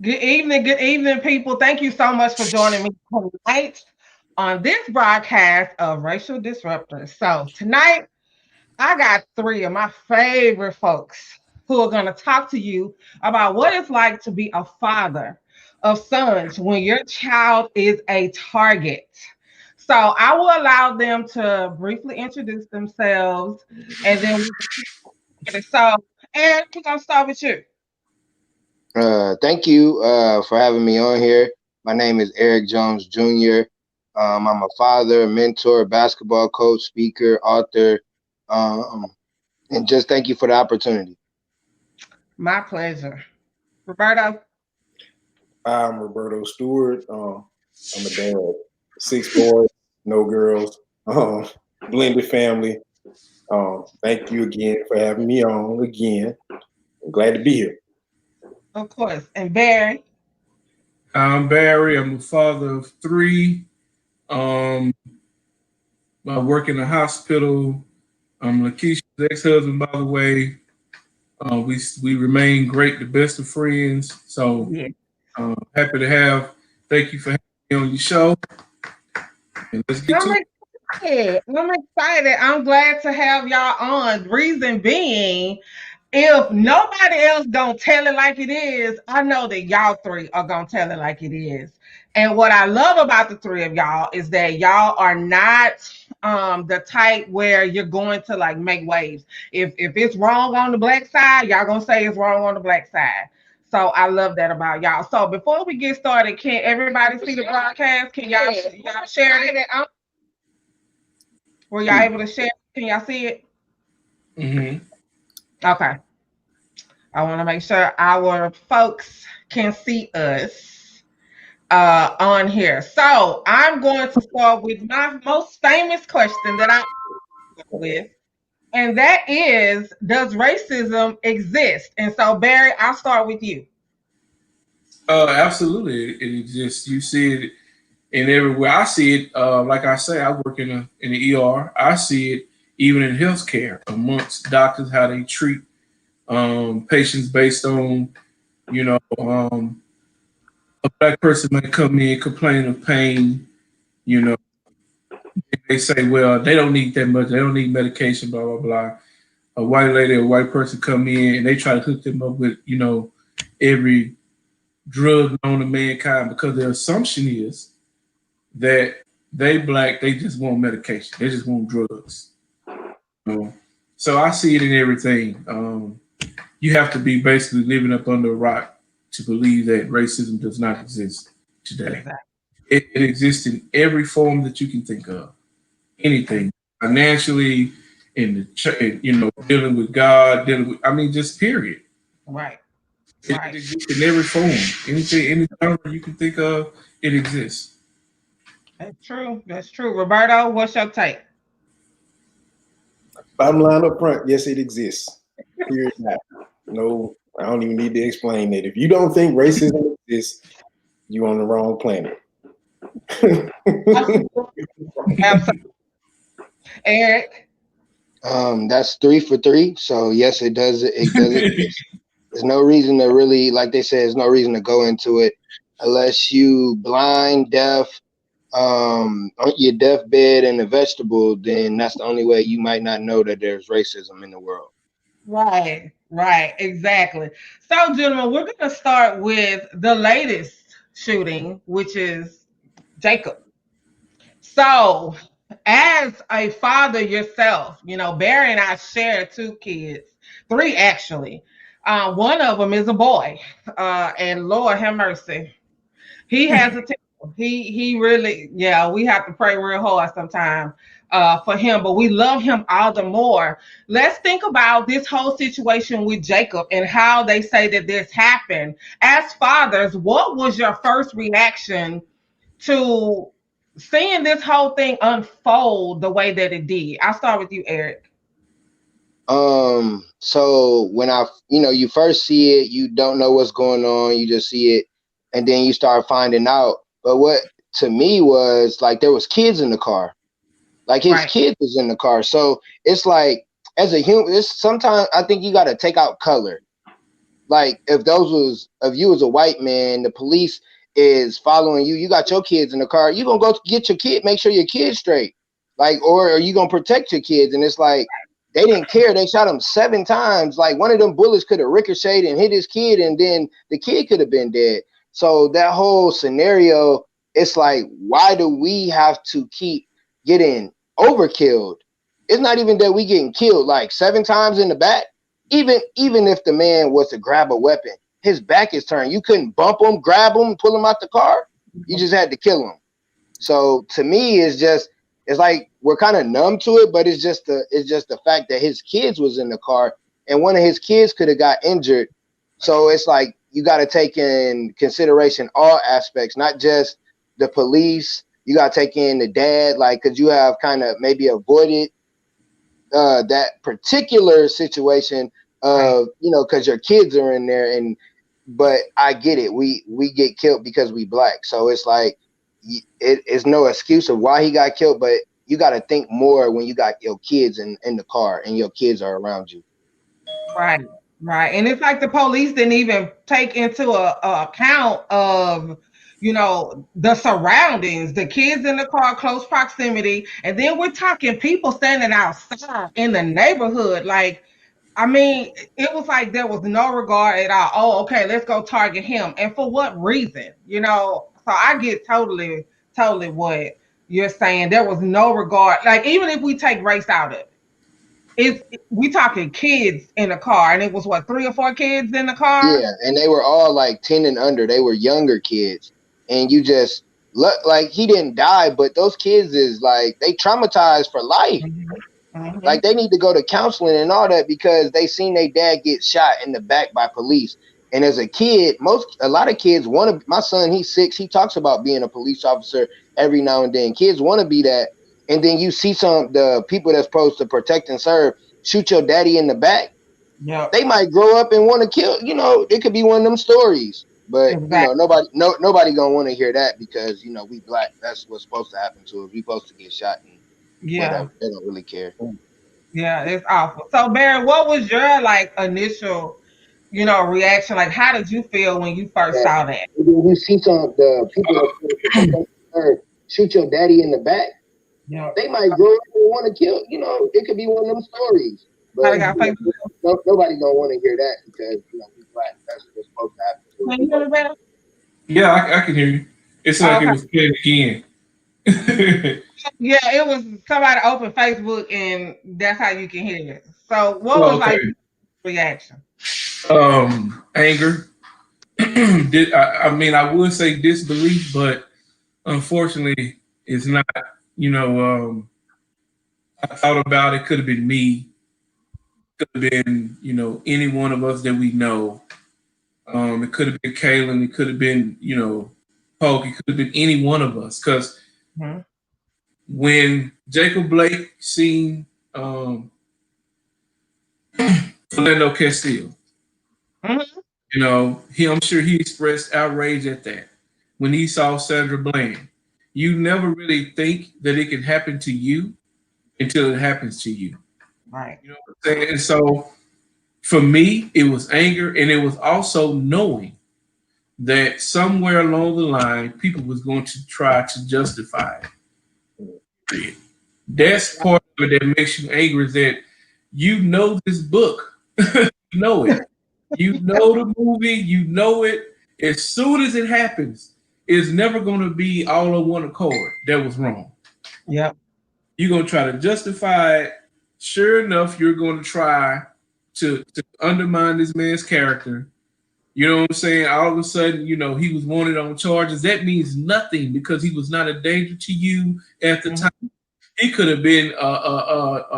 Good evening, people. Thank you so much for joining me tonight on this broadcast of Racial Disruptors. So, tonight, I got three of my favorite folks who are going to talk to you about what it's like to be a father of sons when your child is a target. So, I will allow them to briefly introduce themselves and then we get it. So, Aaron, we're going to start with you. Thank you for having me on here. My name is Eric Jones Jr. I'm a father, mentor, basketball coach, speaker, author, um, and just thank you for the opportunity. My pleasure. Roberto. I'm Roberto Stewart. I'm a dad, six boys, no girls, blended family. Thank you again for having me on again. I'm glad to be here. Of course. And Barry. I'm Barry. I'm a father of three. Um, I work in a hospital. I'm Lakeisha's ex-husband, by the way. We remain great, the best of friends. So Yeah. happy to have. Thank you for having me on your show. And let's get I'm to it. excited. I'm excited. I'm glad to have y'all on. Reason being, if nobody else gonna tell it like it is, I know that y'all three are gonna tell it like it is. And what I love about the three of y'all is that y'all are not the type where you're going to like make waves. If it's wrong on the black side, y'all gonna say it's wrong on the black side. So I love that about y'all. So before we get started, can everybody see the broadcast? Can y'all share it? Were y'all able to share? Can y'all see it? Mm-hmm. Okay. I want to make sure our folks can see us on here. So I'm going to start with my most famous question that I start with, and that is, does racism exist? And so Barry, I'll start with you. Absolutely, it exists. You see it in everywhere. I see it. Like I say, I work in the ER. I see it even in healthcare amongst doctors how they treat patients based on a black person might come in complaining of pain. You know, they say, well, they don't need that much. They don't need medication. Blah blah blah. A white lady, a white person come in and they try to hook them up with every drug known to mankind because their assumption is that they black, they just want medication. They just want drugs. You know? So I see it in everything. You have to be basically living up under a rock to believe that racism does not exist today. Exactly. It exists in every form that you can think of. Anything financially, in the dealing with God, dealing with just period. Right. It Right. exists in every form. Anything, any genre you can think of, it exists. That's true. That's true. Roberto, what's your take? Bottom line up front, yes, it exists. Period. No, I don't even need to explain that. If you don't think racism exists, you're on the wrong planet. Absolutely. Eric. That's three for three. So yes, it does. It does exist. There's no reason to really, like they said, there's no reason to go into it unless you blind, deaf, on your deathbed and a vegetable. Then that's the only way you might not know that there's racism in the world. Right, right, exactly. So, gentlemen, we're going to start with the latest shooting, which is Jacob. So, as a father yourself, Barry and I share two kids, three actually. One of them is a boy, and Lord have mercy, he has a temper. He really, yeah, we have to pray real hard sometimes for him, but we love him all the more. Let's think about this whole situation with Jacob and how they say that this happened. As fathers, what was your first reaction to seeing this whole thing unfold the way that it did? I'll start with you, Eric. So when you first see it, you don't know what's going on. You just see it, and then you start finding out. But what to me was like there was kids in the car, like his Right. kid was in the car. So it's like as a human, it's sometimes I think you got to take out color. like if you as a white man, the police is following you, you got your kids in the car, you gonna go get your kid, make sure your kid's straight. Like, or are you gonna protect your kids? And it's like they didn't care. They shot him 7 times. Like one of them bullets could have ricocheted and hit his kid, and then the kid could have been dead. So that whole scenario, it's like, why do we have to keep getting overkilled? It's not even that we getting killed like 7 times in the back. Even if the man was to grab a weapon, his back is turned. You couldn't bump him, grab him, pull him out the car. You just had to kill him. So to me, it's like we're kind of numb to it, but it's just the fact that his kids was in the car and one of his kids could have got injured. So it's like you got to take in consideration all aspects, not just the police. You got to take in the dad, like, because you have kind of maybe avoided that particular situation of, you know, because your kids are in there. And but I get it, we get killed because we black, so it's like it's no excuse of why he got killed, but you got to think more when you got your kids in the car and your kids are around you. Right, right. And it's like the police didn't even take into account of, you know, the surroundings, the kids in the car, close proximity. And then we're talking people standing outside in the neighborhood. Like, I mean, it was like there was no regard at all. Oh, okay, let's go target him. And for what reason? You know, so I get totally what you're saying. There was no regard. Like, even if we take race out of it, we talking kids in the car, and it was what, 3 or 4 kids in the car? Yeah, and they were all like 10 and under. They were younger kids. And you just look like he didn't die, but those kids is like they traumatized for life. Mm-hmm. Like they need to go to counseling and all that because they seen their dad get shot in the back by police. And as a kid, a lot of kids want to. My son, he's 6. He talks about being a police officer every now and then. Kids want to be that. And then you see the people that's supposed to protect and serve shoot your daddy in the back. Yeah, They might grow up and want to kill. You know, it could be one of them stories. But exactly. you know, nobody gonna want to hear that because, you know, we black. That's what's supposed to happen to us. We supposed to get shot and whatever. They don't really care. Yeah, it's awful. So Barry, what was your like initial, you know, reaction? Like, how did you feel when you first saw that? You see the people that shoot your daddy in the back. Yeah, They might grow up and want to kill. You know, it could be one of them stories. But nobody gonna want to hear that because, you know, we black. That's what's supposed to happen to us. Can you hear me better? Yeah, I can hear you. It's like it was playing again. Yeah, it was somebody opened Facebook and that's how you can hear it. So what was like reaction? Anger. I mean, I would say disbelief, but unfortunately it's not. You know, I thought about it, could have been me, could have been, you know, any one of us that we know. It could have been Kaylin, it could have been, you know, Polk, it could have been any one of us. Because when Jacob Blake seen Philando Castile, you know, I'm sure he expressed outrage at that. When he saw Sandra Bland, you never really think that it can happen to you until it happens to you. Right. You know what I'm saying? And so for me, it was anger, and it was also knowing that somewhere along the line, people was going to try to justify it. That's part of it that makes you angry, is that you know this book. You know it. You know the movie. You know it. As soon as it happens, it's never going to be all on one accord. That was wrong. Yep. You're going to try to justify it. Sure enough, you're going to try to undermine this man's character. You know what I'm saying? All of a sudden, you know, he was wanted on charges. That means nothing because he was not a danger to you at the time. He could have been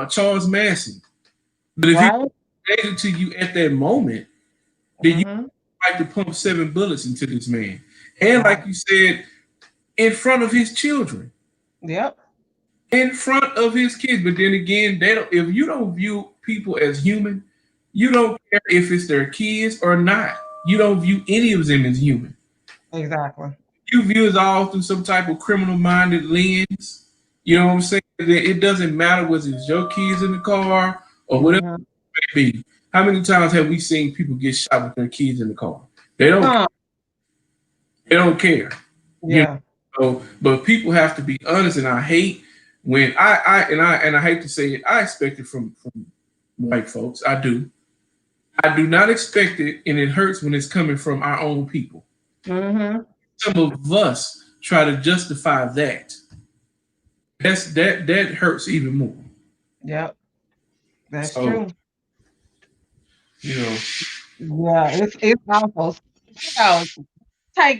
Charles Manson. But if he was a danger to you at that moment, then you like to pump 7 bullets into this man. And like you said, in front of his children. Yep. In front of his kids. But then again, if you don't view people as human, you don't care if it's their kids or not. You don't view any of them as human. Exactly. You view it all through some type of criminal-minded lens. You know what I'm saying? It doesn't matter whether it's your kids in the car or whatever it may be. How many times have we seen people get shot with their kids in the car? They don't. Huh. They don't care. You Yeah. know, but people have to be honest, and I hate when I hate to say it. I expect it from white folks. I do. I do not expect it, and it hurts when it's coming from our own people. Mm-hmm. Some of us try to justify that. That hurts even more. Yep. That's So, true. you know, Yeah, it's awful. You know,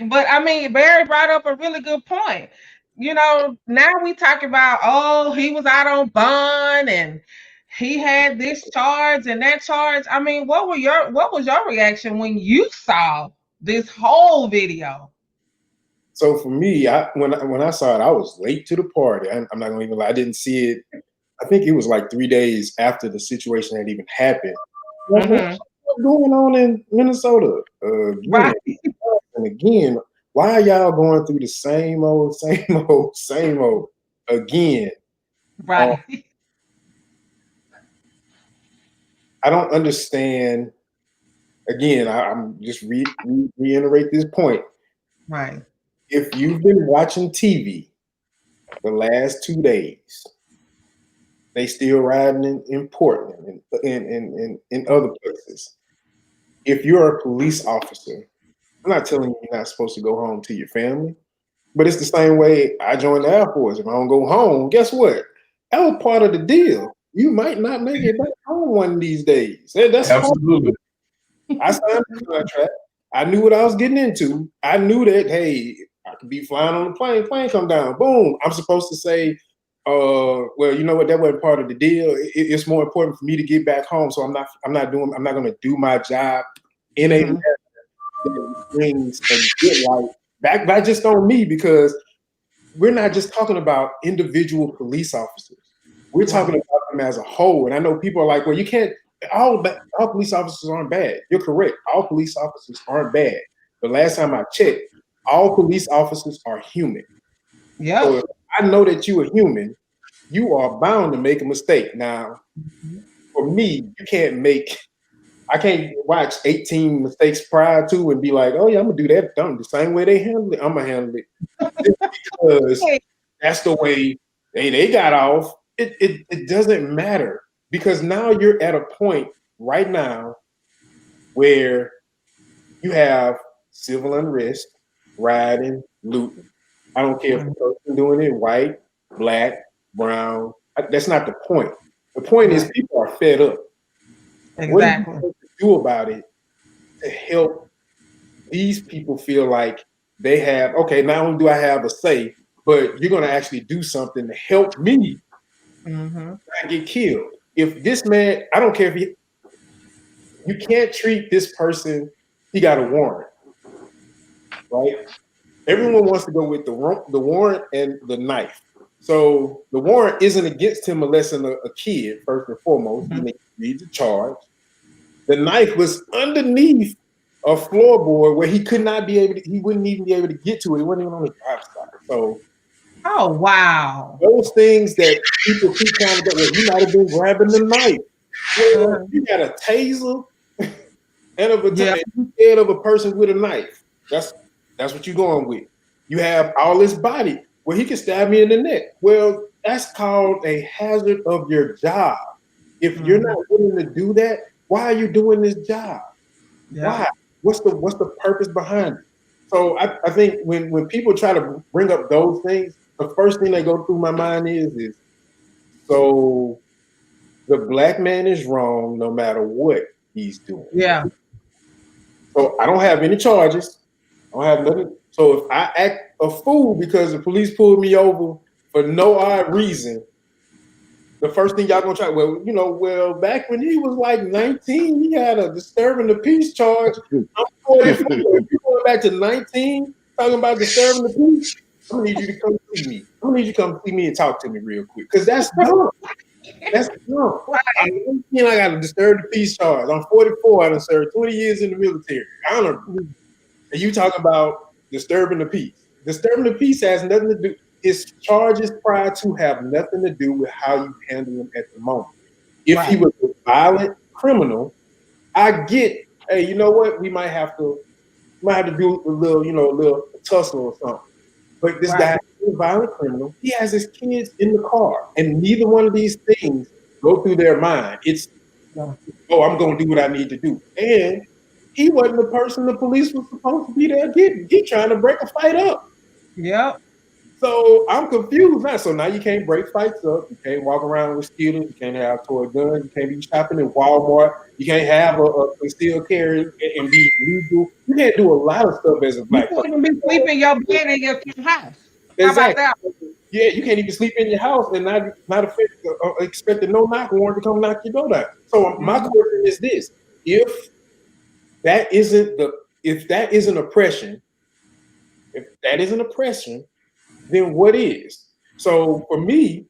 but I mean, Barry brought up a really good point. You know, now we talk about, oh, he was out on bond and he had this charge and that charge. I mean, what was your reaction when you saw this whole video? So for me, when I saw it, I was late to the party. I'm not gonna even lie. I didn't see it. I think it was like 3 days after the situation had even happened. Mm-hmm. What's going on in Minnesota? Right, And again, why are y'all going through the same old, same old again? right, I don't understand. Again, I'm just reiterate this point. right. If you've been watching TV the last 2 days, they still riding in Portland and in other places. If you're a police officer, I'm not telling you you're not supposed to go home to your family, but it's the same way I joined the Air Force. If I don't go home, guess what? That was part of the deal. You might not make it back home one of these days. That's absolutely. I signed the contract. I knew what I was getting into. I knew that, hey, I could be flying on the plane come down, boom. I'm supposed to say, well, you know what, that wasn't part of the deal. It's more important for me to get back home. So I'm not gonna do my job in a manner that brings a good life back just on me, because we're not just talking about individual police officers. We're talking about them as a whole. And I know people are like, well, you can't, all police officers aren't bad. You're correct. All police officers aren't bad. The last time I checked, all police officers are human. Yeah. So if I know that you're a human, you are bound to make a mistake. Now, for me, I can't watch 18 mistakes prior to and be like, oh yeah, I'm gonna do that. The same way they handle it, I'm gonna handle it. Because that's the way they got off. It doesn't matter, because now you're at a point right now where you have civil unrest, rioting, looting. I don't care if the person doing it white, black, brown. That's not the point. The point is people are fed up. Exactly. What are you supposed to do about it to help these people feel like they have, okay, not only do I have a say, but you're going to actually do something to help me not get killed. If this man, I don't care if you can't treat this person, he got a warrant, right? Everyone wants to go with the warrant and the knife. So the warrant isn't against him molesting a kid, first and foremost. He needs a charge. The knife was underneath a floorboard where he wouldn't even be able to get to it. He wasn't even on the driver's side. So, oh wow, those things that people keep trying to get, well, he might have been grabbing the knife. Well, you got a taser and you scared of a person with a knife. That's what you're going with. You have all this body where he can stab me in the neck. Well, that's called a hazard of your job. If you're not willing to do that, why are you doing this job? Yeah. Why? What's the purpose behind it? So I think when people try to bring up those things, the first thing that go through my mind is so the black man is wrong no matter what he's doing. Yeah. So I don't have any charges. I don't have nothing. So if I act a fool because the police pulled me over for no odd reason, the first thing y'all gonna try, well, back when he was like 19, he had a disturbing the peace charge. I'm 44. If you're going back to 19, talking about disturbing the peace, I need you to come see me. I need you to come see me and talk to me real quick, because that's dumb. That's dumb. I'm 19, I got a disturbing the peace charge. I'm 44. I done served 20 years in the military. Honorable. And you talk about disturbing the peace. Disturbing the peace has nothing to do. His charges prior to have nothing to do with how you handle him at the moment. If he was a violent criminal, I get, hey, you know what? We might have to do a little tussle or something. But this guy is a violent criminal. He has his kids in the car, and neither one of these things go through their mind. It's, oh, I'm going to do what I need to do. And he wasn't the person the police was supposed to be there getting. He trying to break a fight up. Yep. So I'm confused now. So now you can't break fights up. You can't walk around with skeletons. You can't have toy guns. You can't be shopping in Walmart. You can't have a concealed carry and be legal. You can't do a lot of stuff as a black You person. can't even be sleeping in your bed in your house. Exactly. How about that? Yeah, you can't even sleep in your house and not expect a no knock warrant to come knock your door down. So my question is this: if that isn't oppression, then what is? So for me,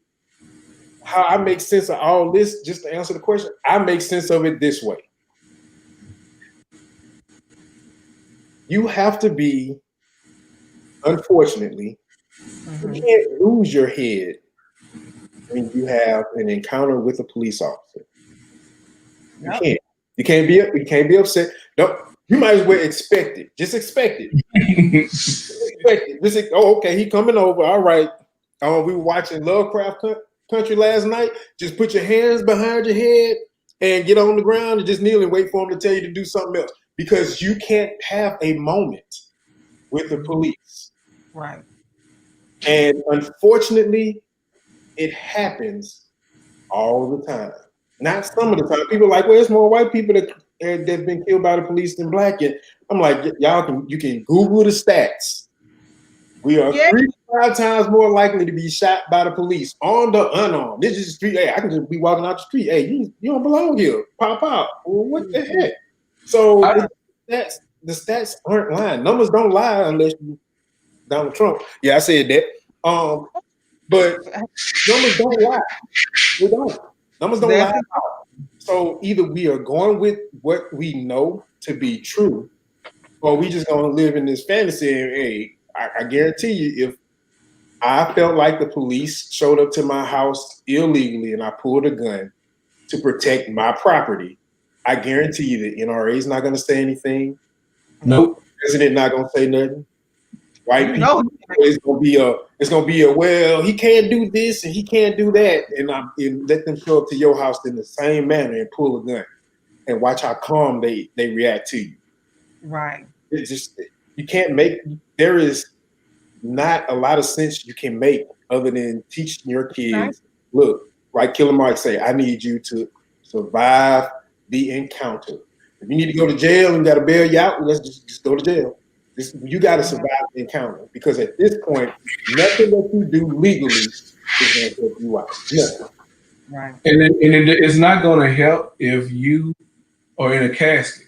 how I make sense of all this, just to answer the question, I make sense of it this way. You have to be, unfortunately, you can't lose your head when you have an encounter with a police officer. You can't. You can't be upset. No, you might as well expect it. Just expect it. Expect it. Oh, okay, he coming over. All right. We were watching Lovecraft Country last night. Just put your hands behind your head and get on the ground and just kneel and wait for him to tell you to do something else. Because you can't have a moment with the police. Right. And unfortunately, it happens all the time. Not some of the time. People are like, well, it's more white people that've been killed by the police than black. And I'm like, you can Google the stats. We are 3 to 5 times more likely to be shot by the police on the unarmed. This is the street. Hey, I can just be walking out the street. Hey, you don't belong here. Pop out. Well, what the heck? So the stats aren't lying. Numbers don't lie unless you Donald Trump. Yeah, I said that. But numbers don't lie. We don't. Numbers don't lie. So either we are going with what we know to be true, or we just gonna live in this fantasy. And hey, I guarantee you, if I felt like the police showed up to my house illegally and I pulled a gun to protect my property, I guarantee you the NRA is not gonna say anything. Nope. President not gonna say nothing. White people, it's gonna be a well, he can't do this and he can't do that, and let them show up to your house in the same manner and pull a gun, and watch how calm they react to you. Right. It's just you can't make. There is not a lot of sense you can make other than teaching your kids. Look, like Killer Mike say, I need you to survive the encounter. If you need to go to jail and got to bail you out, let's just go to jail. You got to survive the encounter, because at this point, nothing that you do legally is going to help you out. Nothing. Right. And it's not going to help if you are in a casket.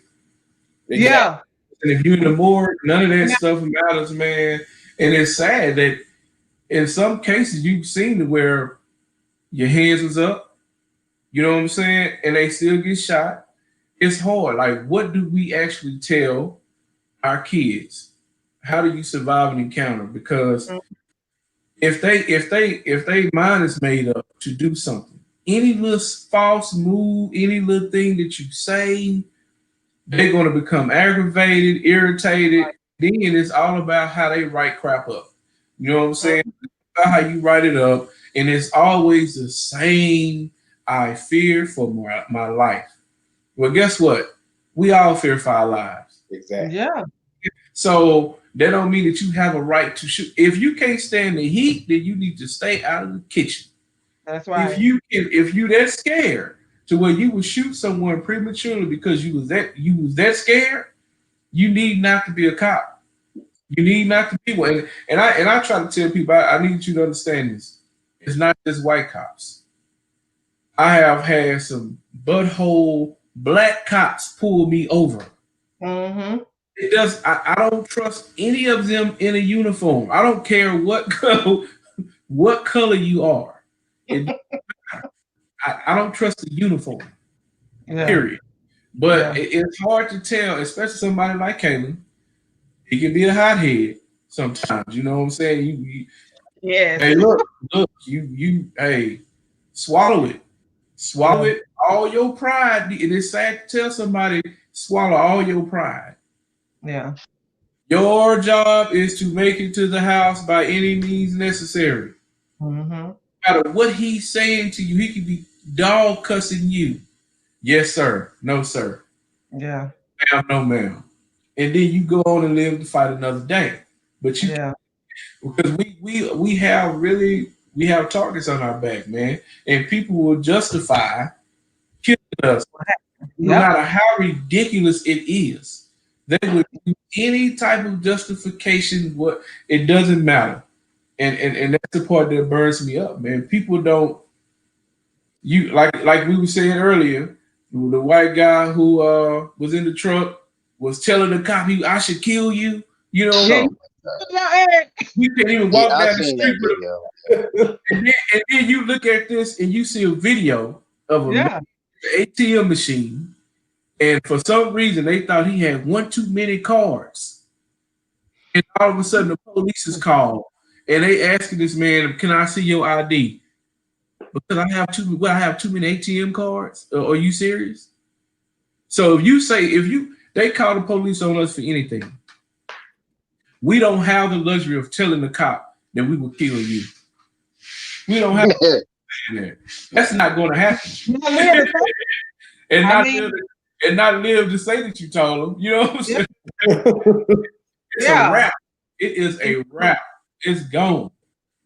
Exactly. Yeah. And if you're in the morgue, none of that stuff matters, man. And it's sad that in some cases you've seen it where your hands was up, you know what I'm saying, and they still get shot. It's hard. Like, what do we actually tell our kids? How do you survive an encounter? Because if they mind is made up to do something, any little false move, any little thing that you say, they're going to become aggravated, irritated. Then it's all about how they write crap up. You know what I'm saying? About how you write it up, and it's always the same. I fear for my life. Well, guess what? We all fear for our lives. Exactly. Yeah. So that don't mean that you have a right to shoot. If you can't stand the heat, then you need to stay out of the kitchen. That's right. If you that scared to where you would shoot someone prematurely because you was that scared, you need not to be a cop. You need not to be one. And I try to tell people, I need you to understand this. It's not just white cops. I have had some butthole black cops pull me over. Mm-hmm. It does. I don't trust any of them in a uniform. I don't care what color you are. I don't trust the uniform. Yeah. Period. But it's hard to tell, especially somebody like Kaylin. He can be a hothead sometimes. You know what I'm saying? Yeah. Hey, look. You. Hey, swallow it. Swallow it, all your pride. It is sad to tell somebody, swallow all your pride. Yeah. Your job is to make it to the house by any means necessary. Mm-hmm. No matter what he's saying to you, he could be dog cussing you. Yes, sir. No, sir. Yeah. Ma'am, no, ma'am. And then you go on and live to fight another day. But you, Yeah. because we have targets on our back, man, and people will justify killing us, no matter how ridiculous it is. They would do any type of justification. What it doesn't matter, and that's the part that burns me up, man. People don't. You like we were saying earlier, the white guy who was in the truck was telling the cop, I should kill you. You know, Yeah. you can't even Yeah, walk I've down the seen street that with video. him. And then you look at this and you see a video of a ATM machine, and for some reason they thought he had one too many cards. And all of a sudden the police is called and they asking this man, "Can I see your ID?" Because I have too many ATM cards. Are you serious? So they call the police on us for anything, we don't have the luxury of telling the cop that we will kill you. We don't have that. That's not going to happen. and not live to say that you told them. You know what I'm saying? It's a wrap. It is a wrap. It's gone.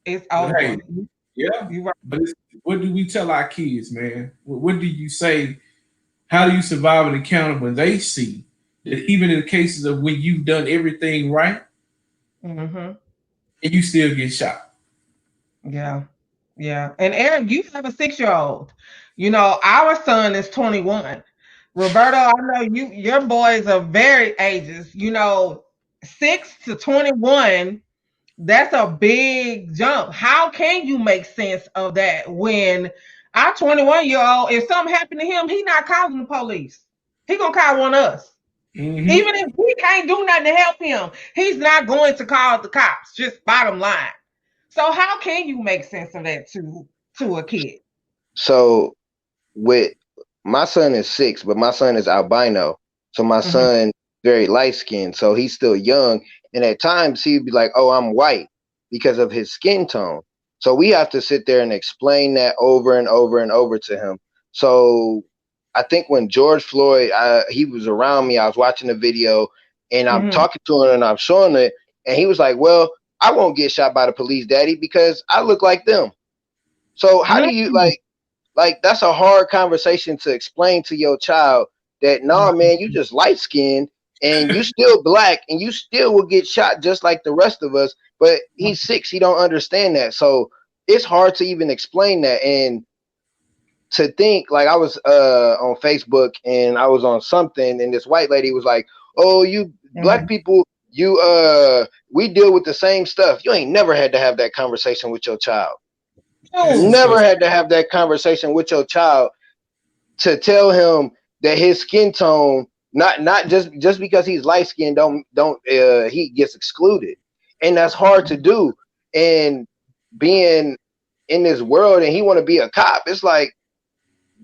It's over. Hey, yeah. But what do we tell our kids, man? What do you say? How do you survive an encounter when they see that even in the cases of when you've done everything right, and you still get shot? Yeah. Yeah. And Eric, you have a 6-year-old. You know, our son is 21. Roberto, I know your boys are very ages. You know, 6 to 21, that's a big jump. How can you make sense of that when our 21-year-old, if something happened to him, he's not calling the police. He's going to call one of us. Mm-hmm. Even if we can't do nothing to help him, he's not going to call the cops, just bottom line. So how can you make sense of that to a kid? So with my son is 6, but my son is albino. So my son very light skinned. So he's still young. And at times he'd be like, "Oh, I'm white," because of his skin tone. So we have to sit there and explain that over and over and over to him. So I think when George Floyd, he was around me, I was watching the video and I'm talking to him and I'm showing it. And he was like, "Well, I won't get shot by the police, Daddy, because I look like them." So how do you like that's a hard conversation to explain to your child that, "No, man, you just light skinned and you still black and you still will get shot just like the rest of us." But he's 6, he don't understand that. So it's hard to even explain that. And to think, like, I was on Facebook and I was on something and this white lady was like, "Oh, you black people, we deal with the same stuff." You ain't never had to have that conversation with your child. Never had to have that conversation with your child to tell him that his skin tone, not just because he's light skinned, don't he gets excluded. And that's hard to do. And being in this world and he want to be a cop, it's like,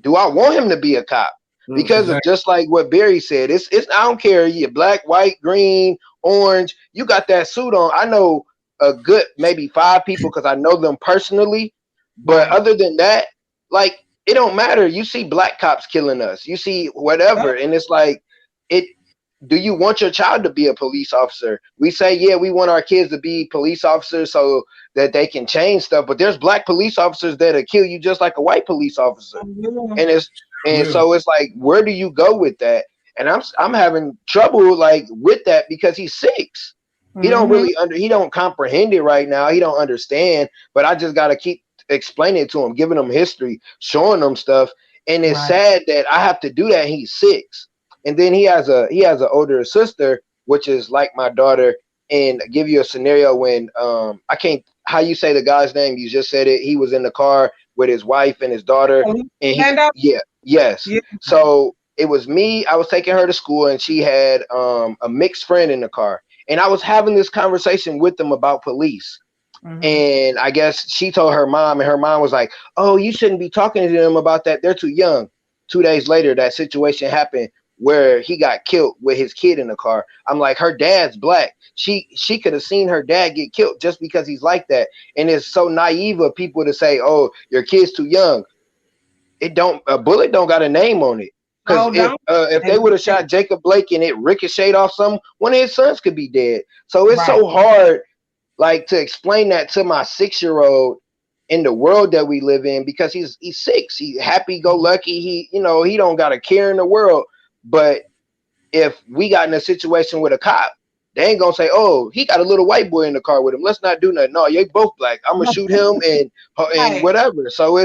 do I want him to be a cop? Because of just like what Barry said, it's I don't care, you black, white, green, orange, you got that suit on. I know a good maybe 5 people because I know them personally. But other than that, like, it don't matter. You see black cops killing us. You see whatever. And it's like, do you want your child to be a police officer? We say, yeah, we want our kids to be police officers so that they can change stuff. But there's black police officers that'll kill you just like a white police officer. And so it's like, where do you go with that? And I'm having trouble like with that because he's 6. He don't really he don't comprehend it right now. He don't understand. But I just gotta keep explaining it to him, giving him history, showing him stuff. And it's sad that I have to do that. He's 6. And then he has an older sister, which is like my daughter. And I'll give you a scenario when I can't, how you say the guy's name? You just said it. He was in the car with his wife and his daughter. And yes. So it was me. I was taking her to school, and she had a mixed friend in the car. And I was having this conversation with them about police. And I guess she told her mom, and her mom was like, "Oh, you shouldn't be talking to them about that. They're too young." 2 days later, that situation happened where he got killed with his kid in the car. I'm like, her dad's black. She could have seen her dad get killed just because he's like that. And it's so naive of people to say, "Oh, your kid's too young." It don't, a bullet don't got a name on it. Because if they would have shot Jacob Blake and it ricocheted off some, one of his sons could be dead. So it's so hard, like, to explain that to my 6-year-old in the world that we live in, because he's 6. He happy go lucky. He don't got a care in the world. But if we got in a situation with a cop, they ain't gonna say, "Oh, he got a little white boy in the car with him. Let's not do nothing." No, you both black. I'm gonna shoot him and whatever. So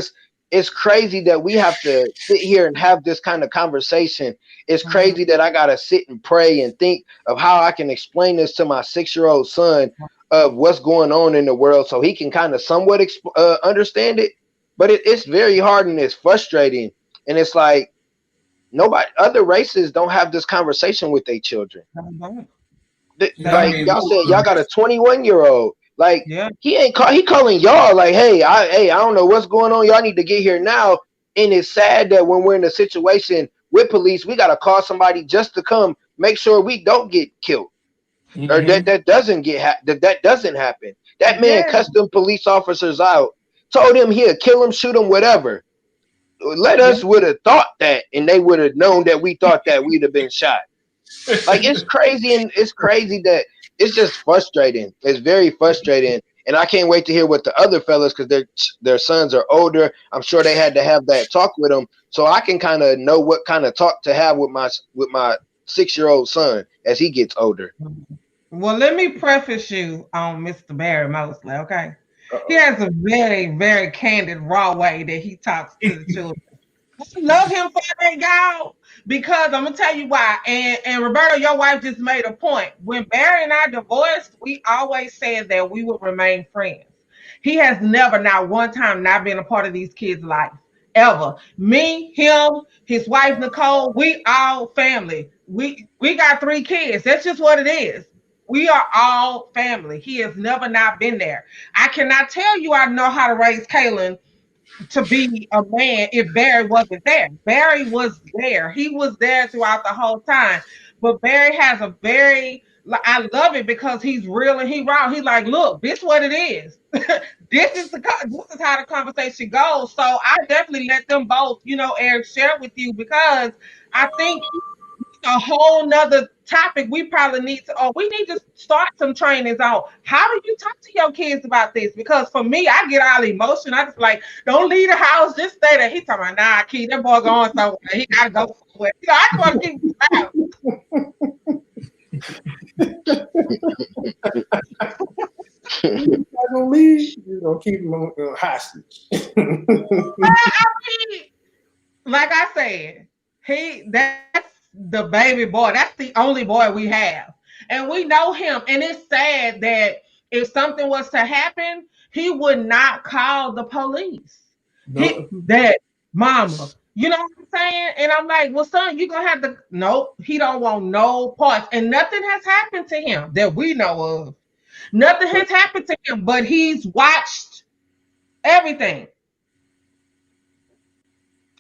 it's crazy that we have to sit here and have this kind of conversation. It's crazy that I gotta sit and pray and think of how I can explain this to my 6-year-old son of what's going on in the world, so he can kind of somewhat understand it. But it's very hard and it's frustrating, and it's like other races don't have this conversation with their children. Like y'all said, y'all got a 21-year-old. Like he calling y'all like, hey, I don't know what's going on. Y'all need to get here now. And it's sad that when we're in a situation with police, we gotta call somebody just to come make sure we don't get killed, or that doesn't happen. That man cussed them police officers out, told him he'll kill him, shoot him, whatever. Let us would have thought that, and they would have known that we thought that we'd have been shot. Like, it's crazy, and it's crazy that it's just frustrating. It's very frustrating, and I can't wait to hear what the other fellas, because their sons are older. I'm sure they had to have that talk with them, so I can kind of know what kind of talk to have with my 6-year-old son as he gets older. Well, let me preface you on Mr. Barry Mosley, okay? He has a very, very candid, raw way that he talks to the children. I love him for that, y'all, because I'm gonna tell you why. And Roberto, your wife just made a point. When Barry and I divorced, we always said that we would remain friends. He has never, not one time, not been a part of these kids' life, ever. Me, him, his wife Nicole, we all family. We got 3 kids. That's just what it is. We are all family. He has never not been there. I cannot tell you I know how to raise Kaylin to be a man if Barry wasn't there. Barry was there. He was there throughout the whole time. But Barry has a I love it because he's real and he raw. He's like, look, this is what it is. This is how the conversation goes. So I definitely let them both, Eric, share with you, because I think a whole nother topic we probably need to start some trainings on. How do you talk to your kids about this? Because for me, I get all emotional. I just like, don't leave the house, just stay there. He talking about, nah, kid, that boy going somewhere. He gotta go somewhere. I just want to keep him out. You're not gonna leave. You're gonna keep him hostage. Like I said, that's the baby boy. That's the only boy we have. And we know him. And it's sad that if something was to happen, he would not call the police. No. That mama. You know what I'm saying? And I'm like, well, son, you're going to have to. Nope. He don't want no parts. And nothing has happened to him that we know of. Nothing has happened to him, but he's watched everything.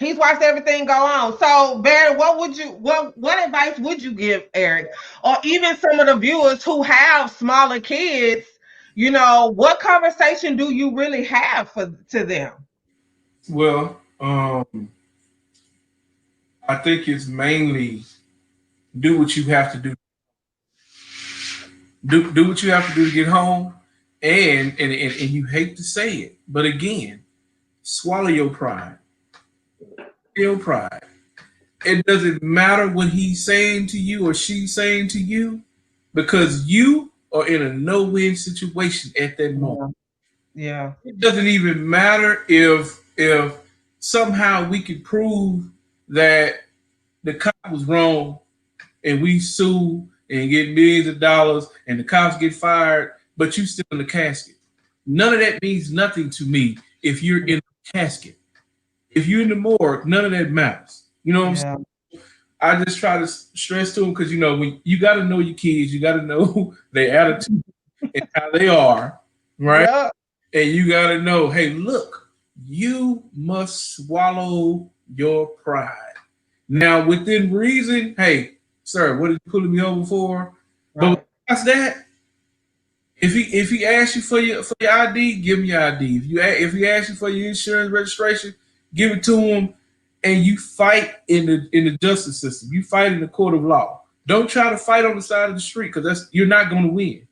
He's watched everything go on. So, Barry, what advice would you give Eric, or even some of the viewers who have smaller kids? What conversation do you really have to them? Well, I think it's mainly do what you have to do. Do what you have to do to get home, and you hate to say it, but again, swallow your pride. Your pride. It doesn't matter what he's saying to you or she's saying to you, because you are in a no-win situation at that moment. Yeah. It doesn't even matter if somehow we could prove that the cop was wrong and we sue and get millions of dollars and the cops get fired, but you still in the casket. None of that means nothing to me if you're in the casket. If you're in the morgue, none of that matters. You know what I'm saying? I just try to stress to them, because when you got to know your kids, you got to know their attitude and how they are, right? Yeah. And you got to know, hey, look, you must swallow your pride. Now, within reason, hey, sir, what are you pulling me over for? But Right. besides that, if he asks you for your ID, give him your ID. If he asks you for your insurance registration, give it to him. And you fight in the justice system. You fight in the court of law. Don't try to fight on the side of the street because you're not going to win.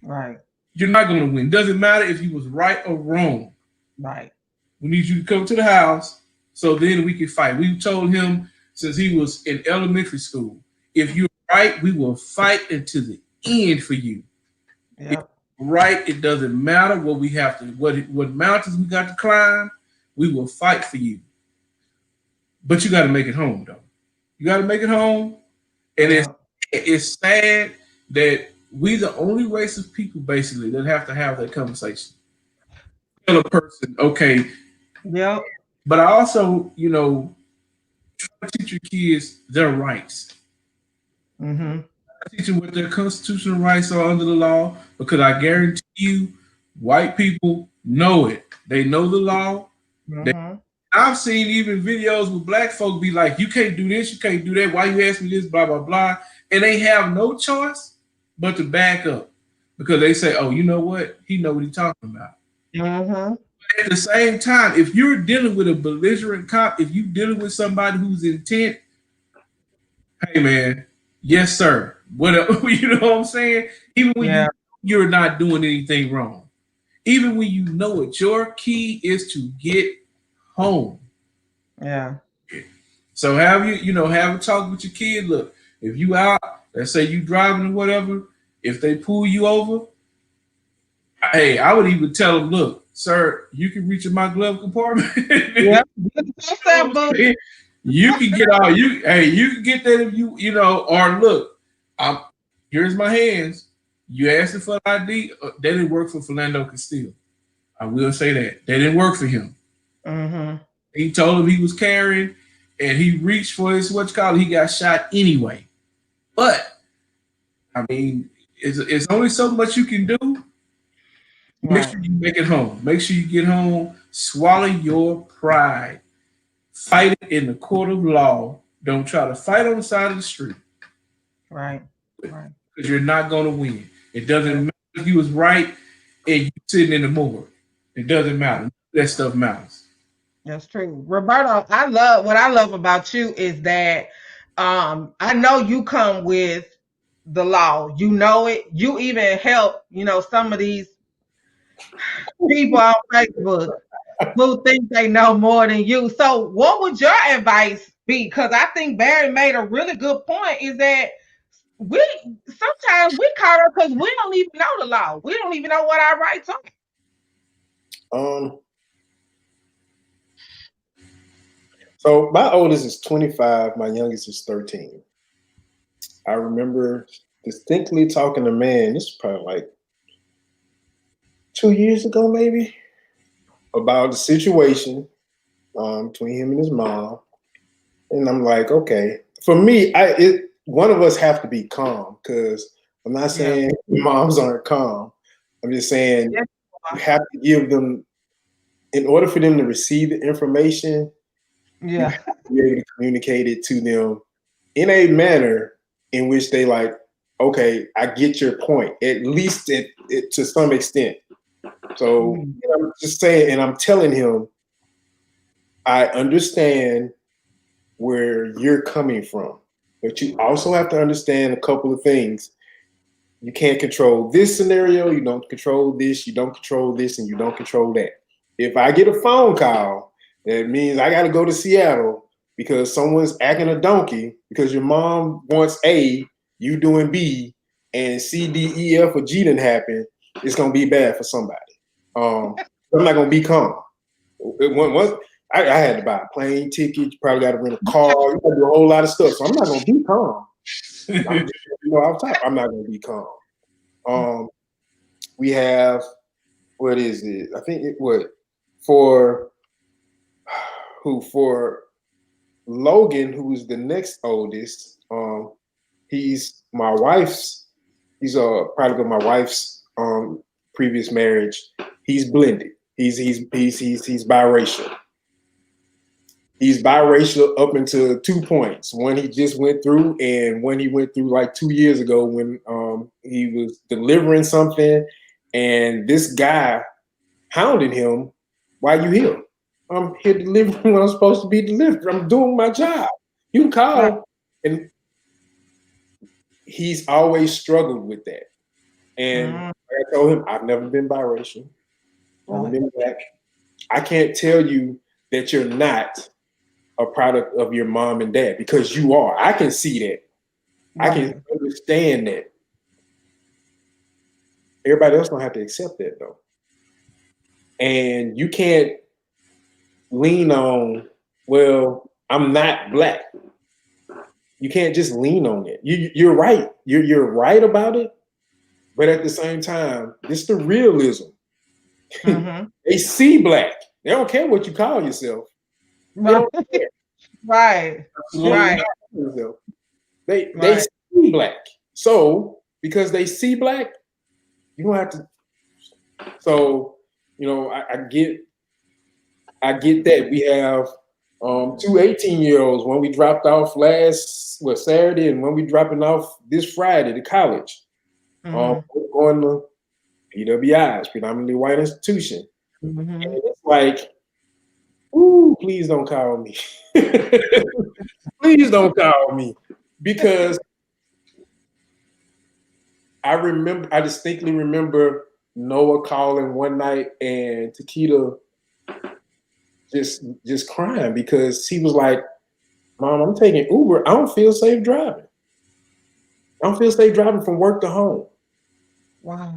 Right. You're not going to win. Doesn't matter if you was right or wrong. Right. We need you to come to the house so then we can fight. We told him since he was in elementary school, if you're right, we will fight until the end for you. Yep. Right, it doesn't matter what we have to, what mountains we got to climb, we will fight for you. But you got to make it home, though. You got to make it home, and it's sad that we the only race of people basically that have to have that conversation. Tell a person, okay. Yep. But I also, try to teach your kids their rights. Mm-hmm. Teach them what their constitutional rights are under the law, because I guarantee you, white people know it. They know the law. Mm-hmm. I've seen even videos with black folk be like, you can't do this, you can't do that. Why you ask me this, blah, blah, blah. And they have no choice but to back up because they say, oh, you know what? He know what he's talking about. Mm-hmm. At the same time, if you're dealing with a belligerent cop, if you're dealing with somebody who's intent, hey, man, yes, sir. What you know what I'm saying? Even when you're not doing anything wrong. Even when you know it, your key is to get home. Yeah. So have have a talk with your kid. Look, if you out, let's say you driving or whatever, if they pull you over, hey, I would even tell them, look, sir, you can reach in my glove compartment. Yeah. You can get all you can get that if or look, here's my hands. You asked for ID, they didn't work for Philando Castile. I will say that. They didn't work for him. Mm-hmm. He told him he was carrying and he reached for his he got shot anyway. But I mean, it's only so much you can do. Make sure you make it home. Make sure you get home. Swallow your pride. Fight it in the court of law. Don't try to fight on the side of the street. Right. Right. Because you're not going to win. It doesn't matter if you was right and you sitting in the morgue. It doesn't matter. That stuff matters. That's true. Roberto, what I love about you is that I know you come with the law. You know it. You even help, some of these people on Facebook who think they know more than you. So what would your advice be? Because I think Barry made a really good point, is that sometimes we caught up because we don't even know the law. We don't even know what our rights are. So my oldest is 25, my youngest is 13. I remember distinctly talking to man, this is probably like 2 years ago, maybe, about the situation between him and his mom. And I'm like, okay, for me, one of us have to be calm, because I'm not saying moms aren't calm. I'm just saying you have to give them, in order for them to receive the information, you have to be able to communicate it to them in a manner in which they like, okay, I get your point, at least to some extent. So I'm just saying, and I'm telling him, I understand where you're coming from, but you also have to understand a couple of things. You can't control this scenario, you don't control this, you don't control this, and you don't control that. If I get a phone call, that means I got to go to Seattle because someone's acting a donkey because your mom wants A, you doing B, and C, D, E, F, or G didn't happen, it's going to be bad for somebody. I'm not going to be calm. I had to buy a plane ticket, you probably got to rent a car, you got to do a whole lot of stuff, so I'm not going to be calm. I'm not going to be calm. We have, what is it? I think for Logan, who's the next oldest, he's my wife's. He's probably my wife's previous marriage, he's blended. He's biracial. He's biracial up until 2 points. One he just went through, and one he went through like 2 years ago when he was delivering something, and this guy hounded him. Why you here? I'm here delivering what I'm supposed to be delivered. I'm doing my job. You call. And he's always struggled with that. And I told him, I've never been biracial. I've been black. I can't tell you that you're not a product of your mom and dad, because you are. I can see that. I can understand that. Everybody else don't have to accept that though. And you can't lean on, well, I'm not black. You can't just lean on it. You're right. You're right about it. But at the same time, it's the realism. They see black. They don't care what you call yourself. Right. They see black. So because they see black, you don't have to. So, you know, I get that. We have 2 18-year-olds, when we dropped off Saturday, and when we dropping off this Friday to college. Going to PWIs, predominantly white institution. And it's like, ooh, please don't call me. Please don't call me. Because I distinctly remember Noah calling one night and Takeda just crying because he was like, Mom, I'm taking Uber. I don't feel safe driving. I don't feel safe driving from work to home. Wow.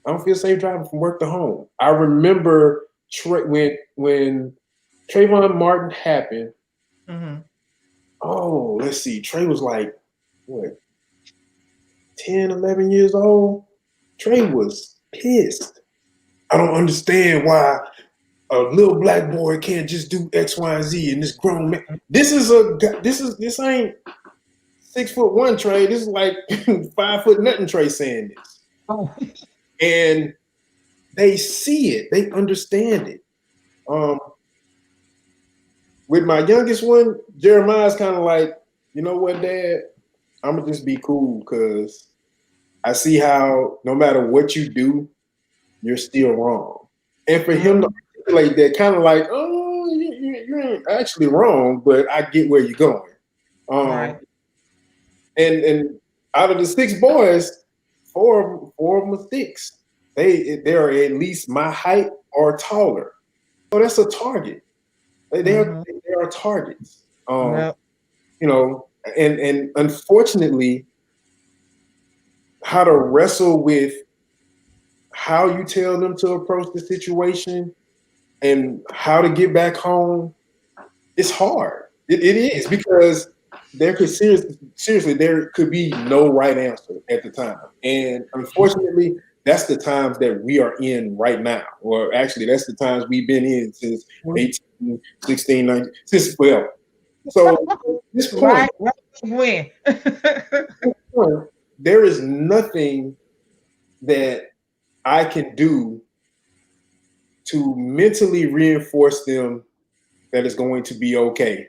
I don't feel safe driving from work to home. I remember when Trayvon Martin happened. Oh, let's see. Trey was like, what, 10, 11 years old? Trey was pissed. I don't understand why a little black boy can't just do X, Y, and Z, and this grown man. This ain't 6'1" Trey. This is like 5 foot nothing Trey saying this. And they see it, they understand it. With my youngest one, Jeremiah's kind of like, you know what, Dad? I'm gonna just be cool because I see how no matter what you do, you're still wrong. And for him to articulate that, kind of like, oh, you ain't actually wrong, but I get where you're going. Right. And out of the 6 boys, four of them are 6. They are at least my height or taller. So that's a target. They are targets. You know, and unfortunately, how to wrestle with how you tell them to approach the situation and how to get back home, it's hard. It is, because there could seriously there could be no right answer at the time. And unfortunately, that's the times that we are in right now. Or actually, that's the times we've been in since 18, 16, 19, since, well. So at this point, there is nothing that I can do to mentally reinforce them that it's going to be okay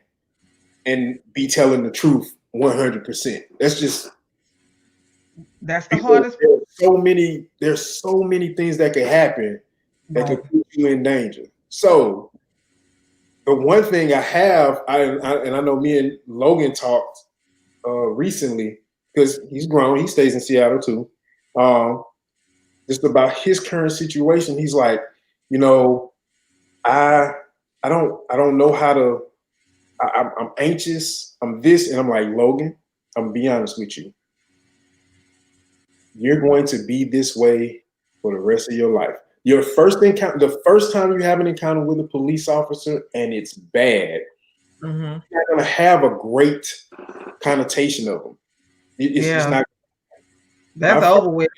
and be telling the truth 100%. That's the hardest. There's so many things that could happen that could put you in danger. So the one thing I have, and I know me and Logan talked recently, because he's grown, he stays in Seattle too. Just about his current situation. He's like, you know, I don't know how to. I'm anxious. I'm this, and I'm like, Logan, I'm gonna be honest with you. You're going to be this way for the rest of your life. Your first encounter, the first time you have an encounter with a police officer and it's bad, you're not going to have a great connotation of them. It's not. That's over with.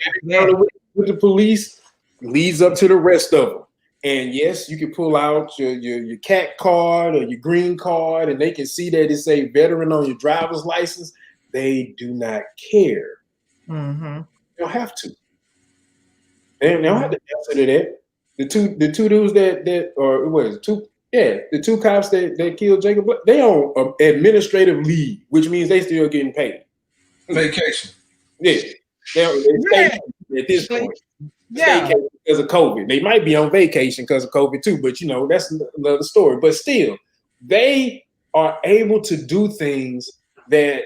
With the police leads up to the rest of them. And yes, you can pull out your CAT card or your green card, and they can see that it say veteran on your driver's license. They do not care. They don't have to. They don't have to answer to that. The two dudes that or it was two. Yeah, the two cops that killed Jacob Blake, they on administrative leave, which means they still getting paid. Vacation. Yeah, they stay at this point. Yeah. Staycation because of COVID. They might be on vacation because of COVID too, but you know that's another story. But still, they are able to do things that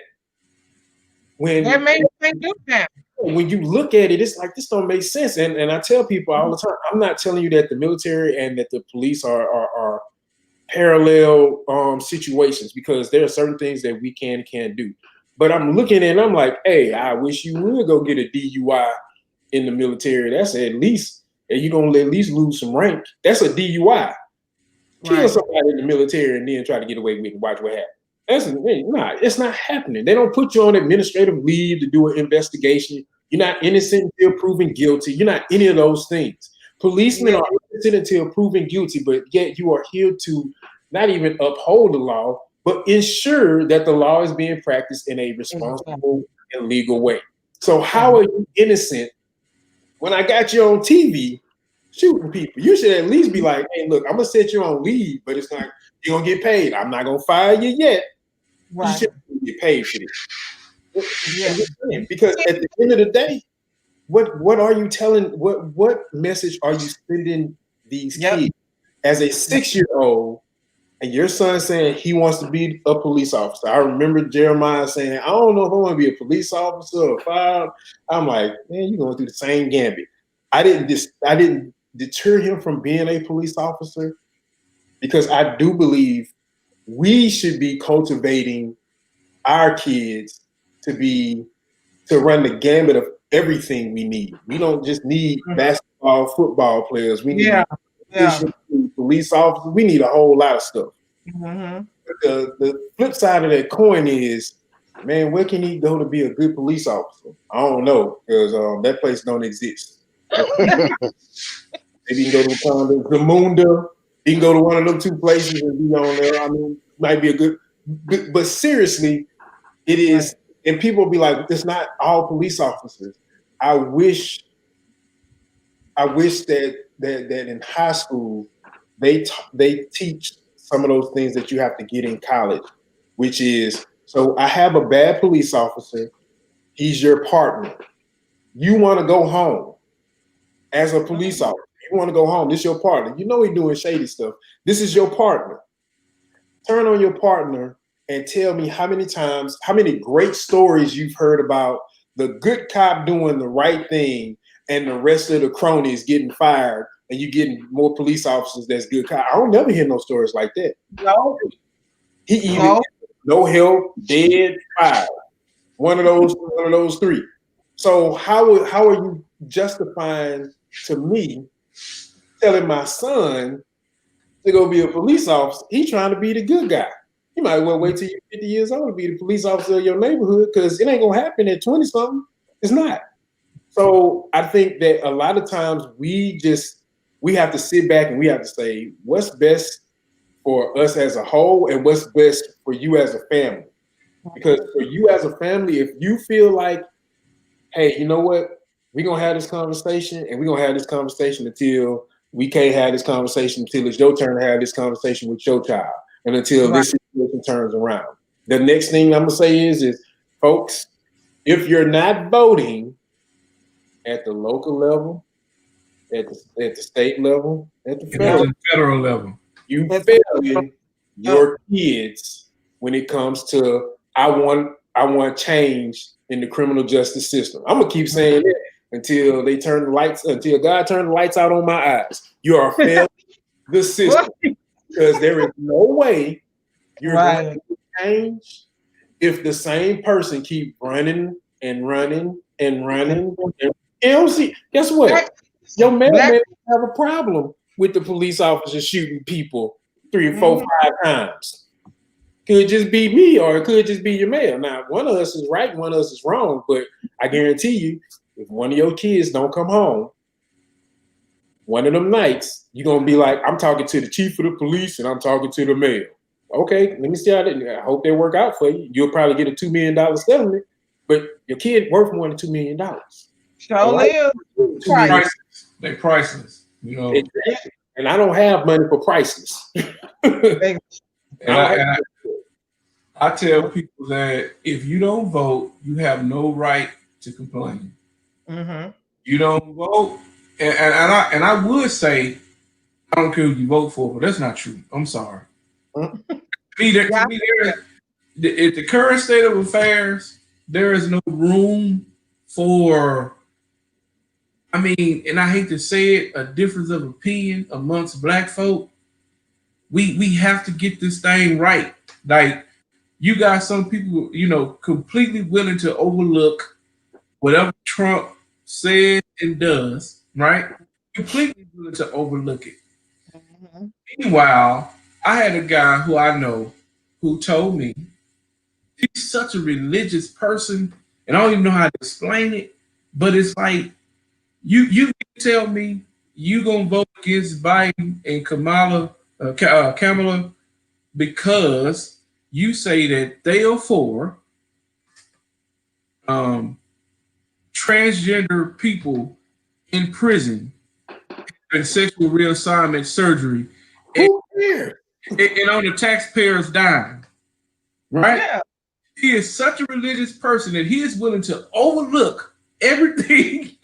when they do that. When you look at it, it's like this don't make sense. And I tell people all the time, I'm not telling you that the military and that the police are parallel situations, because there are certain things that we can't do. But I'm looking at it and I'm like, hey, I wish you would go get a DUI in the military. That's at least, and you're gonna at least lose some rank. That's a DUI. Kill somebody in the military and then try to get away with it and watch what happens. It's not happening. They don't put you on administrative leave to do an investigation. You're not innocent until proven guilty. You're not any of those things. Policemen are innocent until proven guilty, but yet you are here to not even uphold the law, but ensure that the law is being practiced in a responsible and legal way. So how are you innocent when I got you on TV shooting people? You should at least be like, hey, look, I'm gonna set you on leave, but it's like you're gonna get paid. I'm not gonna fire you yet. You should get paid for this. Yeah. Because at the end of the day, what are you telling? What message are you sending these kids as a 6-year-old? And your son saying he wants to be a police officer. I remember Jeremiah saying, I don't know if I want to be a police officer or fire. I'm like, man, you're going through the same gambit. I didn't deter him from being a police officer, because I do believe we should be cultivating our kids to run the gambit of everything we need. We don't just need basketball, football players. We need police officers. We need a whole lot of stuff. Mm-hmm. The flip side of that coin is, man, where can he go to be a good police officer? I don't know, because that place don't exist. Maybe he can go to Zamunda. He can go to one of them two places and be on there. I mean, might be a good, but seriously, it is. And people will be like, it's not all police officers. I wish that in high school they teach some of those things that you have to get in college, which is, so I have a bad police officer. He's your partner. You want to go home as a police officer. You want to go home. This is your partner. You know he's doing shady stuff. This is your partner. Turn on your partner and tell me how many great stories you've heard about the good cop doing the right thing and the rest of the cronies getting fired, and you getting more police officers that's good cop. I don't never hear no stories like that. No. He either no help, dead, fired. One of those three. So how are you justifying to me telling my son to go be a police officer? He's trying to be the good guy. You might well wait till you're 50 years old to be the police officer of your neighborhood, because it ain't gonna happen at 20-something. It's not. So I think that a lot of times we have to sit back and we have to say, what's best for us as a whole and what's best for you as a family? Because for you as a family, if you feel like, hey, you know what? We're going to have this conversation, and we're going to have this conversation until we can't have this conversation, until it's your turn to have this conversation with your child, and until this situation turns around. The next thing I'm going to say is, folks, if you're not voting at the local level, at the state level, at the federal level, you failing your kids when it comes to I want change in the criminal justice system. I'm gonna keep saying it until God turn the lights out on my eyes. You are failing the system, because there is no way you're going to change if the same person keep running and running and running. And see, guess what? Your man may have a problem with the police officer shooting people 3, 4, 5 times. Could just be me, or it could just be your mayor. Now, one of us is right, one of us is wrong, but I guarantee you, if one of your kids don't come home one of them nights, you're going to be like, I'm talking to the chief of the police and I'm talking to the mayor. Okay, let me see how that, I hope they work out for you. You'll probably get a $2 million settlement, but your kid worth more than $2 million. Sure live. They're priceless, you know. Exactly. And I don't have money for prices. I tell people that if you don't vote, you have no right to complain. Mm-hmm. You don't vote, and I would say I don't care who you vote for, but that's not true. I'm sorry. To me, at the current state of affairs, there is no room for. I mean, and I hate to say it, a difference of opinion amongst black folk. We have to get this thing right. Like you got some people, you know, completely willing to overlook whatever Trump says and does, right? Completely willing to overlook it. Mm-hmm. Meanwhile, I had a guy who I know who told me he's such a religious person, and I don't even know how to explain it, but it's like you tell me you gonna vote against Biden and Kamala because you say that they are for transgender people in prison and sexual reassignment surgery, and on the taxpayers' dime, right? Yeah. He is such a religious person that he is willing to overlook everything,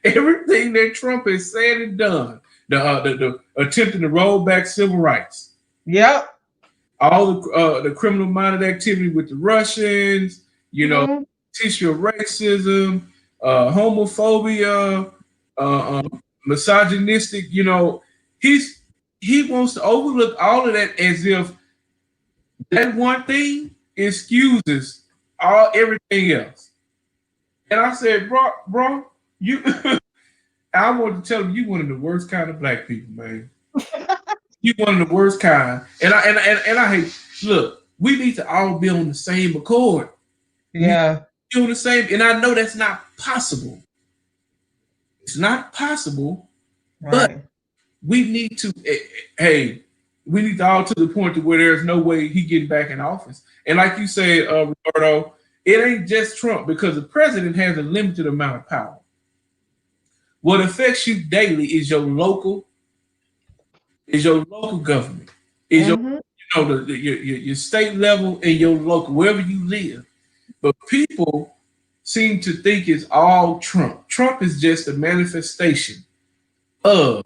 everything that Trump has said and done. The attempting to roll back civil rights. Yep. All the criminal-minded activity with the Russians, you know, tissue of racism, homophobia, misogynistic. You know, he wants to overlook all of that as if that one thing excuses everything else. And I said, bro, you. I want to tell you, you one of the worst kind of black people, man. You one of the worst kind. And I hate. Look, we need to all be on the same accord. Yeah. Be on the same, and I know that's not possible. It's not possible, but we need to. Hey, we need to all to the point to where there's no way he getting back in office. And like you said, Roberto, it ain't just Trump because the president has a limited amount of power. What affects you daily is your local government, is your state level and your local, wherever you live. But people seem to think it's all Trump. Trump is just a manifestation of,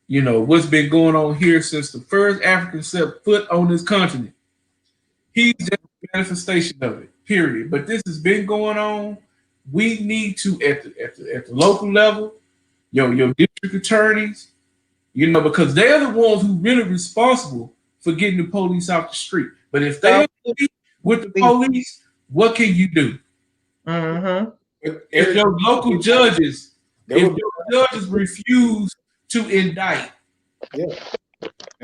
you know, what's been going on here since the first African set foot on this continent. He's just a manifestation of it, period. But this has been going on. We need to, at the local level, your district attorneys, you know, because they're the ones who really responsible for getting the police out the street. But if they with the police, what can you do? Mm-hmm. If your local judges, refuse to indict, you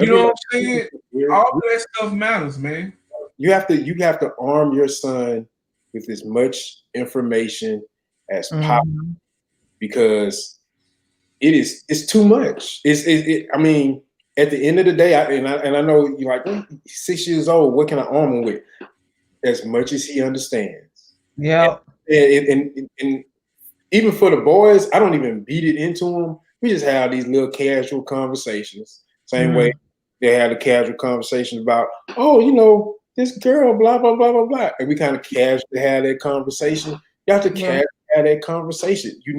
know what I'm saying? All of that stuff matters, man. You have to arm your son with as much information as possible because it's too much. I mean, at the end of the day, I know you're like 6 years old. What can I arm him with? As much as he understands. Yeah. And even for the boys, I don't even beat it into them. We just have these little casual conversations. Same way they had a casual conversation about, oh, you know, this girl, blah, blah, blah, blah, blah. And we kind of casually had that conversation. You have to casually have that conversation. You're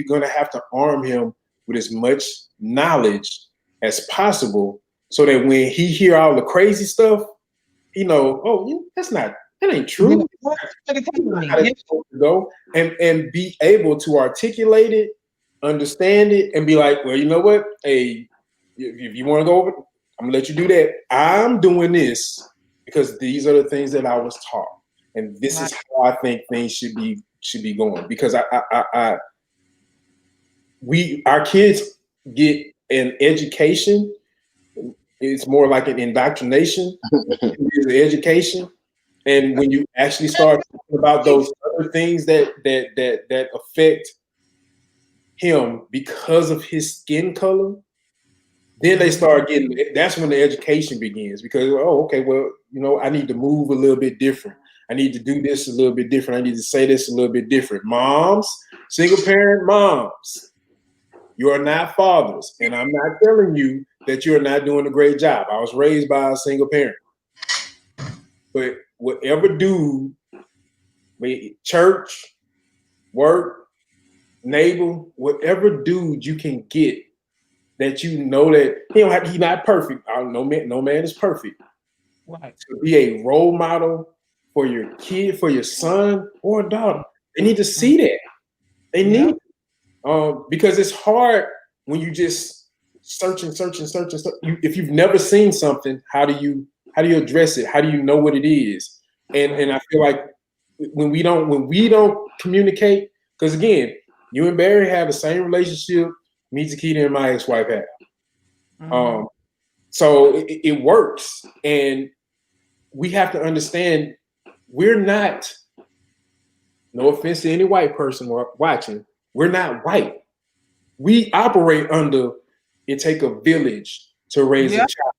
going to have to arm him with as much knowledge as possible so that when he hear all the crazy stuff, you know, oh, that ain't true. Go and be able to articulate it, understand it, and be like, well, you know what? Hey, if you want to go over, I'm gonna let you do that. I'm doing this because these are the things that I was taught, and this is how I think things should be going. Because our kids get an education. It's more like an indoctrination. It's an education. And when you actually start talking about those other things that affect him because of his skin color, then they start getting. That's when the education begins. Because okay, well, you know, I need to move a little bit different. I need to do this a little bit different. I need to say this a little bit different. Moms, single parent moms, You are not fathers, and I'm not telling you that you're not doing a great job. I was raised by a single parent, but whatever dude, church, work, neighbor, whatever dude you can get that you know that he's not perfect. No man is perfect. Right. To be a role model for your kid, for your son or daughter, they need to see that. They need, because it's hard when you just search. If you've never seen something, how do you address it? How do you know what it is? And I feel like when we don't communicate, because again, you and Barry have the same relationship me, Takeda, and my ex-wife have. Mm-hmm. So it works, and we have to understand we're not. No offense to any white person watching, we're not white. We operate under it take a village to raise a child,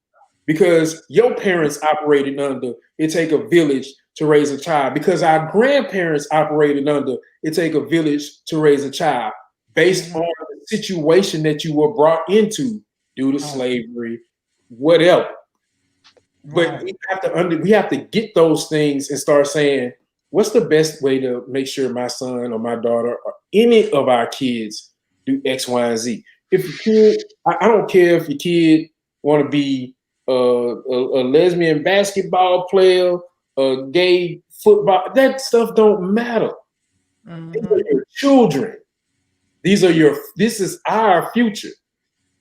because your parents operated under it take a village to raise a child, because our grandparents operated under it take a village to raise a child, based on the situation that you were brought into due to slavery, whatever. But we have to get those things and start saying, what's the best way to make sure my son or my daughter or any of our kids do X, Y, and Z? If your kid, I don't care if your kid want to be a lesbian basketball player, a gay football, that stuff don't matter. Mm-hmm. These are your children. This is our future.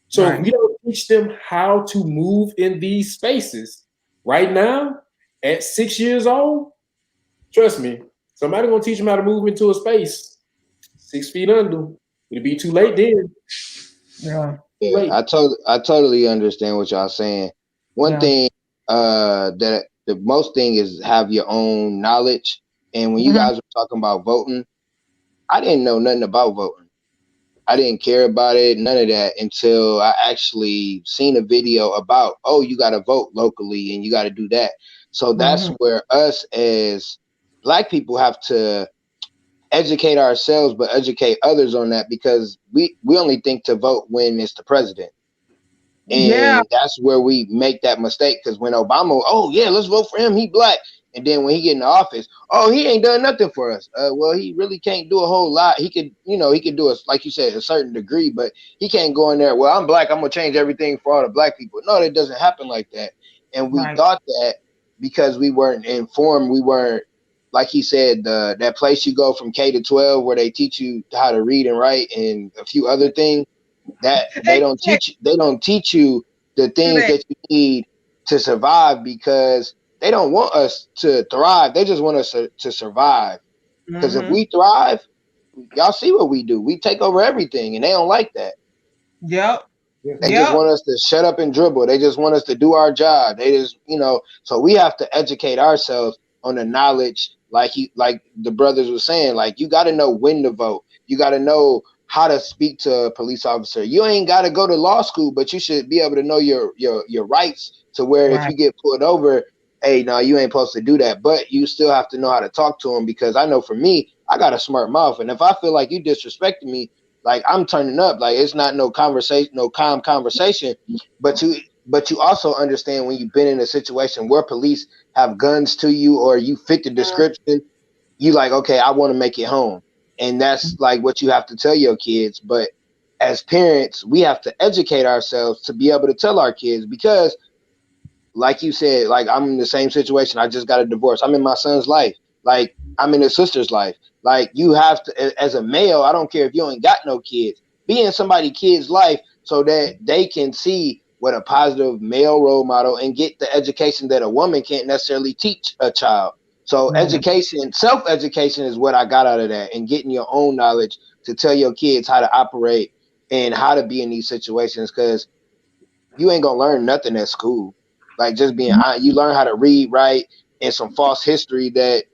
So if we don't teach them how to move in these spaces right now at 6 years old, trust me, somebody gonna teach them how to move into a space 6 feet under. It'll be too late then. Yeah. I totally understand what y'all saying. One thing that the most thing is have your own knowledge. And when you guys were talking about voting, I didn't know nothing about voting. I didn't care about it, none of that, until I actually seen a video about, oh, you got to vote locally and you got to do that. So that's where us as Black people have to educate ourselves, but educate others on that, because we only think to vote when it's the president. And that's where we make that mistake, because when Obama, oh yeah, let's vote for him, he Black. And then when he get in the office, oh, he ain't done nothing for us. Well, he really can't do a whole lot. He could, he could do like you said, a certain degree, but he can't go in there, well, I'm Black, I'm gonna change everything for all the Black people. No, it doesn't happen like that. And we thought that because we weren't informed, we weren't, like he said, that place you go from K to 12 where they teach you how to read and write and a few other things, that they don't teach you the things that you need to survive, because they don't want us to thrive. They just want us to survive. Because if we thrive, y'all see what we do. We take over everything, and they don't like that. They just want us to shut up and dribble. They just want us to do our job. They just, so we have to educate ourselves on the knowledge, like the brothers were saying, like you got to know when to vote. You got to know how to speak to a police officer. You ain't got to go to law school, but you should be able to know your rights, to where if you get pulled over, hey, no, you ain't supposed to do that. But you still have to know how to talk to them, because I know for me, I got a smart mouth. And if I feel like you disrespecting me, like I'm turning up, like it's not no conversation, no calm conversation. But you also understand when you've been in a situation where police have guns to you, or you fit the description, you like, okay, I want to make it home. And that's like what you have to tell your kids. But as parents, we have to educate ourselves to be able to tell our kids, because like you said, like I'm in the same situation. I just got a divorce. I'm in my son's life. Like I'm in his sister's life. Like you have to, as a male, I don't care if you ain't got no kids, be in somebody's kid's life so that they can see what a positive male role model and get the education that a woman can't necessarily teach a child. So education, self-education is what I got out of that, and getting your own knowledge to tell your kids how to operate and how to be in these situations, because you ain't gonna learn nothing at school. Like just being, you learn how to read, write, and some false history that,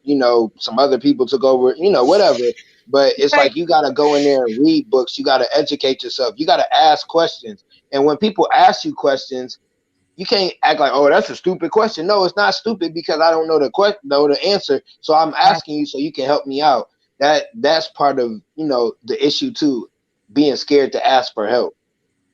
some other people took over, whatever. But it's like you got to go in there and read books. You got to educate yourself. You got to ask questions. And when people ask you questions, you can't act like, oh, that's a stupid question. No, it's not stupid, because I don't know the answer. So I'm asking you so you can help me out. That's part of, the issue too. being scared to ask for help.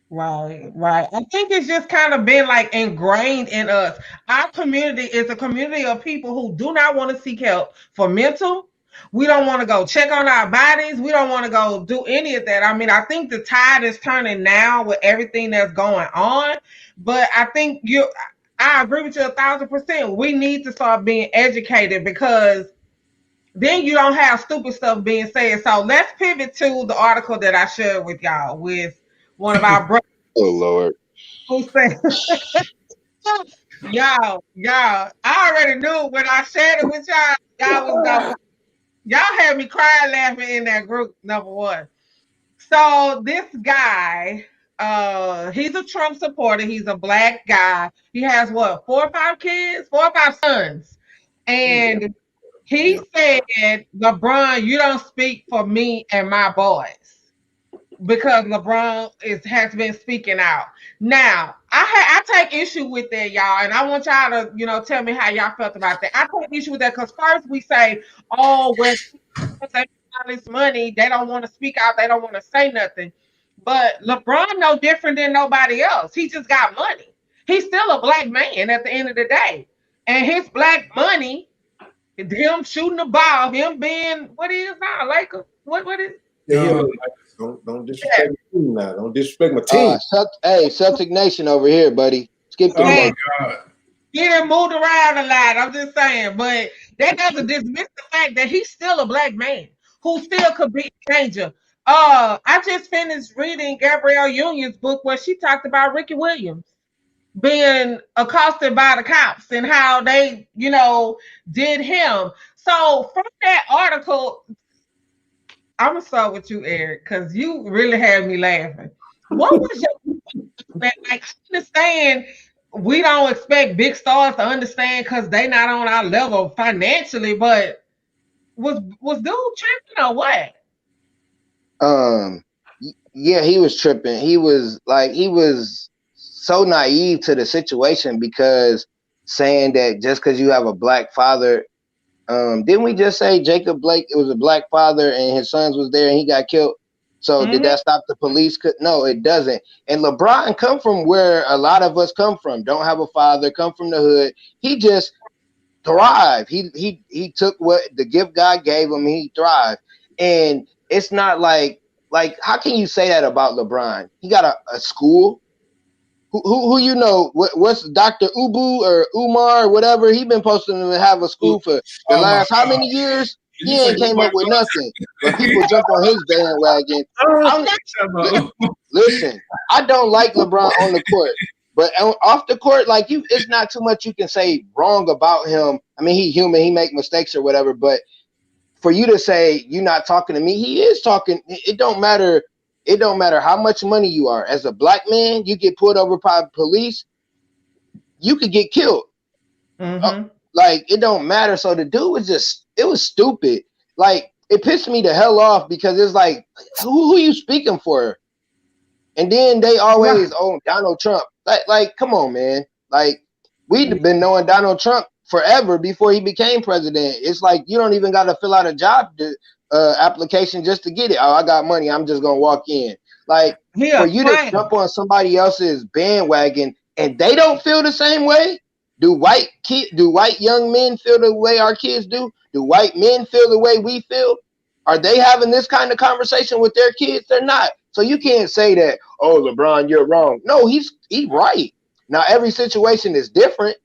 Right, right. I think it's just kind of been like ingrained in us. Our community is a community of people who do not want to seek help for mental. We don't want to go check on our bodies. We don't want to go do any of that. I mean, I think the tide is turning now with everything that's going on. But I think I agree with you 1,000%. We need to start being educated because then you don't have stupid stuff being said. So let's pivot to the article that I shared with y'all with one of our brothers Oh Lord. who said, y'all, I already knew when I shared it with y'all had me crying laughing in that group, number one. So this guy, he's a Trump supporter. He's a black guy. He has what, 4 or 5 kids, 4 or 5 sons. And he said, LeBron, you don't speak for me and my boys because LeBron has been speaking out. Now, I take issue with that, y'all, and I want y'all to, tell me how y'all felt about that. I take issue with that because first we say, oh, when they all this money, they don't want to speak out, they don't want to say nothing. But LeBron no different than nobody else. He just got money. He's still a black man at the end of the day. And his black money, him shooting the ball, him being what he is now, Laker. What is? Yeah, don't disrespect my team now. Don't disrespect my team. Hey, Celtic Nation over here, buddy. Skip the my God. He done moved around a lot. I'm just saying, but that doesn't dismiss the fact that he's still a black man who still could be a danger. I just finished reading Gabrielle Union's book where she talked about Ricky Williams being accosted by the cops and how they, did him. So from that article, I'm gonna start with you, Eric, because you really had me laughing. What was your like? I understand we don't expect big stars to understand because they not on our level financially, but was dude tripping or what? Yeah, he was tripping. He was so naive to the situation because saying that just because you have a black father, didn't we just say Jacob Blake, it was a black father and his sons was there and he got killed? So did that stop the police? No, it doesn't. And LeBron come from where a lot of us come from, don't have a father, come from the hood. He just thrived. He took what the gift God gave him, he thrived. And it's not like how can you say that about LeBron? He got a school. Who what's Dr. Ubu or Umar or whatever? He been posting to have a school for the last how many years? He ain't came up with nothing. But people jump on his bandwagon. Listen, I don't like LeBron on the court, but off the court, it's not too much you can say wrong about him. I mean, he's human, he make mistakes or whatever, but for you to say you're not talking to me, he is talking. It don't matter. It don't matter how much money you are. As a black man, you get pulled over by police, you could get killed. It don't matter. So the dude was it was stupid. It pissed me the hell off because it's like, who you speaking for? And then they always, Donald Trump. Come on, man. We've been knowing Donald Trump forever before he became president. It's like you don't even got to fill out a job application just to get it. Oh, I got money, I'm just gonna walk in. For you to jump on somebody else's bandwagon and they don't feel the same way. Do white young men feel the way our kids do? Do white men feel the way we feel? Are they having this kind of conversation with their kids? They're not. So you can't say that, oh, LeBron, you're wrong. No, he's right. Now every situation is different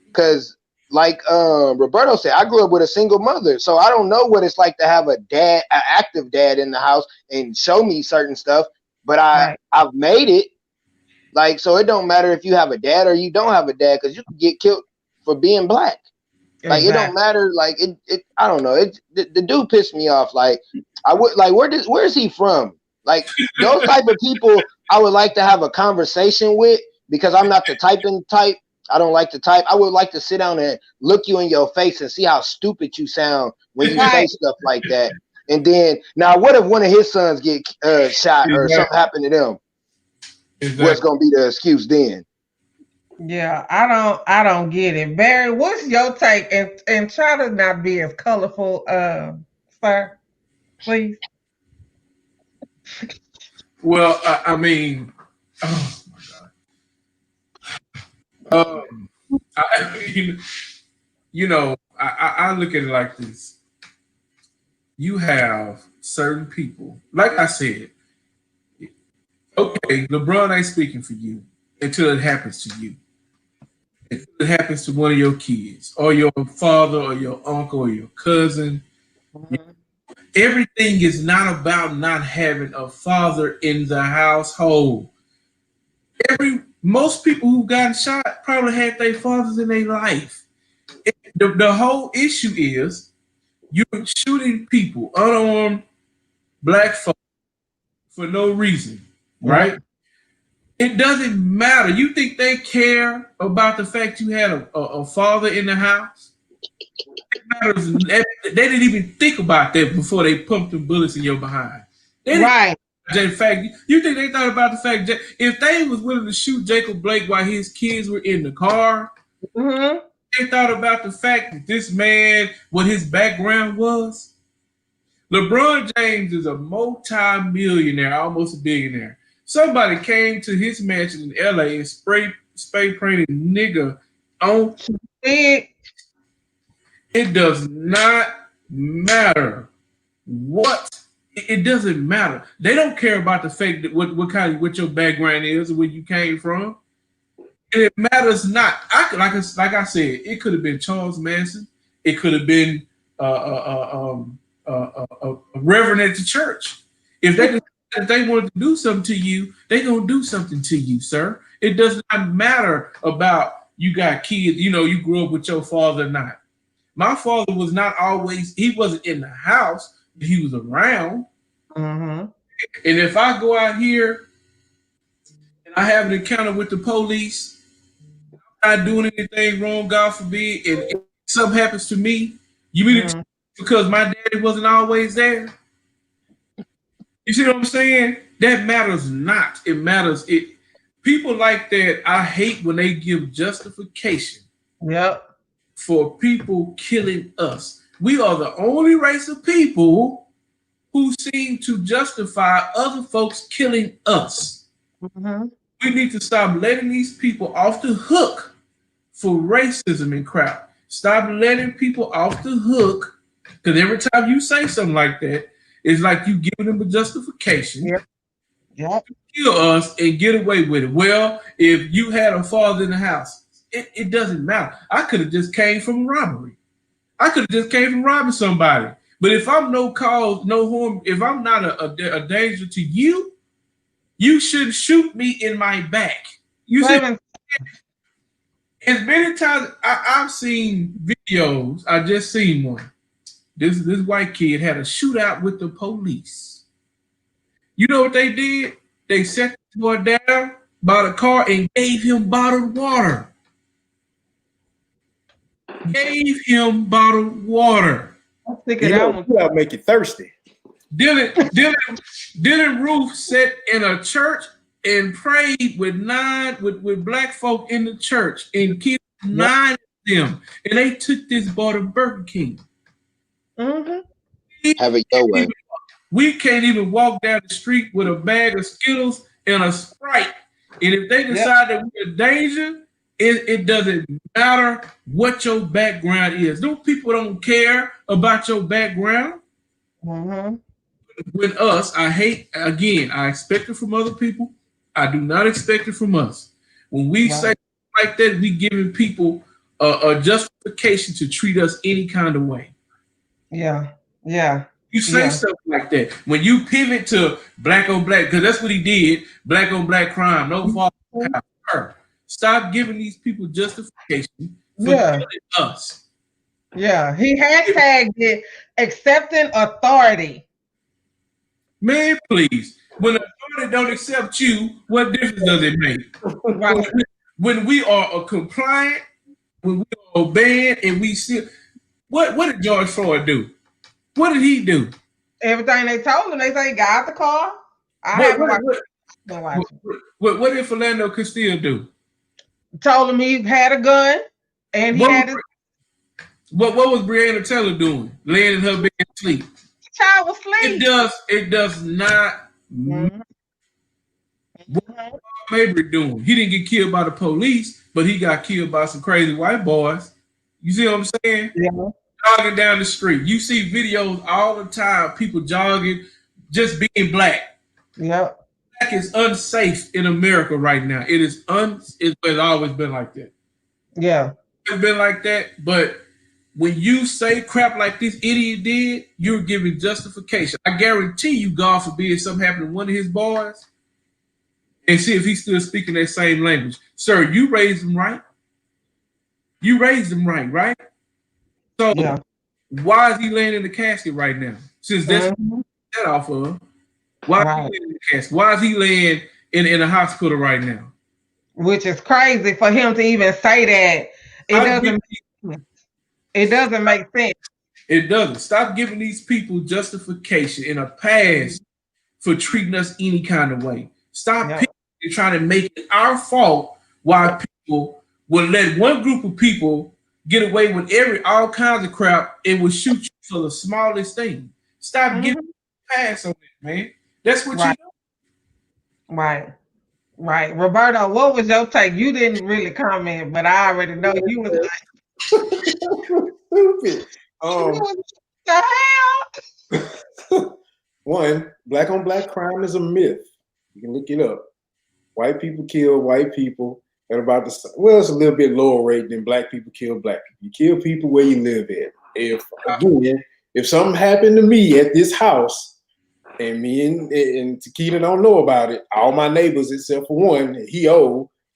because Roberto said, I grew up with a single mother, so I don't know what it's like to have an active dad in the house and show me certain stuff, but I've made it. So it don't matter if you have a dad or you don't have a dad because you can get killed for being black. It don't matter. I don't know. The dude pissed me off. Where is he from? Those type of people I would like to have a conversation with because I'm not the typing type. I don't like to type. I would like to sit down and look you in your face and see how stupid you sound when you say stuff like that. And then, now what if one of his sons get shot or something happened to them? What's going to be the excuse then? Yeah, I don't get it. Barry, what's your take? And try to not be as colorful, sir, please. Well, I mean, oh my God. I look at it like this. You have certain people, like I said, okay, LeBron ain't speaking for you until it happens to you. If it happens to one of your kids, or your father, or your uncle, or your cousin, everything is not about not having a father in the household. Most people who got shot probably had their fathers in their life. The whole issue is you're shooting people, unarmed black folks, for no reason, right? It doesn't matter. You think they care about the fact you had a father in the house? It matters. They didn't even think about that before they pumped the bullets in your behind. Right. In fact, you think they thought about the fact that if they was willing to shoot Jacob Blake while his kids were in the car, they thought about the fact that this man, what his background was? LeBron James is a multi-millionaire, almost a billionaire. Somebody came to his mansion in LA and spray painted nigga on it. It does not matter what. It doesn't matter. They don't care about the fact that what your background is or where you came from. And it matters not. Like I said, it could have been Charles Manson. It could have been a reverend at the church. If they wanted to do something to you, they're gonna do something to you, sir. It does not matter about you got kids. You grew up with your father or not. My father was not always. He wasn't in the house. He was around. And if I go out here and I have an encounter with the police, I'm not doing anything wrong, God forbid, and if something happens to me, you mean it's because my daddy wasn't always there? You see what I'm saying? That matters not. It matters. People like that, I hate when they give justification for people killing us. We are the only race of people who seem to justify other folks killing us. We need to stop letting these people off the hook for racism and crap. Stop letting people off the hook, because every time you say something like that, it's like you giving them a justification to kill us and get away with it. Well, if you had a father in the house, it doesn't matter. I could have just came from a robbery. I could have just came from robbing somebody. But if I'm no cause, no harm, if I'm not a danger to you, you should shoot me in my back. You see, as many times I've seen videos, I just seen one. This white kid had a shootout with the police. You know what they did? They set the boy down by the car and gave him bottled water. Gave him bottled water. That'll make you thirsty. Dylan Roof sat in a church and prayed with black folk in the church and killed 9 of them. And they took this bar to Burger King. Have it your way. We can't even walk down the street with a bag of Skittles and a Sprite. And if they decide that we're in danger, it doesn't matter what your background is. Those people don't care about your background. With us, I expect it from other people. I do not expect it from us. When we say like that, we giving people a justification to treat us any kind of way. You say stuff like that. When you pivot to black on black, because that's what he did, black on black crime, no fault. Stop giving these people justification for killing us. He hashtagged it accepting authority. Man, please. When authority don't accept you, what difference does it make? When we are compliant, when we are obeying, and we still, what did George Floyd do? What did he do? Everything they told him, they say he got out the car. What did Philando Castile do? Told him he had a gun, and he had. What was Breonna Taylor doing? Laying in her bed asleep. The child was asleep. It does not Mhm. What Mabry doing? He didn't get killed by the police, but he got killed by some crazy white boys. You see what I'm saying? Yeah. Jogging down the street. You see videos all the time, people jogging, just being black. Yep. Black is unsafe in America right now. It's always been like that. Yeah. It's been like that, but when you say crap like this idiot did, you're giving justification. I guarantee you, God forbid, something happened to one of his boys, and see if he's still speaking that same language. Sir, you raised him right. You raised him right, right? So Yeah. why is he laying in the casket right now? Since that's that off of, why is he laying in the casket? Why is he laying in a hospital right now? Which is crazy for him to even say that. It doesn't make sense. It doesn't. Stop giving these people justification in a pass for treating us any kind of way. Stop trying to make it our fault why people will let one group of people get away with all kinds of crap and will shoot you for the smallest thing. Stop giving a pass on it, man. That's what you do. Right. Roberto, what was your take? You didn't really comment, but I already know you was like stupid. what the hell? One, black on black crime is a myth. You can look it up. White people kill white people at about it's a little bit lower rate than black people kill black people. You kill people where you live at. If something happened to me at this house, and me and Takeda don't know about it, all my neighbors except for one,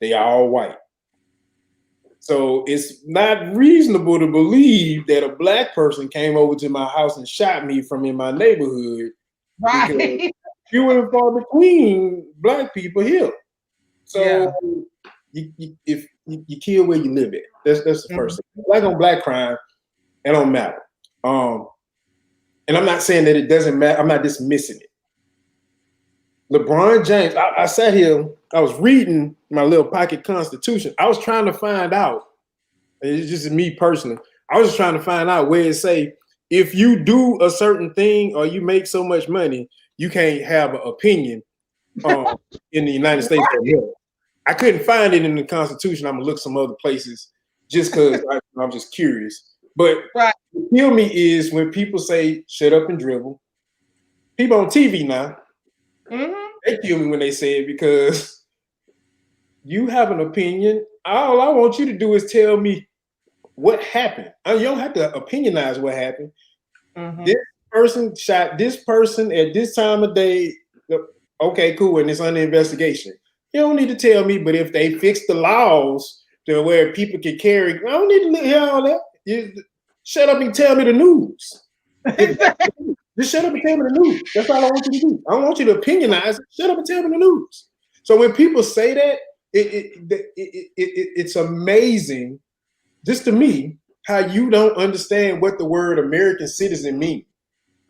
they are all white. So it's not reasonable to believe that a black person came over to my house and shot me from in my neighborhood. Right. Few and far between black people here. So if you kill where you live at, that's the first thing. Black on black crime, it don't matter. And I'm not saying that it doesn't matter. I'm not dismissing it. LeBron James, I sat here, I was reading my little pocket constitution. I was trying to find out, and it's just me personally, I was just trying to find out where it say, if you do a certain thing or you make so much money, you can't have an opinion in the United States of America. I couldn't find it in the Constitution. I'm gonna look some other places just because I'm just curious. But what kill me is when people say shut up and dribble. People on TV now, they kill me when they say it because you have an opinion. All I want you to do is tell me what happened. You don't have to opinionize what happened. This person shot this person at this time of day. Okay, cool, and it's under investigation. You don't need to tell me, but if they fix the laws to where people can carry, I don't need to hear all that. Shut up and tell me the news. Just shut up and tell me the news. That's all I want you to do. I don't want you to opinionize it. Shut up and tell me the news. So when people say that, it's amazing, just to me, how you don't understand what the word American citizen means.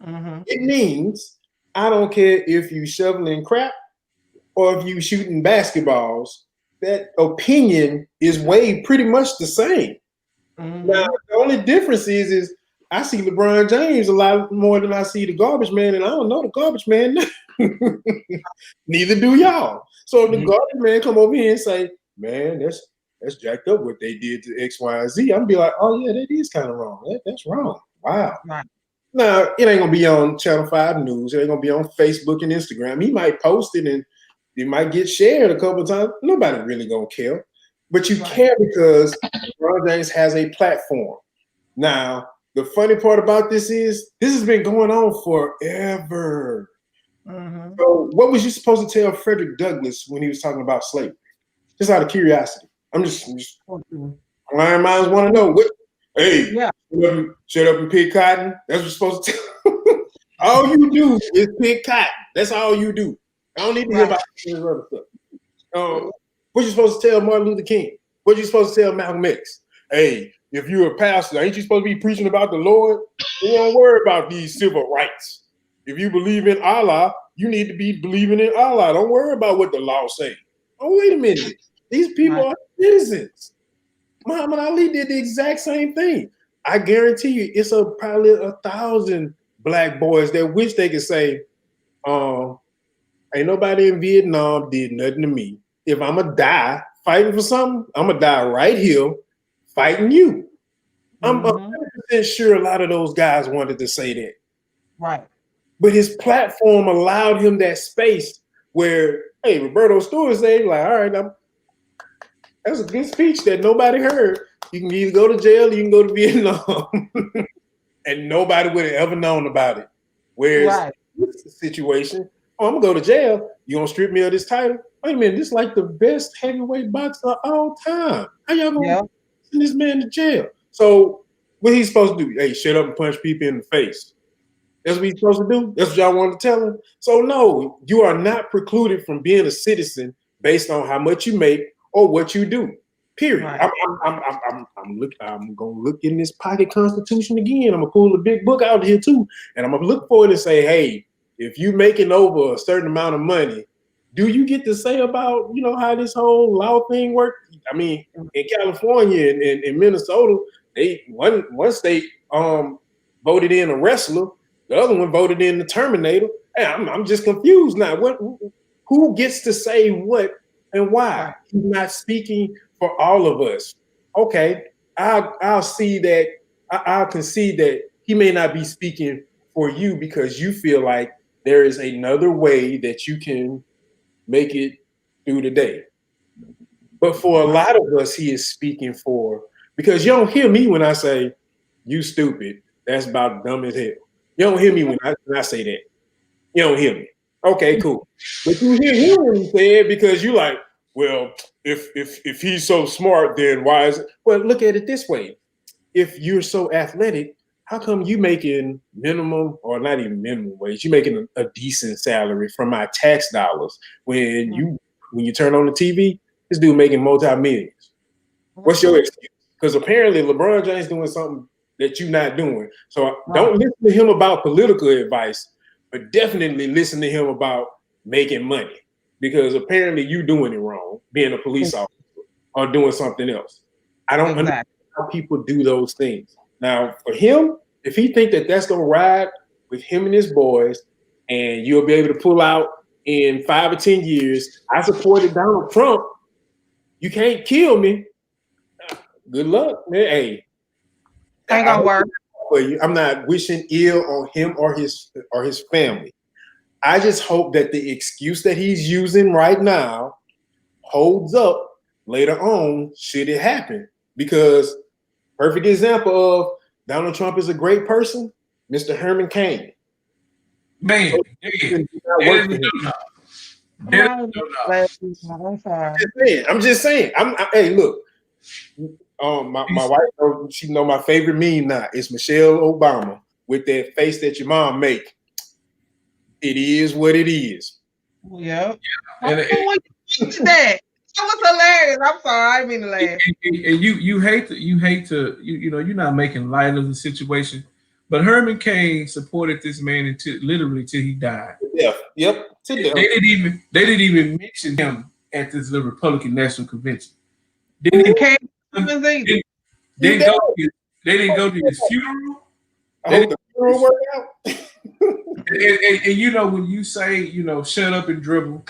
It means I don't care if you shoveling crap or if you shooting basketballs. That opinion is way pretty much the same. Now the only difference is I see LeBron James a lot more than I see the garbage man, and I don't know the garbage man. Neither do y'all. So if the garbage man come over here and say, "Man, that's jacked up what they did to X, Y, and Z," I'm be like, "Oh yeah, that is kind of wrong. That's wrong. Wow." Now it ain't gonna be on Channel 5 News. It ain't gonna be on Facebook and Instagram. He might post it and it might get shared a couple of times. Nobody really gonna care, but you care because LeBron James has a platform. Now, the funny part about this is this has been going on forever. So, what was you supposed to tell Frederick Douglass when he was talking about slavery? Just out of curiosity, I'm just my minds want to know what. Hey, shut up and pick cotton. That's what you're supposed to tell. All you do is pick cotton. That's all you do. I don't need to hear about this other stuff. What you supposed to tell Martin Luther King? What you supposed to tell Malcolm X? Hey, if you're a pastor, ain't you supposed to be preaching about the Lord? You don't worry about these civil rights. If you believe in Allah, you need to be believing in Allah. Don't worry about what the law say. Oh, wait a minute. These people are citizens. Muhammad Ali did the exact same thing. I guarantee you, it's probably 1,000 black boys that wish they could say, Ain't nobody in Vietnam did nothing to me. If I'm going to die fighting for something, I'm going to die right here fighting you. I'm 100% sure a lot of those guys wanted to say that. Right. But his platform allowed him that space where, hey, Roberto Stewart said, like, all right, that's a good speech that nobody heard. You can either go to jail or you can go to Vietnam. And nobody would have ever known about it. Whereas this situation, I'm going to go to jail. You going to strip me of this title? Wait a minute, this is like the best heavyweight boxer of all time. How y'all going to send this man to jail? So what he's supposed to do? Hey, shut up and punch people in the face. That's what he's supposed to do? That's what y'all want to tell him? So no, you are not precluded from being a citizen based on how much you make or what you do. Period. Right. I'm gonna look in this pocket constitution again. I'm gonna pull a big book out here too, and I'm gonna look for it and say, hey, if you making over a certain amount of money, do you get to say about how this whole law thing works? I mean, in California and in Minnesota, they one state voted in a wrestler, the other one voted in the Terminator. Hey, I'm just confused now. Who gets to say what and why? He's not speaking for all of us. Okay, I'll see that. I'll concede that he may not be speaking for you because you feel like there is another way that you can make it through the day. But for a lot of us, he is speaking for, because you don't hear me when I say, you stupid. That's about dumb as hell. You don't hear me when I say that. You don't hear me. Okay, cool. But you hear him when he say it because you like, well, if he's so smart, then why is it? Well, look at it this way. If you're so athletic, how come you making minimum, or not even minimum wage, you making a decent salary from my tax dollars when you turn on the TV, this dude making multi-millions? What's your excuse? Because apparently LeBron James doing something that you're not doing. So don't listen to him about political advice, but definitely listen to him about making money. Because apparently you doing it wrong, being a police officer or doing something else. I don't understand how people do those things. Now, for him, if he think that that's going to ride with him and his boys and you'll be able to pull out in 5 or 10 years, I supported Donald Trump, you can't kill me. Good luck, man. Hey, ain't gonna work. I'm not wishing ill on him or his family. I just hope that the excuse that he's using right now holds up later on should it happen. Because perfect example of Donald Trump is a great person, Mr. Herman Cain. Man, I'm just saying. Hey, look. My wife, she know my favorite meme now. It's Michelle Obama with that face that your mom make. It is what it is. Yep. And that was hilarious. I'm sorry, I didn't mean to laugh. And you hate to you're not making light of the situation, but Herman Cain supported this man until he died. Yeah. Yep. They didn't even mention him at this little Republican National Convention. They didn't go to his funeral. I hope the funeral worked out. And when you say, shut up and dribble,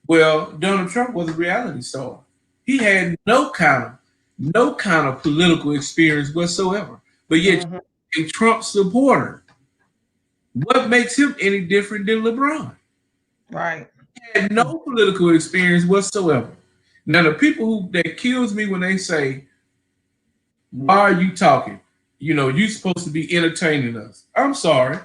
well, Donald Trump was a reality star. He had no kind of political experience whatsoever, but yet a Trump supporter. What makes him any different than LeBron? Right. He had no political experience whatsoever. Now, the people that kills me when they say, why are you talking? You're supposed to be entertaining us. I'm sorry.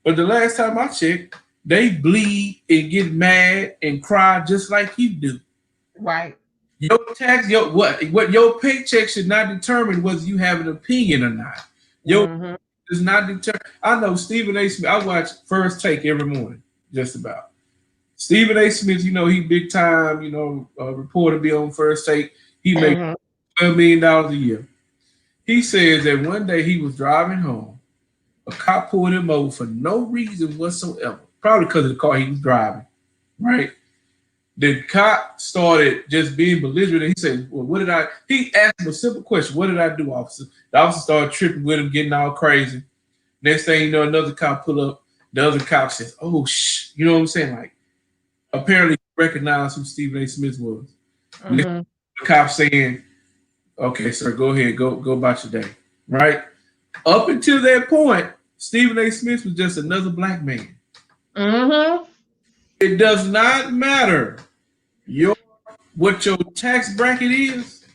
But the last time I checked, they bleed and get mad and cry just like you do. Right. Your tax, what your paycheck should not determine whether you have an opinion or not. Does not determine. I know Stephen A. Smith. I watch First Take every morning, just about. Stephen A. Smith, he big time, reporter be on First Take. He makes $12 million a year. He says that one day he was driving home. A cop pulled him over for no reason whatsoever, probably because of the car he was driving, right? The cop started just being belligerent. He said, well, he asked him a simple question. What did I do, officer? The officer started tripping with him, getting all crazy. Next thing you know, another cop pull up. The other cop says, oh, you know what I'm saying? Like, apparently recognized who Stephen A. Smith was. Mhm. The cop saying, "Okay, sir, go ahead, go about your day." Right? Up until that point, Stephen A. Smith was just another black man. Mhm. It does not matter what your tax bracket is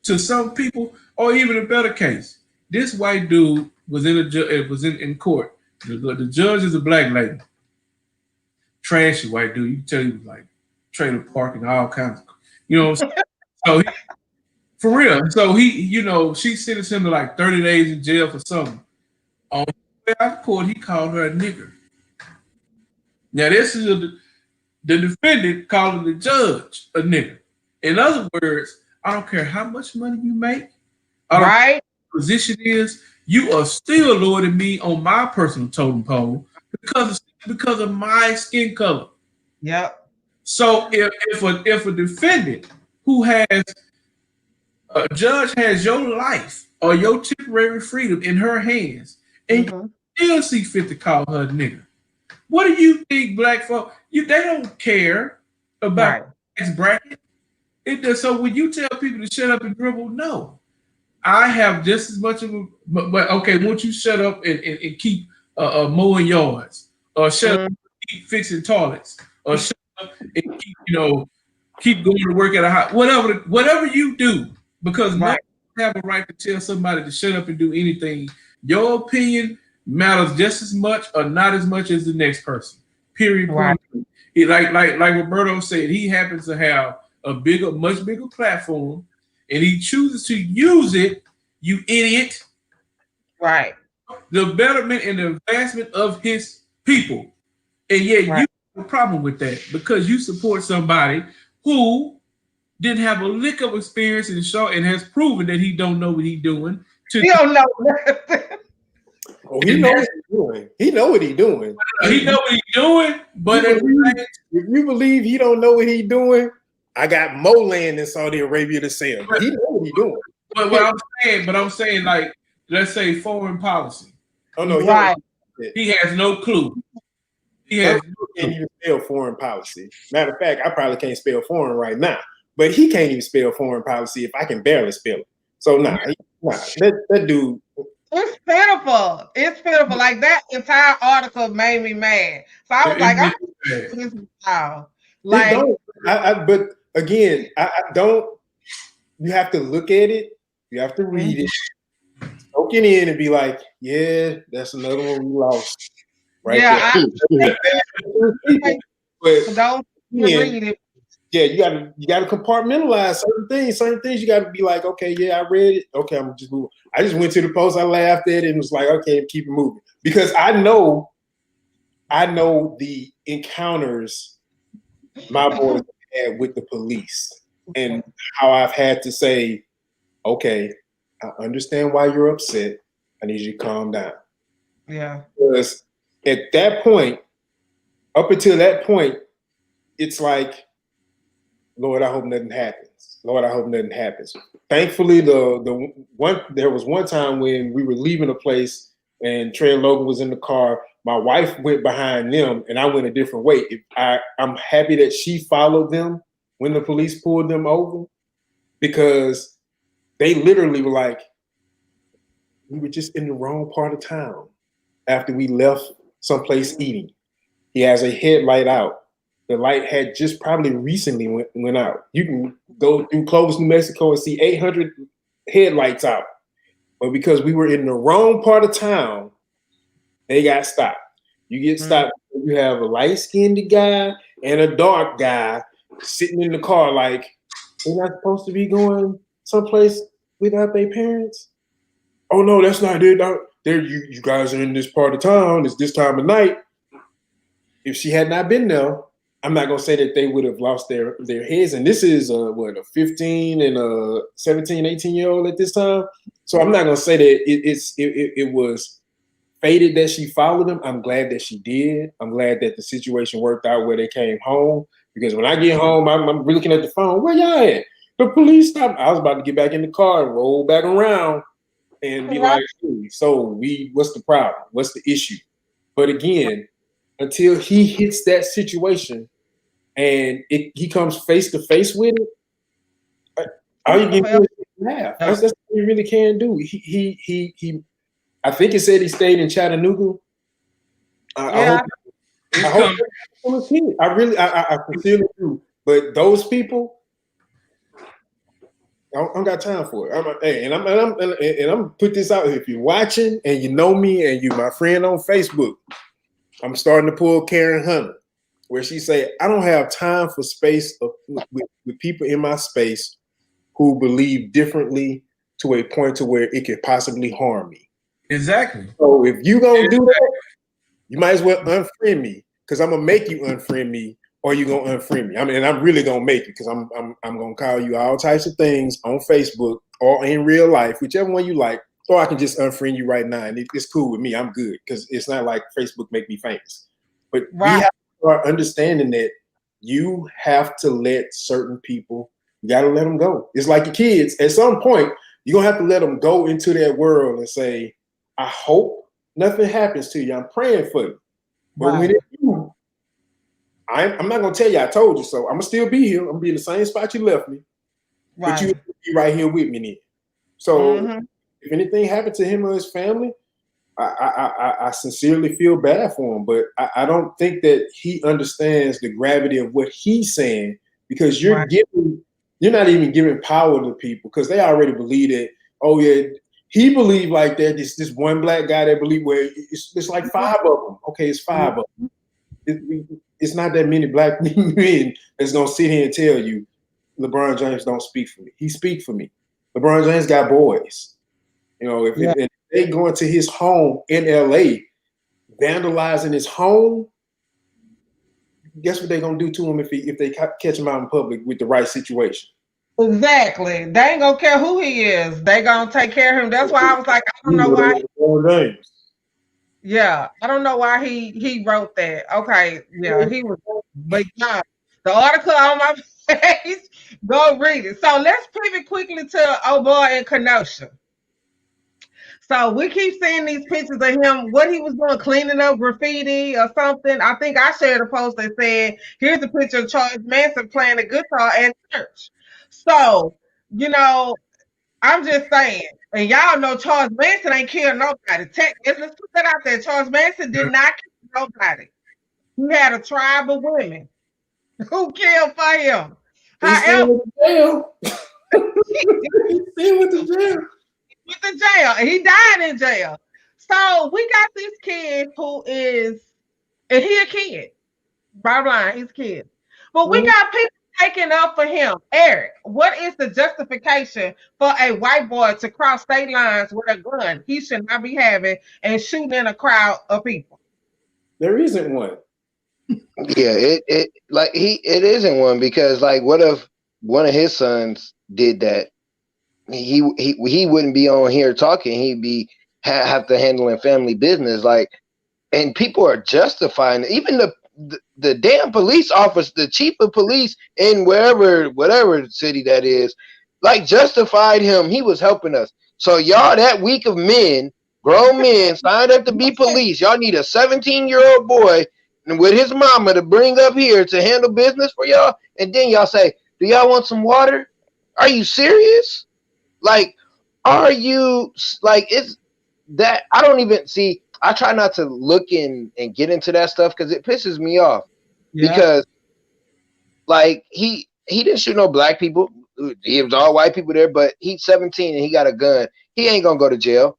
to some people, or even a better case. This white dude was in court. The judge is a black lady. Trashy white dude. You can tell he was like trailer park and all kinds of, so for real. So she sentenced him to like 30 days in jail for something. On the way out of court, he called her a nigger. Now this is the defendant calling the judge a nigger. In other words, I don't care how much money you make, Right. Position is, you are still lower than me on my personal totem pole because of my skin color. Yep. So if a defendant who has a judge has your life or your temporary freedom in her hands, and you still see fit to call her a nigger, what do you think, black folk? They don't care about tax bracket. It does. So when you tell people to shut up and dribble, no. I have just as much of a, but okay, won't you shut up and keep mowing yards, or shut up and keep fixing toilets, or shut up and keep going to work at a house, whatever you do, because no one have a right to tell somebody to shut up and do anything. Your opinion matters just as much or not as much as the next person. Period. Right. Like Roberto said, he happens to have a much bigger platform, and he chooses to use it, you idiot. Right. The betterment and the advancement of his people. And yet you have a problem with that because you support somebody who didn't have a lick of experience and has proven that he don't know what he's doing. He don't know. Oh, he knows what he's doing. He know what he's doing. He know what he's doing, but if you believe he don't know what he's doing, I got more land in Saudi Arabia to sell. He know what he's doing. But I'm saying, like, let's say foreign policy. Oh no, he has no clue. He can't even spell foreign policy. Matter of fact, I probably can't spell foreign right now, but he can't even spell foreign policy if I can barely spell it. So that dude. It's pitiful. It's pitiful. Like, that entire article made me mad. So I was like, but again, I don't. You have to look at it. You have to read it, soak it in, and be like, "Yeah, that's another one we lost." Right? Yeah, but don't read it. Yeah, you gotta compartmentalize certain things. Certain things you gotta be like, okay, yeah, I read it. Okay, I'm just moving. I just went to the post, I laughed at it, and was like, okay, keep it moving. Because I know the encounters my boys had with the police and how I've had to say, okay, I understand why you're upset. I need you to calm down. Yeah. Because at that point, up until that point, it's like, Lord, I hope nothing happens. Lord, I hope nothing happens. Thankfully, there was one time when we were leaving a place and Trey and Logan was in the car. My wife went behind them and I went a different way. I'm happy that she followed them when the police pulled them over, because they literally were like, we were just in the wrong part of town after we left someplace eating. He has a headlight out. The light had just probably recently went out. You can go through Clovis, New Mexico and see 800 headlights out. But because we were in the wrong part of town, they got stopped. You get stopped. You have a light-skinned guy and a dark guy sitting in the car like, they're not supposed to be going someplace without their parents? Oh, no, that's not it. You guys are in this part of town. It's this time of night. If she had not been there, I'm not gonna say that they would have lost their heads. And this is a 15 and a 17, 18-year-old at this time. So I'm not gonna say that it was fated that she followed them. I'm glad that she did. I'm glad that the situation worked out where they came home. Because when I get home, I'm looking at the phone. Where y'all at? The police stopped. I was about to get back in the car and roll back around and be like, hey, so what's the problem? What's the issue? But again, until he hits that situation and he comes face to face with it, all you can do is laugh. That's what you really can do. He I think it said he stayed in Chattanooga. I hope I sincerely do. But those people, I don't got time for it. I'm put this out. If you're watching and you know me and you my friend on Facebook, I'm starting to pull Karen Hunter, where she say, I don't have time for space with people in my space who believe differently to a point to where it could possibly harm me. Exactly. So if you gonna do that, you might as well unfriend me, because I'm gonna make you unfriend me, or you gonna unfriend me. I mean, and I'm really gonna make you, because I'm gonna call you all types of things on Facebook or in real life, whichever one you like, or I can just unfriend you right now, and it's cool with me. I'm good, because it's not like Facebook make me famous. But we have to start understanding that you have to let certain people, you gotta let them go. It's like your kids. At some point, you're gonna have to let them go into that world and say, I hope nothing happens to you. I'm praying for you. But when it do, I'm not gonna tell you I told you so. I'm gonna still be here. I'm gonna be in the same spot you left me. Right. But you be right here with me then. So if anything happened to him or his family, I sincerely feel bad for him. But I don't think that he understands the gravity of what he's saying, because you're not even giving power to people, because they already believe that, oh yeah, he believed like that. This one black guy that believed, where it's like 5 of them. Okay, it's 5 of them. It's not that many black men that's gonna sit here and tell you LeBron James don't speak for me. He speak for me. LeBron James got boys. You know, if they go into his home in LA, vandalizing his home, guess what they're gonna do to him if they catch him out in public with the right situation? Exactly. They ain't gonna care who he is. They gonna take care of him. That's why I was like, I don't know why. Yeah, I don't know why he wrote that. Okay, yeah, he was, but yeah, the article on my face, go read it. So let's pivot quickly to Oh Boy in Kenosha. So we keep seeing these pictures of him, what he was doing, cleaning up graffiti or something. I think I shared a post that said, here's a picture of Charles Manson playing the guitar at church. So, you know, I'm just saying, and y'all know Charles Manson ain't killed nobody. Let's put that out there. Charles Manson did not kill nobody. He had a tribe of women who killed for him. However, with the jail, and he died in jail. So we got this kid who is, and he a kid. Bottom line, he's a kid. But we got people taking up for him. Eric, what is the justification for a white boy to cross state lines with a gun he should not be having and shooting in a crowd of people? There isn't one. Yeah, it isn't one, because like, what if one of his sons did that? He wouldn't be on here talking. He'd be have to handle in family business. Like, and people are justifying it. Even the damn police officer, the chief of police in whatever city that is, like, justified him. He was helping us. So y'all, that week of men, grown men, signed up to be police. Y'all need a 17-year-old boy with his mama to bring up here to handle business for y'all. And then y'all say, do y'all want some water? Are you serious? Like, are you, like, it's that, I don't even see, I try not to look in and get into that stuff because it pisses me off. Yeah. Because, like, he didn't shoot no black people. It was all white people there, but he's 17 and he got a gun. He ain't gonna go to jail.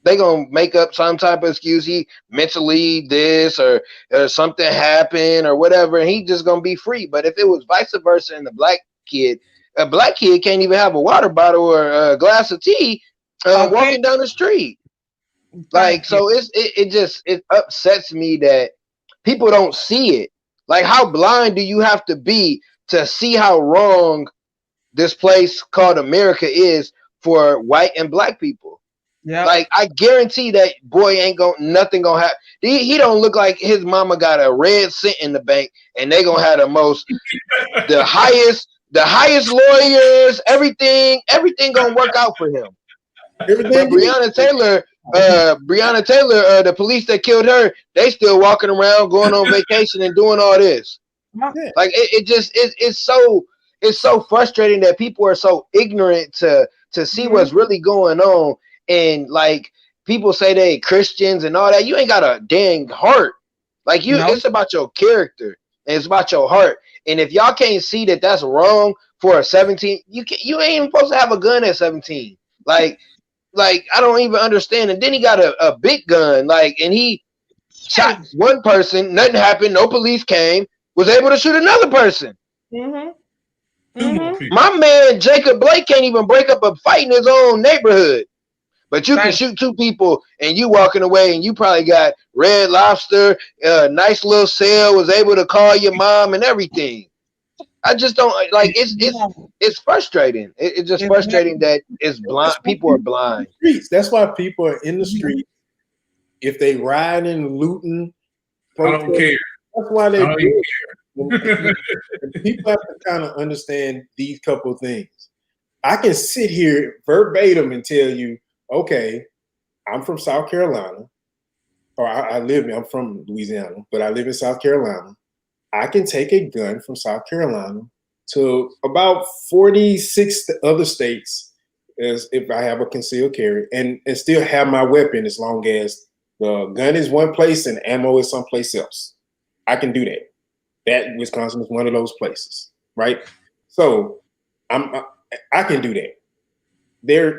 They gonna make up some type of excuse. He mentally this or something happened or whatever, and he just gonna be free. But if it was vice versa and a black kid can't even have a water bottle or a glass of tea walking down the street. Like, so it upsets me that people don't see it. Like, how blind do you have to be to see how wrong this place called America is for white and black people? Yeah. Like, I guarantee that boy ain't nothing gonna happen. He don't look like his mama got a red cent in the bank and they gonna have the highest lawyers, everything gonna work out for him. But Breonna Taylor, the police that killed her, they still walking around, going on vacation and doing all this. Like it's so frustrating that people are so ignorant to see what's really going on. And like people say they Christians and all that. You ain't got a dang heart. Like it's about your character and it's about your heart. And if y'all can't see that that's wrong for a 17, you ain't even supposed to have a gun at 17. Like I don't even understand. And then he got a big gun, like, and he shot one person, nothing happened, no police came, was able to shoot another person. My man Jacob Blake can't even break up a fight in his own neighborhood. But you can shoot two people and you walking away and you probably got Red Lobster, nice little cell, was able to call your mom and everything. I just don't like it's frustrating. It's just frustrating that it's blind. People are blind. Streets. That's why people are in the street. If they ride and looting, I don't care. That's why they don't do it. People have to kind of understand these couple of things. I can sit here verbatim and tell you, okay, I'm from South Carolina, or I'm from Louisiana, but I live in South Carolina. I can take a gun from South Carolina to about 46 other states as if I have a concealed carry and still have my weapon as long as the gun is one place and ammo is someplace else. I can do that. That Wisconsin is one of those places, right? So I can do that.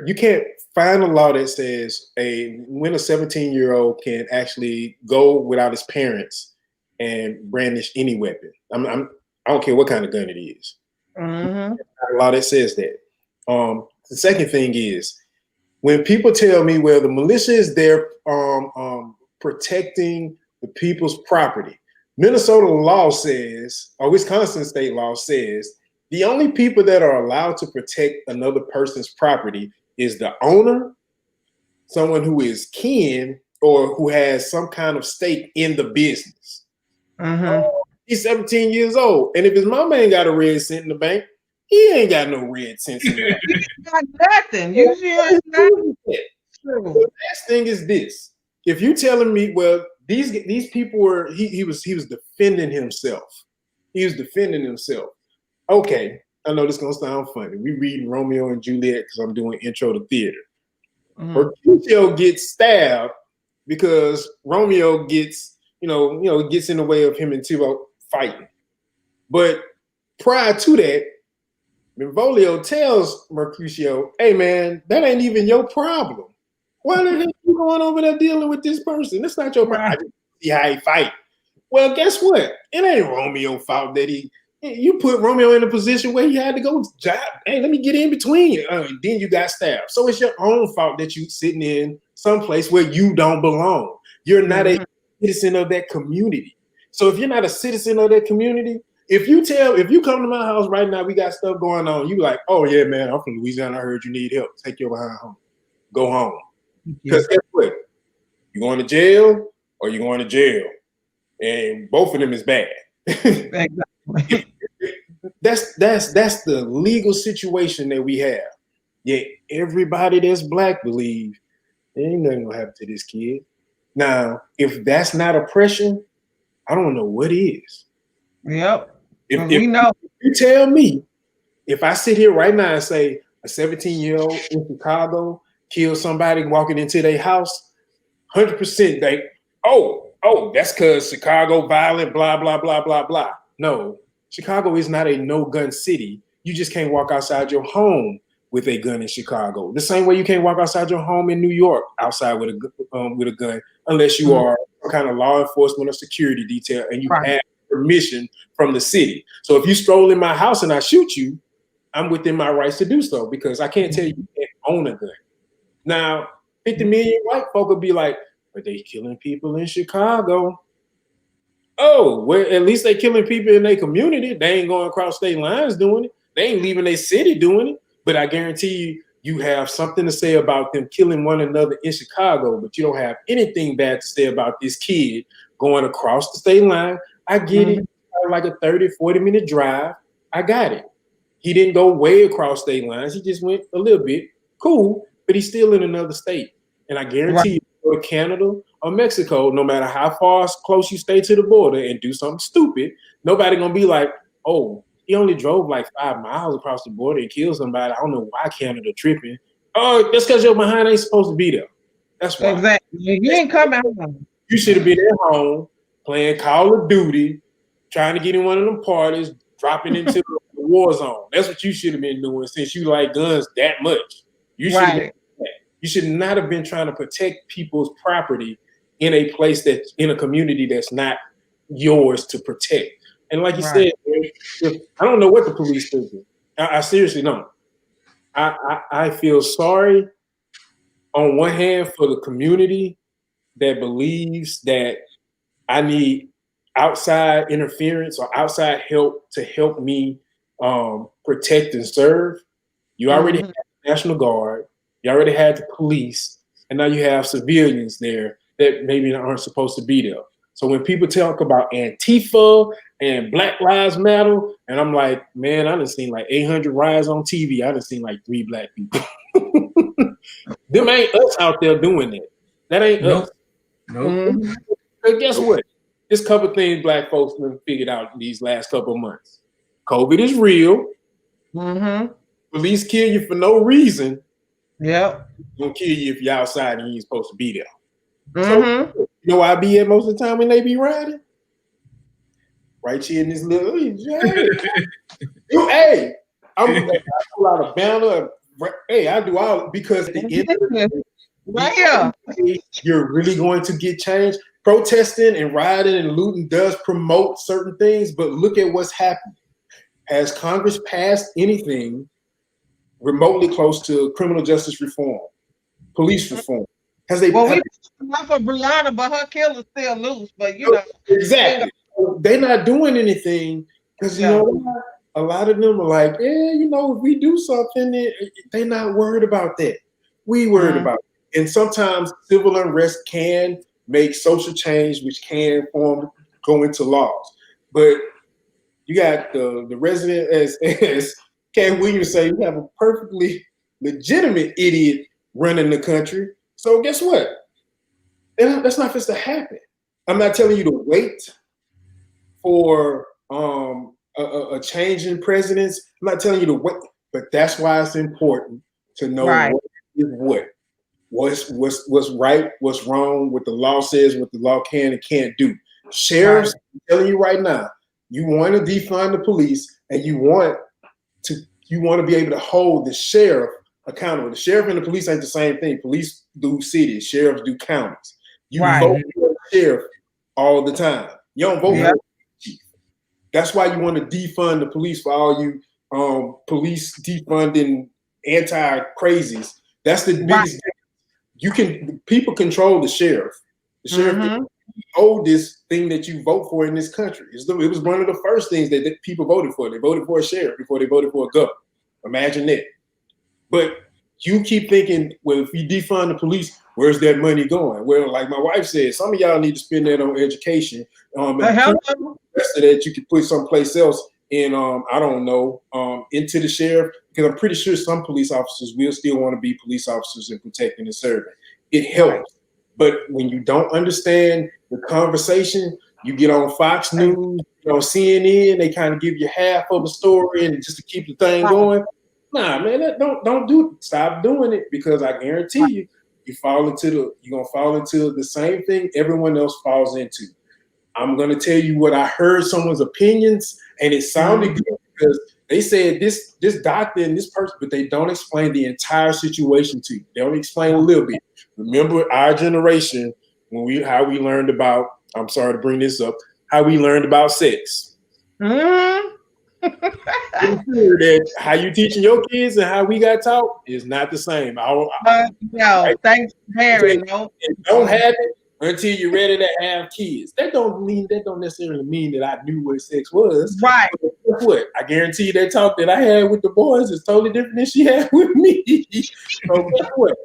You can't find a law that says when a 17-year-old can actually go without his parents and brandish any weapon. I don't care what kind of gun it is. A law that says that. The second thing is when people tell me, well, the militia is there protecting the people's property. Minnesota law says, or Wisconsin state law says, the only people that are allowed to protect another person's property is the owner, someone who is kin, or who has some kind of stake in the business. He's 17 years old. And if his mama ain't got a red cent in the bank, he ain't got no red cents in the bank. Got nothing. You sure? The last thing is this. If you telling me, well, these people were, he was defending himself. He was defending himself. Okay, I know this is gonna sound funny. We reading Romeo and Juliet because I'm doing intro to theater. Mercutio gets stabbed because Romeo gets, gets in the way of him and Tybalt fighting. But prior to that, Benvolio tells Mercutio, hey man, that ain't even your problem. Why the hell you going over there dealing with this person? That's not your problem. I just see how he fight. Well, guess what? It ain't Romeo's fault that you put Romeo in a position where he had to go job. Hey, let me get in between you. Then you got stabbed. So it's your own fault that you sitting in someplace where you don't belong. You're not a citizen of that community. So if you're not a citizen of that community, if you come to my house right now, we got stuff going on. You like, oh yeah, man, I'm from Louisiana. I heard you need help. Take your behind home. Go home. Because guess what? You going to jail or you going to jail, and both of them is bad. Exactly. That's the legal situation that we have. Yet everybody that's black believe there ain't nothing gonna happen to this kid. Now, if that's not oppression, I don't know what is. Yep. If we know. You tell me, if I sit here right now and say a 17-year-old in Chicago killed somebody walking into their house, 100% they, that's because Chicago violent, blah, blah, blah, blah, blah. No, Chicago is not a no-gun city. You just can't walk outside your home with a gun in Chicago. The same way you can't walk outside your home in New York outside with a gun unless you are some kind of law enforcement or security detail and you have permission from the city. So if you stroll in my house and I shoot you, I'm within my rights to do so because I can't tell you can't own a gun. Now, 50 million white folk will be like, but they killing people in Chicago. Oh, well, at least they killing people in their community. They ain't going across state lines doing it. They ain't leaving their city doing it. But I guarantee you have something to say about them killing one another in Chicago, but you don't have anything bad to say about this kid going across the state line. I get it. Like a 30, 40-minute drive. I got it. He didn't go way across state lines. He just went a little bit. Cool, but he's still in another state. And I guarantee you go to Canada or Mexico, no matter how far close you stay to the border and do something stupid, nobody gonna be like, oh, he only drove like 5 miles across the border and killed somebody. I don't know why Canada tripping. Oh, that's because your behind ain't supposed to be there. That's why. Exactly. You ain't coming home. You should have been at home playing Call of Duty, trying to get in one of them parties, dropping into the war zone. That's what you should have been doing since you like guns that much. You should have been. You should not have been trying to protect people's property in a place that's in a community that's not yours to protect. And like you said, I don't know what the police do. I seriously don't. I feel sorry on one hand for the community that believes that I need outside interference or outside help to help me protect and serve. You already have the National Guard. You already had the police, and now you have civilians there that maybe aren't supposed to be there. So when people talk about Antifa and Black Lives Matter, and I'm like, man, I done seen like 800 riots on TV. I done seen like 3 black people. Them ain't us out there doing that. That ain't us. Nope. But guess what? This couple things black folks have figured out in these last couple of months. COVID is real. Police kill you for no reason. Yep. Gonna kill you if you're outside and you ain't supposed to be there. So, you know where I be at most of the time when they be riding? Right here in this little hey, I pull out a banner. Hey, I do all because at the end of the day, you're really going to get change. Protesting and rioting and looting does promote certain things, but look at what's happening. Has Congress passed anything remotely close to criminal justice reform, police reform? Has they? Well, we not for Brianna, but her killer's still loose. But you know, exactly, they're not doing anything because you know a lot of them are like, yeah, you know, if we do something, they're not worried about that. We worried about it, and sometimes civil unrest can make social change, which can go into laws, but you got the resident as Cat Williams say, you have a perfectly legitimate idiot running the country. So guess what? That's not supposed to happen. I'm not telling you to wait for a change in presidents. I'm not telling you to wait, but that's why it's important to know what is what's right, what's wrong, what the law says, what the law can and can't do. Sheriffs, I'm telling you right now, you want to defund the police and you want to be able to hold the sheriff accountable. The sheriff and the police ain't the same thing. Police do cities, sheriffs do counties. You vote for the sheriff all the time. You don't vote for the chief. That's why you want to defund the police for all you police defunding anti-crazies. That's the biggest difference. People control the sheriff. The sheriff is the oldest thing that you vote for in this country. It was one of the first things that people voted for. They voted for a sheriff before they voted for a governor. Imagine that. But you keep thinking, well, if you defund the police, where's that money going? Well, like my wife said, some of y'all need to spend that on education. And the rest of that you could put someplace else in, I don't know, into the sheriff, because I'm pretty sure some police officers will still want to be police officers and protecting and serving. It helps. But when you don't understand the conversation, you get on Fox News, on CNN, they kind of give you half of the story and just to keep the thing going. Nah, man, stop doing it, because I guarantee you're gonna fall into the same thing everyone else falls into. I'm gonna tell you what I heard someone's opinions, and it sounded good because they said this doctor and this person, but they don't explain the entire situation to you. They only explain a little bit. Remember our generation how we learned about, I'm sorry to bring this up, how we learned about sex. Sure that how you teaching your kids and how we got taught is not the same. Thanks, Harry. It don't happen until you're ready to have kids. That don't necessarily mean that I knew what sex was. Right. But guess what? I guarantee you that talk that I had with the boys is totally different than she had with me. So guess what?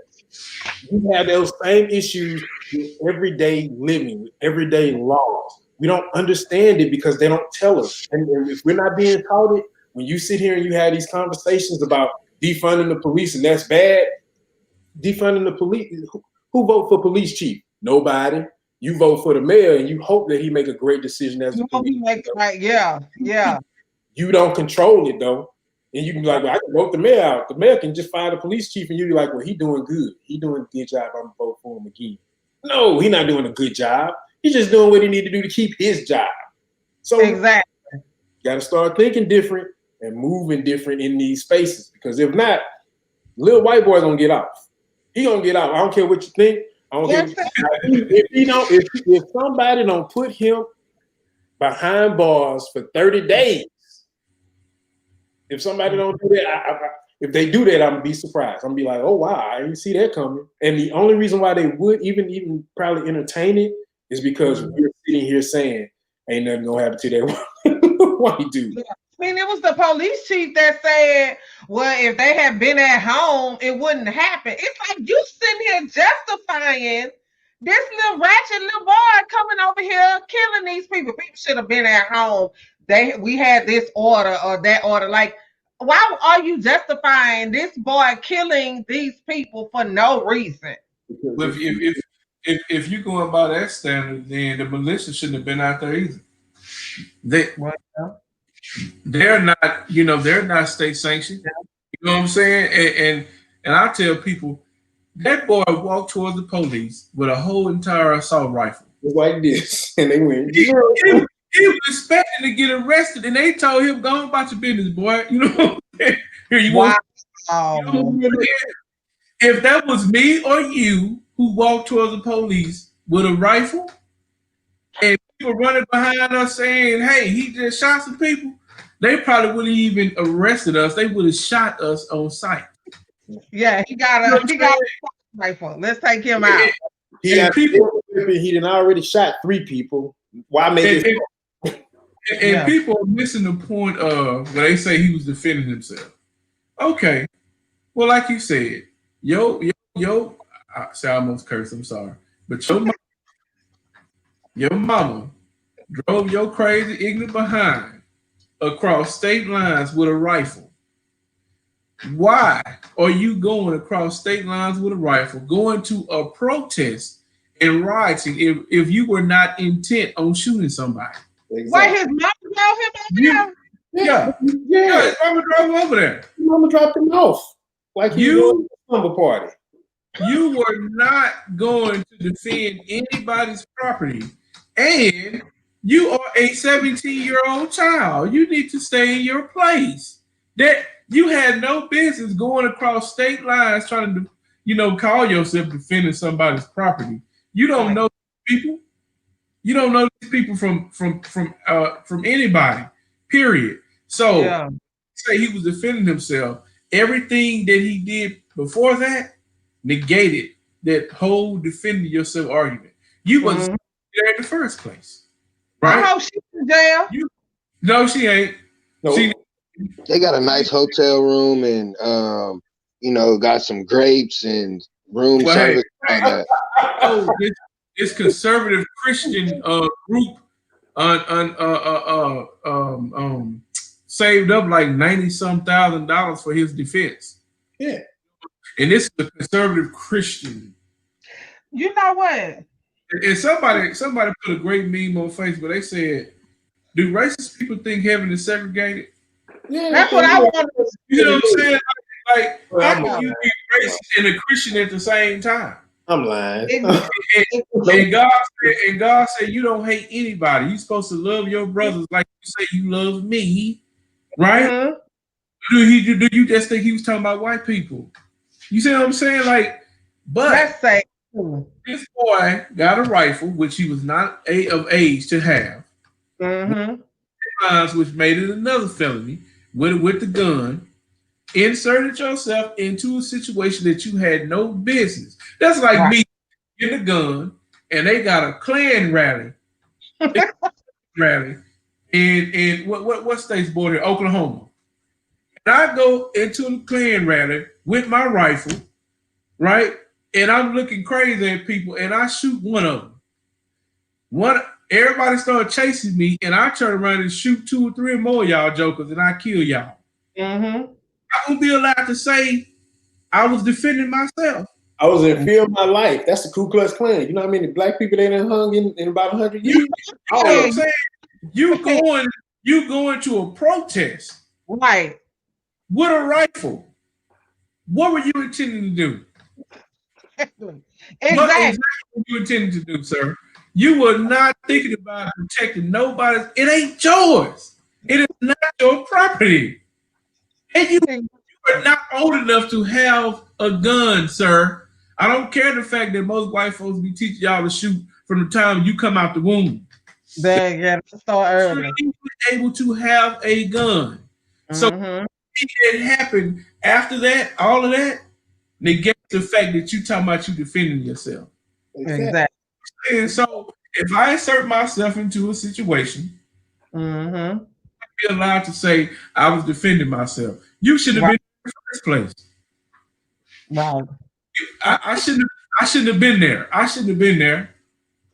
You have those same issues with everyday living, with everyday laws. We don't understand it because they don't tell us. And if we're not being taught it, when you sit here and you have these conversations about defunding the police and that's bad, defunding the police, who vote for police chief? Nobody. You vote for the mayor and you hope that he make a great decision as a police. Right, yeah. You don't control it though. And you can be like, well, I can vote the mayor out. The mayor can just fire the police chief and you be like, well, he doing good. He doing a good job. I'm gonna vote for him again. No, he's not doing a good job. He's just doing what he need to do to keep his job. So exactly. You gotta start thinking different and moving different in these spaces. Because if not, little white boy's gonna get off. He gonna get off. I don't care what you think. I don't care. If somebody don't put him behind bars for 30 days, if somebody don't do that, if they do that, I'm gonna be surprised. I'm gonna be like, oh wow, I didn't see that coming. And the only reason why they would even probably entertain it is because we're sitting here saying ain't nothing gonna happen to that white dude. I mean, it was the police chief that said, well, if they had been at home, it wouldn't happen. It's like you sitting here justifying this little ratchet little boy coming over here killing these people. People should have been at home. We had this order or that order. Like, why are you justifying this boy killing these people for no reason? Well, if you're going by that standard, then the militia shouldn't have been out there either. They're not, they're not state sanctioned. You know what I'm saying? And I tell people, that boy walked towards the police with a whole entire assault rifle. Like this, and they went. He was expecting to get arrested, and they told him, "Go on about your business, boy." You know, here you want. If that was me or you who walked towards the police with a rifle, and people running behind us saying, "Hey, he just shot some people," they probably wouldn't even arrested us. They would have shot us on sight. Yeah, he got a rifle. Let's take him out. He done already shot 3 people. Why make it? And people are missing the point of when they say he was defending himself. Okay, well, like you said, I almost cursed. I'm sorry, but your mama drove your crazy ignorant behind across state lines with a rifle. Why are you going across state lines with a rifle, going to a protest and rioting if you were not intent on shooting somebody? Exactly. Why his mama drove him over there? Yeah. His mama drove him over there. His mama dropped him off. Like you number party. You were not going to defend anybody's property. And you are a 17-year-old child. You need to stay in your place. That you had no business going across state lines trying to, call yourself defending somebody's property. You don't know people. You don't know these people from anybody. Period. So say he was defending himself. Everything that he did before that negated that whole defending yourself argument. You wasn't there in the first place. Right? I hope she's in jail. No, she ain't. No. They got a nice hotel room and got some grapes and room service. This conservative Christian group saved up like $90,000 for his defense. Yeah. And this is a conservative Christian. You know what? And somebody put a great meme on Facebook. They said, "Do racist people think heaven is segregated?" Yeah, that's what I want. You know what I'm saying? Like how can you be racist and a Christian at the same time? I'm lying. And God said, you don't hate anybody. You're supposed to love your brothers like you say you love me, right? Mm-hmm. Do you just think he was talking about white people? You see what I'm saying? Like, but let's say this boy got a rifle, which he was not of age to have. Mm-hmm. Which made it another felony with the gun. Inserted yourself into a situation that you had no business. That's like me getting a gun and they got a Klan rally. In what state's border? Oklahoma. And I go into the Klan rally with my rifle, right? And I'm looking crazy at people and I shoot one of them. Everybody started chasing me and I turn around and shoot 2 or 3 more of y'all jokers and I kill y'all. Mm-hmm. I won't be allowed to say I was defending myself. I was in Fear of My Life. That's the Ku Klux Klan. You know how many black people they done hung in about 100 years? You know what I'm saying? You going to a protest. Right. With a rifle. What were you intending to do? Exactly. What exactly were you intending to do, sir? You were not thinking about protecting nobody. It ain't yours. It is not your property. And you are not old enough to have a gun, sir. I don't care the fact that most white folks be teaching y'all to shoot from the time you come out the womb. They get start early. You were able to have a gun. So it happened after that, all of that, negates the fact that you talking about you defending yourself. Exactly. And so if I insert myself into a situation, I'd be allowed to say I was defending myself. You should have been in the first place. Right. I shouldn't have been there. I shouldn't have been there.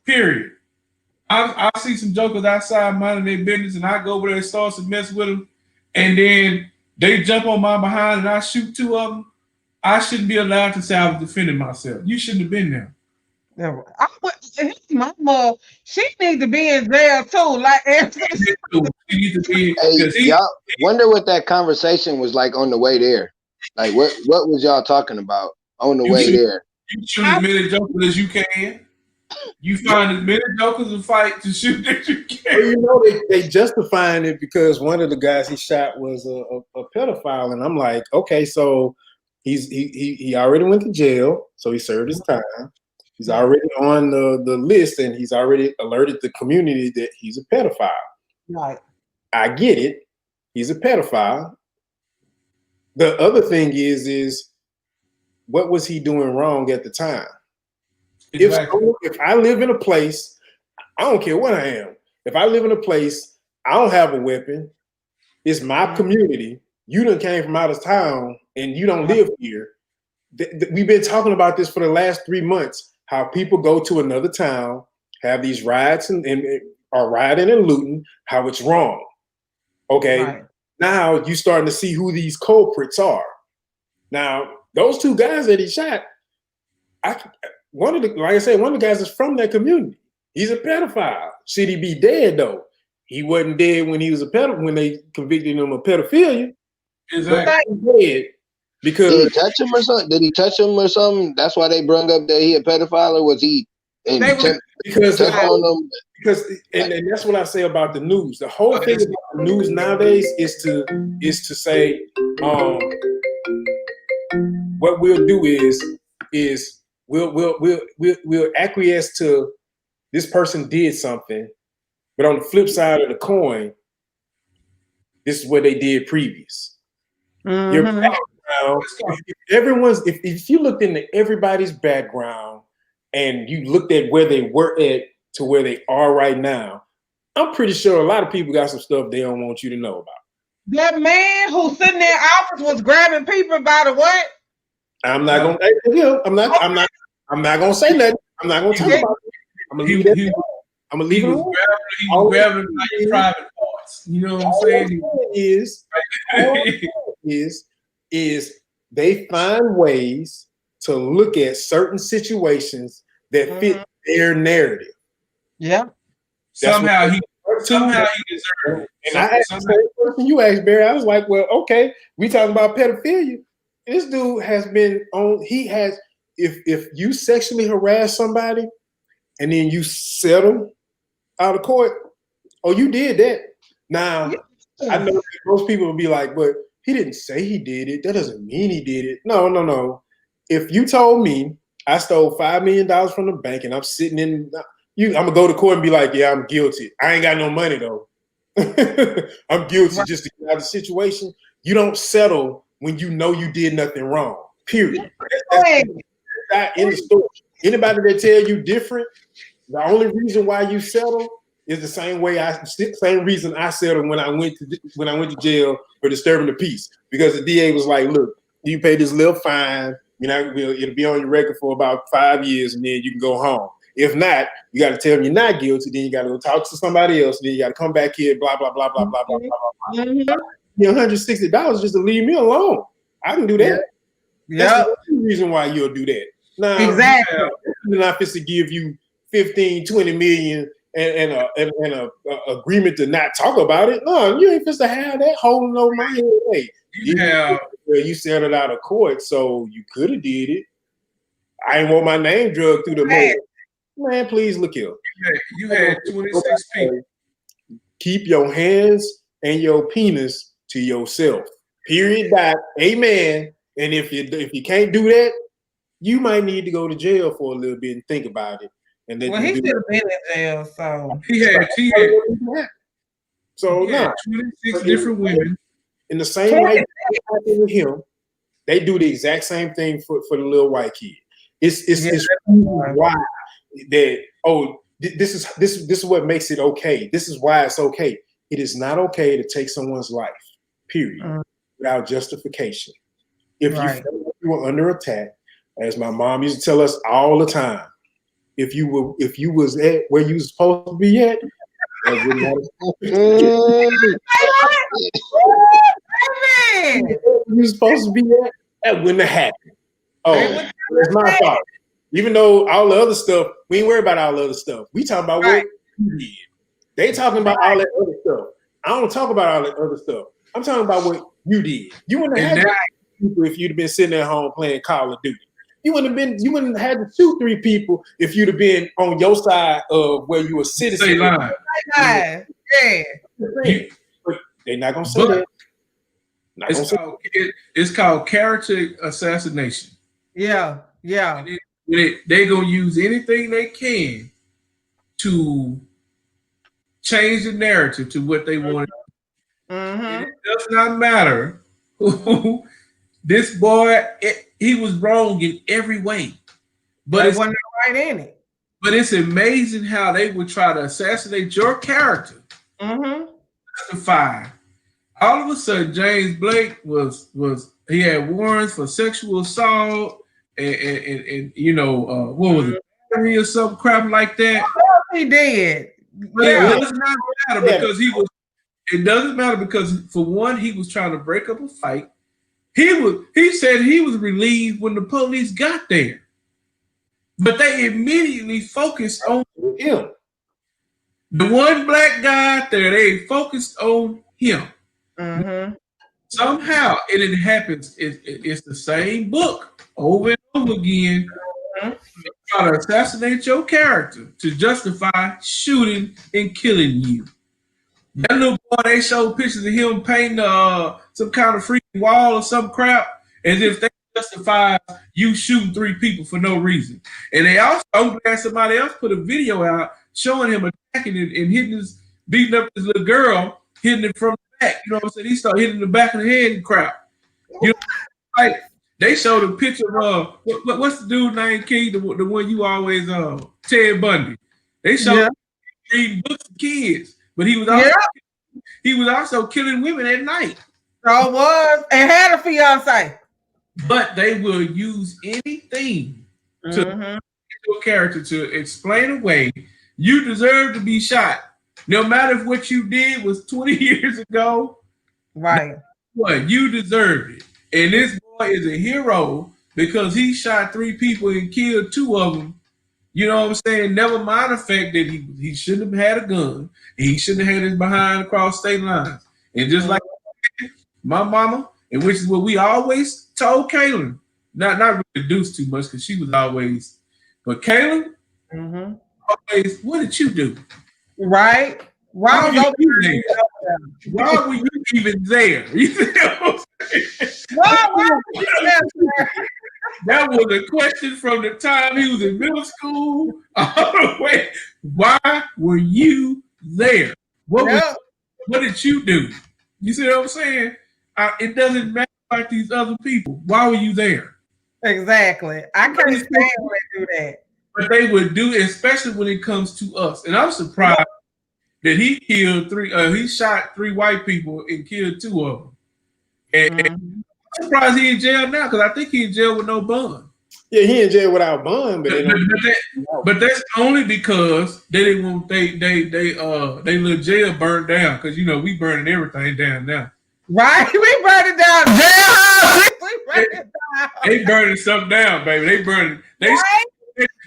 Period. I see some jokers outside minding their business, and I go over there and start to mess with them, and then they jump on my behind and I shoot two of them. I shouldn't be allowed to say I was defending myself. You shouldn't have been there. His mama, she needs to be in jail too. Like, hey, y'all wonder what that conversation was like on the way there. Like, what was y'all talking about on the way there? You shoot as many jokers as you can. You find as many jokers to fight to shoot as you can. Well, you know, they justifying it because one of the guys he shot was a pedophile, and I'm like, okay, so he already went to jail, so he served his time. He's already on the list, and he's already alerted the community that he's a pedophile. Right. I get it. He's a pedophile. The other thing is what was he doing wrong at the time? Exactly. If I live in a place, I don't care what I am. If I live in a place, I don't have a weapon. It's my community. You done came from out of town and you don't live here. We've been talking about this for the last 3 months, how people go to another town, have these riots and are rioting and looting, how it's wrong. Okay. Right. Now you starting to see who these culprits are. Now, those two guys that he shot, one of the guys is from that community. He's a pedophile. Should he be dead though? He wasn't dead when he was a pedophile, when they convicted him of pedophilia. Exactly. Dead because did he touch him or something? Did he touch him or something? That's why they brung up that he a pedophile, or was he because that's what I say about the news. The whole thing about the news nowadays is to say what we'll do is we'll acquiesce to this person did something, but on the flip side of the coin, this is what they did previous. Your background, if you looked into everybody's background and you looked at where they were at to where they are right now, I'm pretty sure a lot of people got some stuff they don't want you to know about. That man who's sitting in their office was grabbing people by the what? I'm not gonna say nothing. I'm not gonna talk about it. I'm gonna leave it. I'm gonna leave it. He was grabbing like private parts. You know what I'm saying? Is they find ways to look at certain situations that fit their narrative. Yeah. Somehow he deserved it. And I asked the person you asked, Barry, I was like, well, okay, we talking about pedophilia. This dude has been on, if you sexually harass somebody and then you settle out of court, oh, you did that. Now, I know that most people will be like, but he didn't say he did it. That doesn't mean he did it. No. If you told me I stole $5 million from the bank and I'm sitting in, I'm gonna go to court and be like, yeah, I'm guilty. I ain't got no money though. I'm guilty just to get out of the situation. You don't settle when you know you did nothing wrong. Period. That's not in the story. Anybody that tell you different, the only reason why you settle is the same reason I settled when I went to jail for disturbing the peace. Because the DA was like, look, you pay this little fine, it'll be on your record for about 5 years, and then you can go home. If not, you got to tell them you're not guilty. Then you got to go talk to somebody else. Then you got to come back here, blah, blah, blah, blah, blah, blah, blah, blah. $160 just to leave me alone. I can do that. Yeah. That's the only reason why you'll do that. Now, Exactly. You're not supposed to give you 15, 20 million and a agreement to not talk about it. No, you ain't supposed to have that holding over my head. Hey, you settled out of court, so you could have did it. I ain't want my name drugged through the mud. Man, please look here. You had 26 people. Keep your hands and your penis to yourself. Period. Dot. Amen. And if you can't do that, you might need to go to jail for a little bit and think about it. And then he should have been in jail. So he had 26 different women. In the same way with him, they do the exact same thing for the little white kid. It's why that this is what makes it okay. This is why it's okay. It is not okay to take someone's life, period, without justification. If you were under attack, as my mom used to tell us all the time, if you was at where you was supposed to be at, that would not you was supposed to be at, that wouldn't have happened. Oh, it's my fault. Even though all the other stuff, we ain't worried about all the other stuff. We talking about what you did. They talking about all that other stuff. I don't talk about all that other stuff. I'm talking about what you did. You wouldn't have had people if you'd have been sitting at home playing Call of Duty. You wouldn't have had to shoot 3 people if you'd have been on your side of where you were citizen. Yeah. But they're not gonna say that. It's called character assassination. Yeah. They gonna use anything they can to change the narrative to what they want. It does not matter who this boy. He was wrong in every way, but it wasn't right in it. But it's amazing how they would try to assassinate your character. Justify. All of a sudden, James Blake he had warrants for sexual assault and what was it, battery or some crap like that. He did. But it does not matter because it doesn't matter because for one, he was trying to break up a fight. He said he was relieved when the police got there. But they immediately focused on him. The one black guy out there, they focused on him. Somehow, it happens. It's the same book over and over again. Try to assassinate your character to justify shooting and killing you. That little boy, they showed pictures of him painting some kind of freaking wall or some crap, as if they justify you shooting 3 people for no reason. And they also, I'm glad somebody else put a video out showing him attacking and beating up this little girl, hitting it from the back. You know what I'm saying? He started hitting the back of the head and crap. You know, like they showed a picture of what's the dude named King, the one you always Ted Bundy. They showed reading books to kids, but he was also killing women at night. So was and had a fiance. But they will use anything to your character to explain away. You deserve to be shot, no matter if what you did was 20 years ago. Right. What you deserved it, and this boy is a hero because he shot 3 people and killed 2 of them. You know what I'm saying? Never mind the fact that he shouldn't have had a gun. He shouldn't have had his behind across state lines. And just like my mama, and which is what we always told Kaylin, not reduced too much because she was always, but Kaylin, always, what did you do? Right. Why were you even there? You know why that was a question from the time he was in middle school all the way. Why were you there? What did you do? You see what I'm saying? It doesn't matter about these other people. Why were you there? Exactly. I can't stand when they do that. But they would do, especially when it comes to us. And I'm surprised that he killed 3. He shot 3 white people and killed 2 of them. And I'm surprised he in jail now because I think he in jail with no bond. Yeah, he in jail without bond, but that's only because they didn't want they little jail burned down because we burning everything down now. Right, we burned it down. They burning something down, baby. They burning.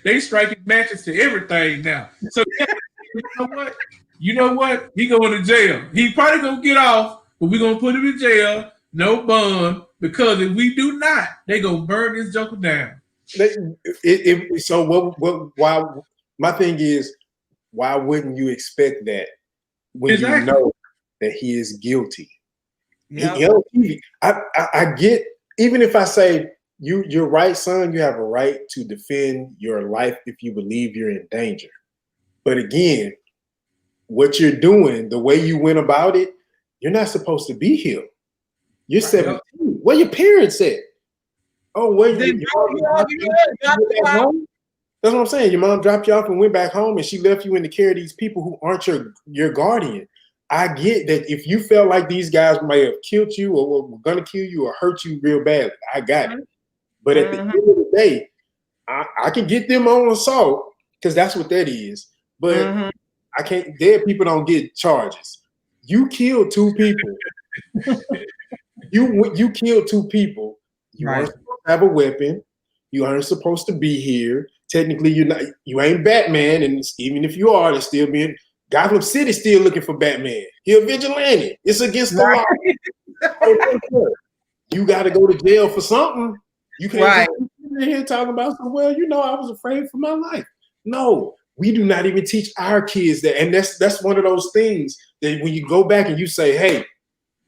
They striking matches to everything now. So you know what? You know what? He going to jail. He probably gonna get off, but we gonna put him in jail, no bond, because if we do not, they gonna burn this joker down. So what? Why? My thing is, why wouldn't you expect that when you know that he is guilty? Yep. I get. Even if I say you're right, son, you have a right to defend your life if you believe you're in danger. But again, what you're doing, the way you went about it, you're not supposed to be here. You're 17. Where your parents at? Oh, where you? That's what I'm saying. Your mom dropped you off and went back home, and she left you in the care of these people who aren't your guardian. I get that if you felt like these guys may have killed you or were gonna kill you or hurt you real badly, I got it. But at the end of the day, I can get them on assault because that's what that is. But I can't. Dead people don't get charges. You killed 2 people. you killed 2 people. You weren't supposed to have a weapon. You aren't supposed to be here. Technically, you ain't Batman, and even if you are, they're still being. Gotham City still looking for Batman. He a vigilante. It's against the law. You got to go to jail for something. You can't be in here talking about, well, I was afraid for my life. No, we do not even teach our kids that. And that's one of those things that when you go back and you say, hey,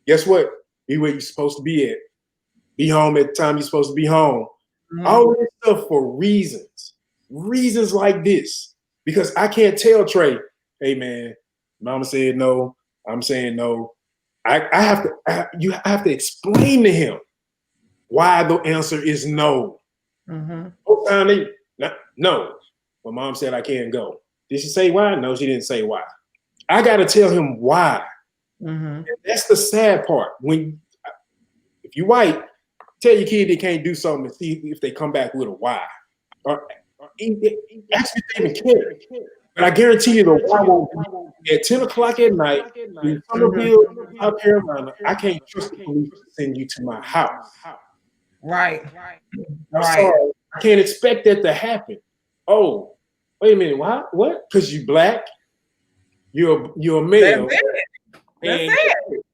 guess what? Be where you're supposed to be at. Be home at the time you're supposed to be home. All this stuff for reasons. Reasons like this. Because I can't tell Trey, hey man, mama said no, I'm saying no. I have to explain to him why the answer is no. No. My mom said I can't go. Did she say why? No, she didn't say why. I got to tell him why. And that's the sad part. If you white, tell your kid they can't do something and see if they come back with a why. Or actually even care. But I guarantee you, the why won't be at 10 o'clock at night in Somerville, South Carolina. I can't trust the police to send you to my house. Right. I'm sorry. I can't expect that to happen. Oh, wait a minute. What? Because you black, you're a male. That's it.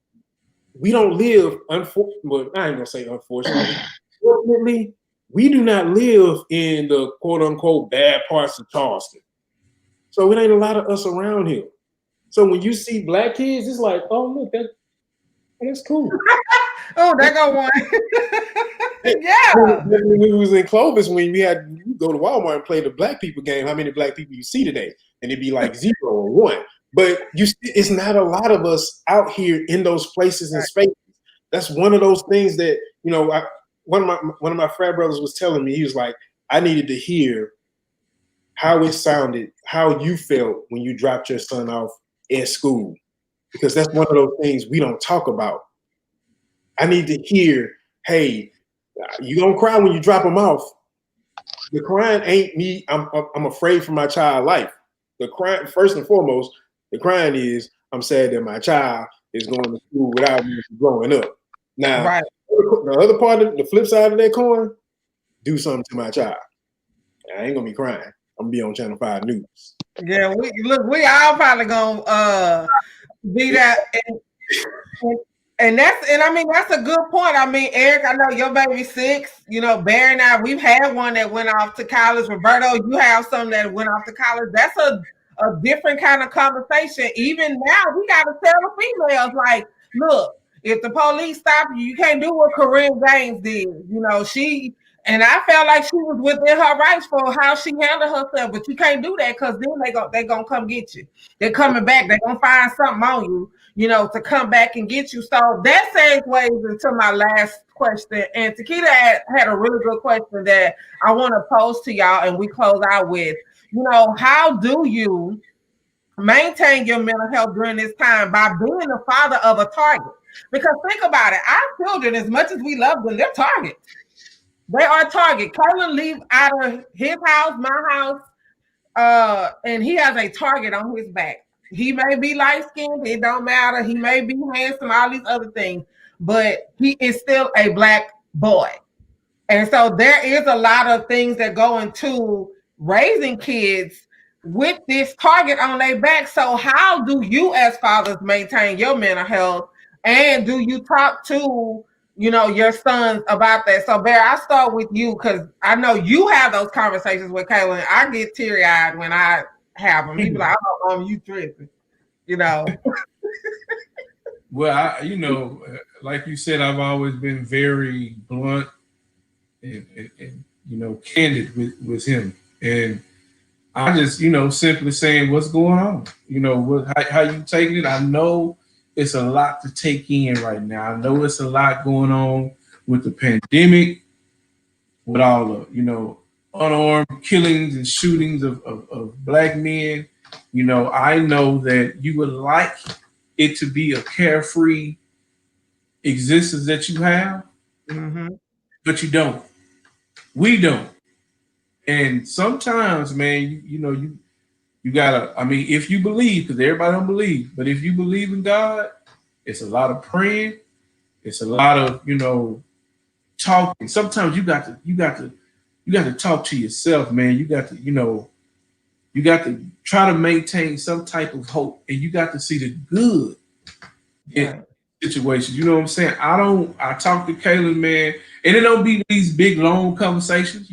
We don't live, well, I ain't gonna say unfortunately. Fortunately, we do not live in the quote unquote bad parts of Charleston. So it ain't a lot of us around here. So when you see black kids, it's like, oh look, that's cool. Oh, that got one. Yeah. When we was in Clovis, when we had you go to Walmart and play the black people game, how many black people you see today? And it'd be like 0 or 1. But it's not a lot of us out here in those places and spaces. That's one of those things that, one of my frat brothers was telling me. He was like, I needed to hear how it sounded, how you felt when you dropped your son off at school, because that's one of those things we don't talk about. I need to hear, hey, you gonna cry when you drop him off. The crying ain't me. I'm afraid for my child's life. The crying, first and foremost, the crying is I'm sad that my child is going to school without me growing up. Now, the other part of the flip side of that coin, do something to my child. I ain't gonna be crying. I'm gonna be on Channel 5 News. Yeah, we all probably gonna be that, and I mean that's a good point. I mean, Eric, I know your baby's 6. Barry and I, we've had one that went off to college. Roberto, you have some that went off to college. That's a different kind of conversation. Even now, we gotta tell the females like, look, if the police stop you, you can't do what Corinne Gaines did. And I felt like she was within her rights for how she handled herself, but you can't do that because then they gonna come get you. They're coming back. They're gonna find something on you, to come back and get you. So that segues into my last question. And Takeda had a really good question that I want to pose to y'all, and we close out with, how do you maintain your mental health during this time by being the father of a target? Because think about it, our children, as much as we love them, they're targets. They are target. Kalen leave out of his house, my house, and he has a target on his back. He may be light-skinned, it don't matter. He may be handsome, all these other things, but he is still a black boy. And so there is a lot of things that go into raising kids with this target on their back. So how do you as fathers maintain your mental health? And do you talk to, your sons about that? So Bear, I start with you because I know you have those conversations with Kaylin. I get teary-eyed when I have them. You be like, oh, you tripping, Well, like you said, I've always been very blunt and candid with him. And I just, simply saying what's going on. How you taking it. I know it's a lot to take in right now. I know it's a lot going on with the pandemic, with all the, unarmed killings and shootings of black men. I know that you would like it to be a carefree existence that you have, but you don't. We don't. And sometimes, man, you gotta. I mean, if you believe, because everybody don't believe, but if you believe in God, it's a lot of praying. It's a lot of talking. Sometimes you got to talk to yourself, man. You got to try to maintain some type of hope, and you got to see the good in situations. You know what I'm saying? I talk to Kaylin, man, and it don't be these big long conversations.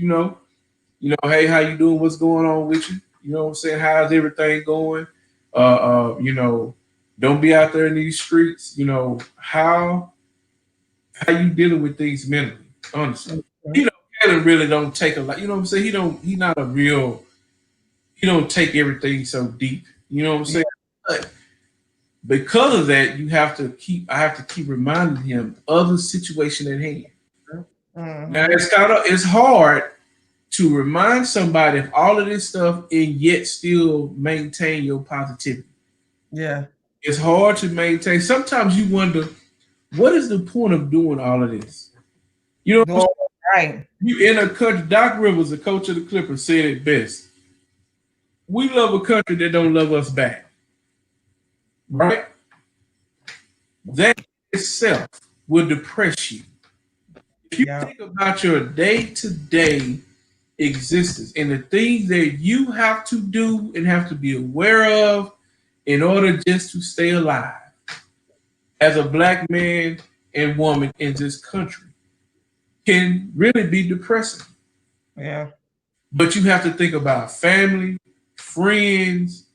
Hey, how you doing? What's going on with you? You know what I'm saying? How's everything going? Don't be out there in these streets. How you dealing with things mentally, honestly. Kaylin really don't take a lot. You know what I'm saying? He don't take everything so deep. You know what I'm saying? But because of that, I have to keep reminding him of the situation at hand. Now it's hard to remind somebody of all of this stuff and yet still maintain your positivity. Yeah. It's hard to maintain. Sometimes you wonder, what is the point of doing all of this? Right. You in a country, Doc Rivers, the coach of the Clippers, said it best. We love a country that don't love us back. Right? That itself will depress you. If you think about your day-to-day existence and the things that you have to do and have to be aware of in order just to stay alive as a black man and woman in this country, can really be depressing. Yeah. But you have to think about family, friends,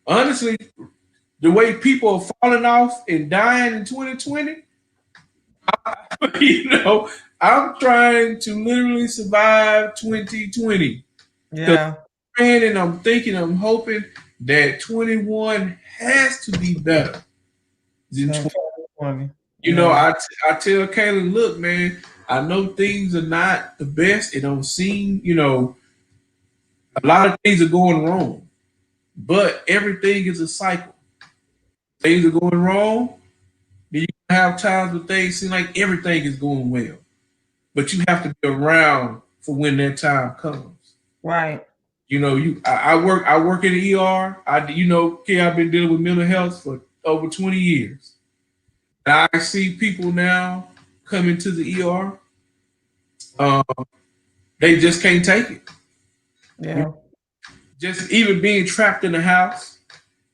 honestly, the way people are falling off and dying in 2020, I'm trying to literally survive 2020. Yeah. And I'm thinking, I'm hoping that 21 has to be better than 2020. I tell Kaylin, look, man, I know things are not the best. It don't seem, a lot of things are going wrong, but everything is a cycle. Things are going wrong. Then you have times where things seem like everything is going well, but you have to be around for when that time comes. Right. I work in the ER. I've been dealing with mental health for over 20 years. And I see people now coming to the ER. They just can't take it. Yeah. Just even being trapped in the house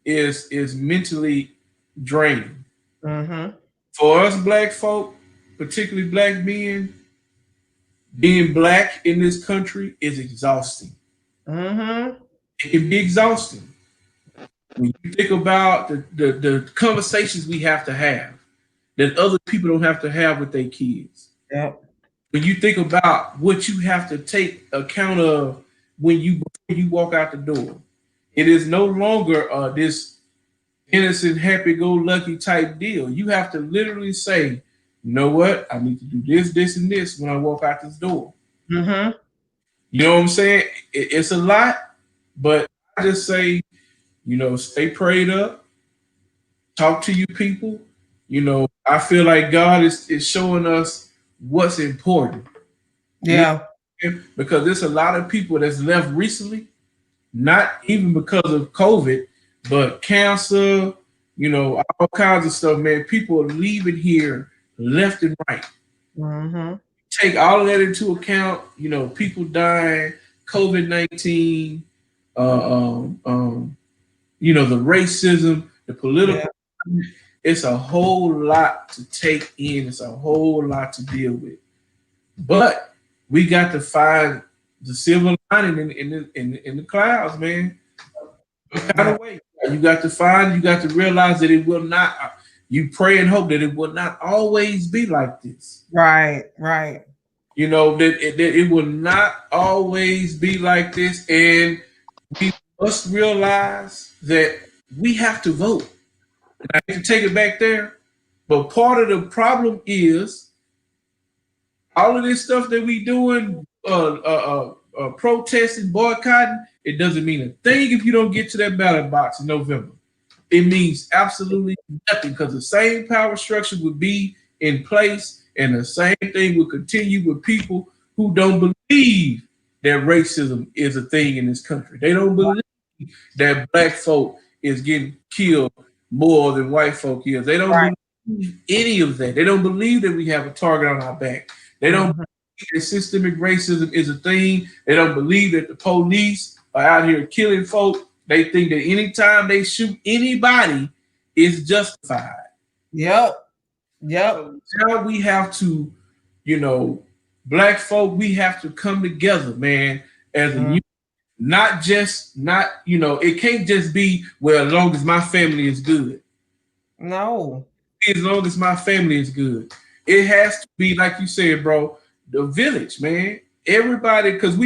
is mentally draining. For us black folk, particularly black men, being black in this country is exhausting. It can be exhausting. When you think about the conversations we have to have that other people don't have to have with their kids. Yep. When you think about what you have to take account of before you walk out the door, it is no longer this innocent, happy-go-lucky type deal. You have to literally say, you know what? I need to do this, this, and this when I walk out this door. You know what I'm saying? It's a lot, but I just say, stay prayed up, talk to you people. I feel like God is showing us what's important. Yeah. Because there's a lot of people that's left recently, not even because of COVID, but cancer, all kinds of stuff, man. People are leaving here left and right. take all of that into account, you know, people dying, COVID-19, you know, the racism, the political. Yeah. It's a whole lot to take in. It's a whole lot to deal with. But we got to find the silver lining in the clouds, man. Kind of way. You got to find. You got to realize that it will not. You pray and hope that it will not always be like this. Right. Right. You know that it will not always be like this, and we must realize that we have to vote. And I hate to take it back there, but part of the problem is all of this stuff that we doing, protesting, boycotting. It doesn't mean a thing if you don't get to that ballot box in November. It means absolutely nothing because the same power structure would be in place, and the same thing will continue with people who don't believe that racism is a thing in this country. They don't believe that black folk is getting killed more than white folk is. They don't believe any of that. They don't believe that we have a target on our back. They don't believe that systemic racism is a thing. They don't believe that the police are out here killing folk. They think that anytime they shoot anybody, it's justified. Yep. So now we have to, you know, black folk, we have to come together, man, as a unit. Not, you know, it can't just be, well, as long as my family is good. No. As long as my family is good. It has to be, like you said, bro, the village, man. Everybody, because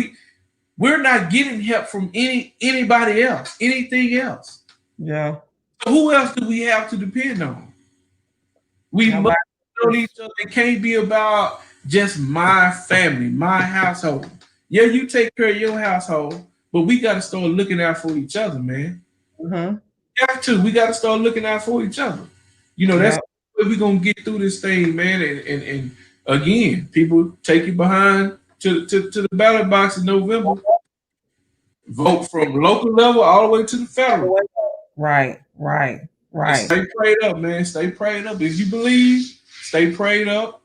we're not getting help from anybody else, anything else. Yeah. So who else do we have to depend on? We must know each other. It can't be about just my family, my household. Yeah, you take care of your household, but we got to start looking out for each other, man. Mm-hmm. We got to start looking out for each other. You know, that's where we're going to get through this thing, man. And again, people take you behind to the ballot box in November. Vote from local level all the way to the federal. Right. And stay prayed up, man. Stay prayed up. If you believe, stay prayed up.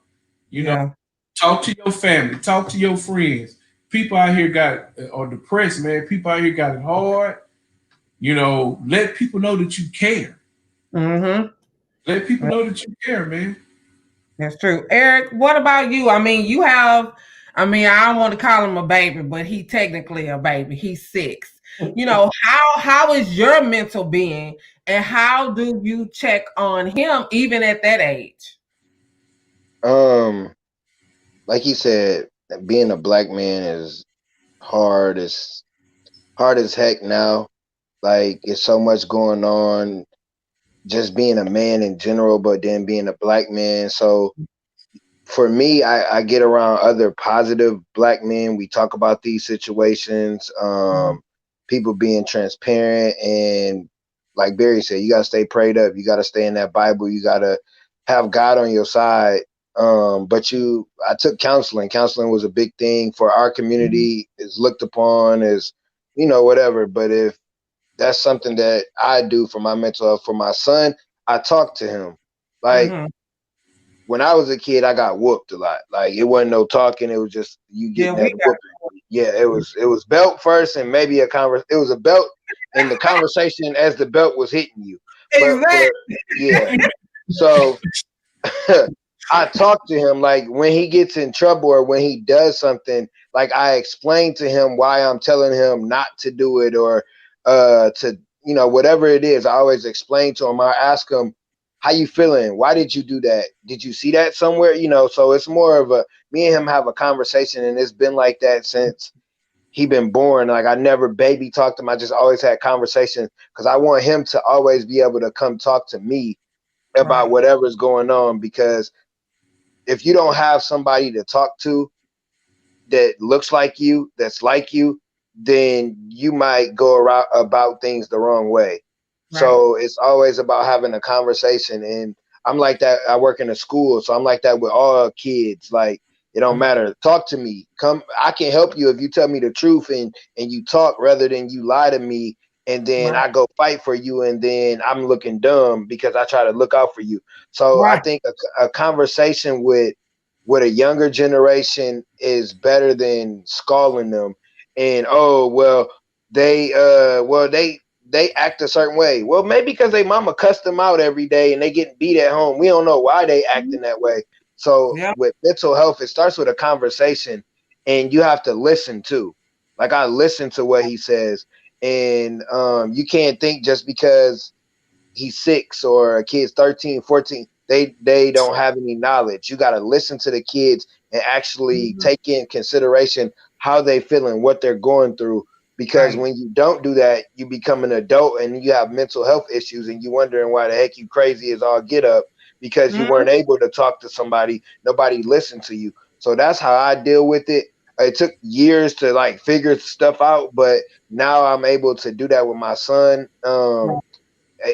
You know, talk to your family, talk to your friends. People out here are depressed, man. People out here got it hard. You know, let people know that you care. Mm-hmm. Let people know that you care, man. That's true. Eric, what about you? I mean, I don't want to call him a baby, but he technically a baby. He's 6. You know, how is your mental being, and how do you check on him even at that age? Like he said, being a black man is hard. It's hard as heck now. Like, it's so much going on, just being a man in general, but then being a black man. So for me, I get around other positive black men. We talk about these situations, people being transparent, and like Barry said, you got to stay prayed up. You got to stay in that Bible. You got to have God on your side. But I took counseling. Counseling was a big thing for our community. Is looked upon as, you know, whatever. But if that's something that I do for my mental health, for my son, I talk to him. Like, when I was a kid, I got whooped a lot. Like, it wasn't no talking. It was just you getting that whooping. Yeah, it was belt first, and maybe it was a belt and the conversation as the belt was hitting you. But yeah. So I talk to him, like, when he gets in trouble or when he does something, like, I explain to him why I'm telling him not to do it, or to, you know, whatever it is. I always explain to him. I ask him, how you feeling? Why did you do that? Did you see that somewhere? You know, so it's more of me and him have a conversation, and it's been like that since he been born. Like, I never baby talked to him. I just always had conversations because I want him to always be able to come talk to me about whatever's going on, because if you don't have somebody to talk to that looks like you, that's like you, then you might go about things the wrong way. So it's always about having a conversation. And I'm like that. I work in a school, so I'm like that with all kids. Like, it don't matter. Talk to me. Come. I can help you if you tell me the truth and you talk, rather than you lie to me and then I go fight for you and then I'm looking dumb because I try to look out for you. So I think a conversation with with a younger generation is better than scolding them. And they act a certain way. Well, maybe because they mama cussed them out every day and they getting beat at home. We don't know why they acting that way. So Yeah. with mental health, it starts with a conversation, and you have to listen too. Like, I listen to what he says, and you can't think just because he's 6 or a kid's 13, 14, they don't have any knowledge. You got to listen to the kids and actually take in consideration how they feeling, what they're going through. Because Right. when you don't do that, you become an adult and you have mental health issues, and you wondering why the heck you crazy as all get up because you weren't able to talk to somebody. Nobody listened to you. So that's how I deal with it. It took years to like figure stuff out, but now I'm able to do that with my son.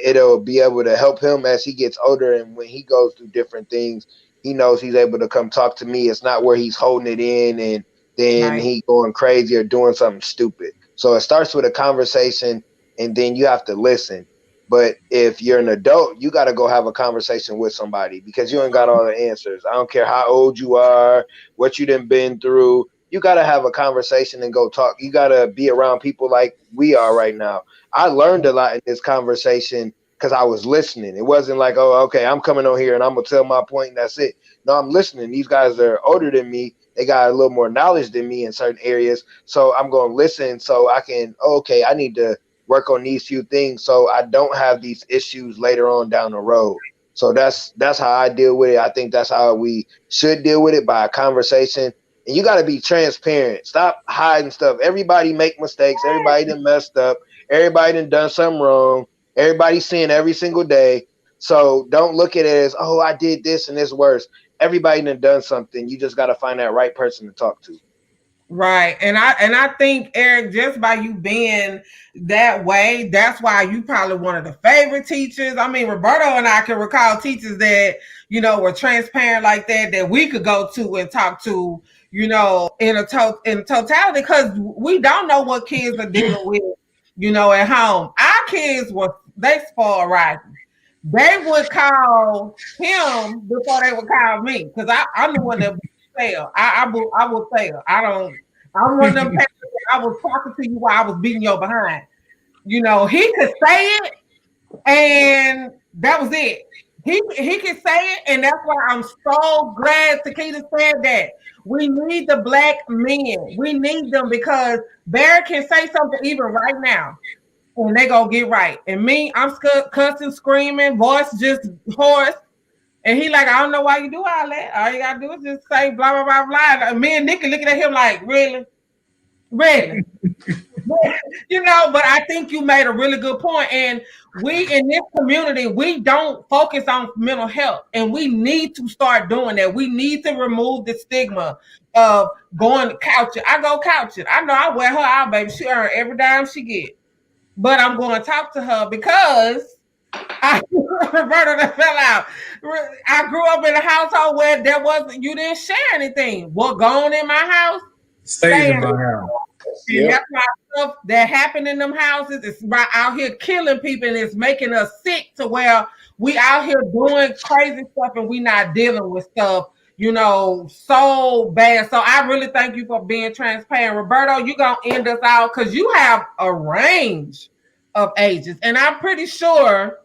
It'll be able to help him as he gets older, and when he goes through different things, he knows he's able to come talk to me. It's not where he's holding it in and then Right. he going crazy or doing something stupid. So it starts with a conversation, and then you have to listen. But if you're an adult, you got to go have a conversation with somebody because you ain't got all the answers. I don't care how old you are, what you done been through. You got to have a conversation and go talk. You got to be around people like we are right now. I learned a lot in this conversation because I was listening. It wasn't like, oh, okay, I'm coming on here and I'm gonna tell my point and that's it. No, I'm listening. These guys are older than me. They got a little more knowledge than me in certain areas. So I'm gonna listen so I can, okay, I need to work on these few things so I don't have these issues later on down the road. So that's how I deal with it. I think that's how we should deal with it, by a conversation. And you got to be transparent. Stop hiding stuff. Everybody make mistakes. Everybody done messed up. Everybody done something wrong. Everybody's seeing every single day. So don't look at it as, oh, I did this and it's worse. Everybody done something. You just got to find that right person to talk to. Right. And I think, Eric, just by you being that way, that's why you probably one of the favorite teachers. I mean, Roberto and I can recall teachers that, were transparent like that we could go to and talk to, in totality, because we don't know what kids are dealing with, at home. Our kids they spoiled right. They would call him before they would call me, because I'm the one that fail. I will fail. I'm one of them parents that I was talking to you while I was beating your behind. He could say it, and that was it. He can say it, and that's why I'm so glad Takeda said that. We need the black men. We need them, because Barrett can say something even right now, and they gonna get right. And me, I'm cussing, screaming, voice just hoarse. And he like, I don't know why you do all that. All you gotta do is just say blah blah blah blah. And me and Nikki looking at him like, really, really. But I think you made a really good point. And we in this community, we don't focus on mental health, and we need to start doing that. We need to remove the stigma of going to couch it. I go couch it. I know I wear her out, baby. She earn every dime she get. But I'm going to talk to her because Roberta that fell out. I grew up in a household where you didn't share anything. What going in my house stays in my house. And that's why stuff that happened in them houses is right out here killing people, and it's making us sick to where we out here doing crazy stuff and we not dealing with stuff, so bad. So I really thank you for being transparent. Roberto, you're going to end us out because you have a range of ages, and I'm pretty sure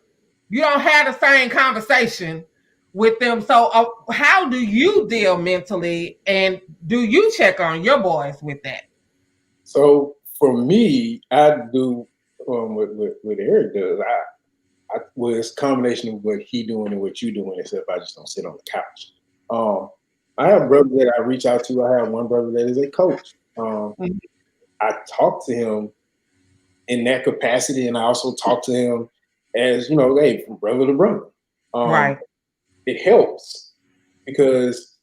you don't have the same conversation with them. So how do you deal mentally, and do you check on your boys with that? So for me, I do what Eric does. It's a combination of what he doing and what you doing, except I just don't sit on the couch. I have brothers that I reach out to. I have one brother that is a coach. I talk to him in that capacity, and I also talk to him as, hey, from brother to brother. Right. It helps because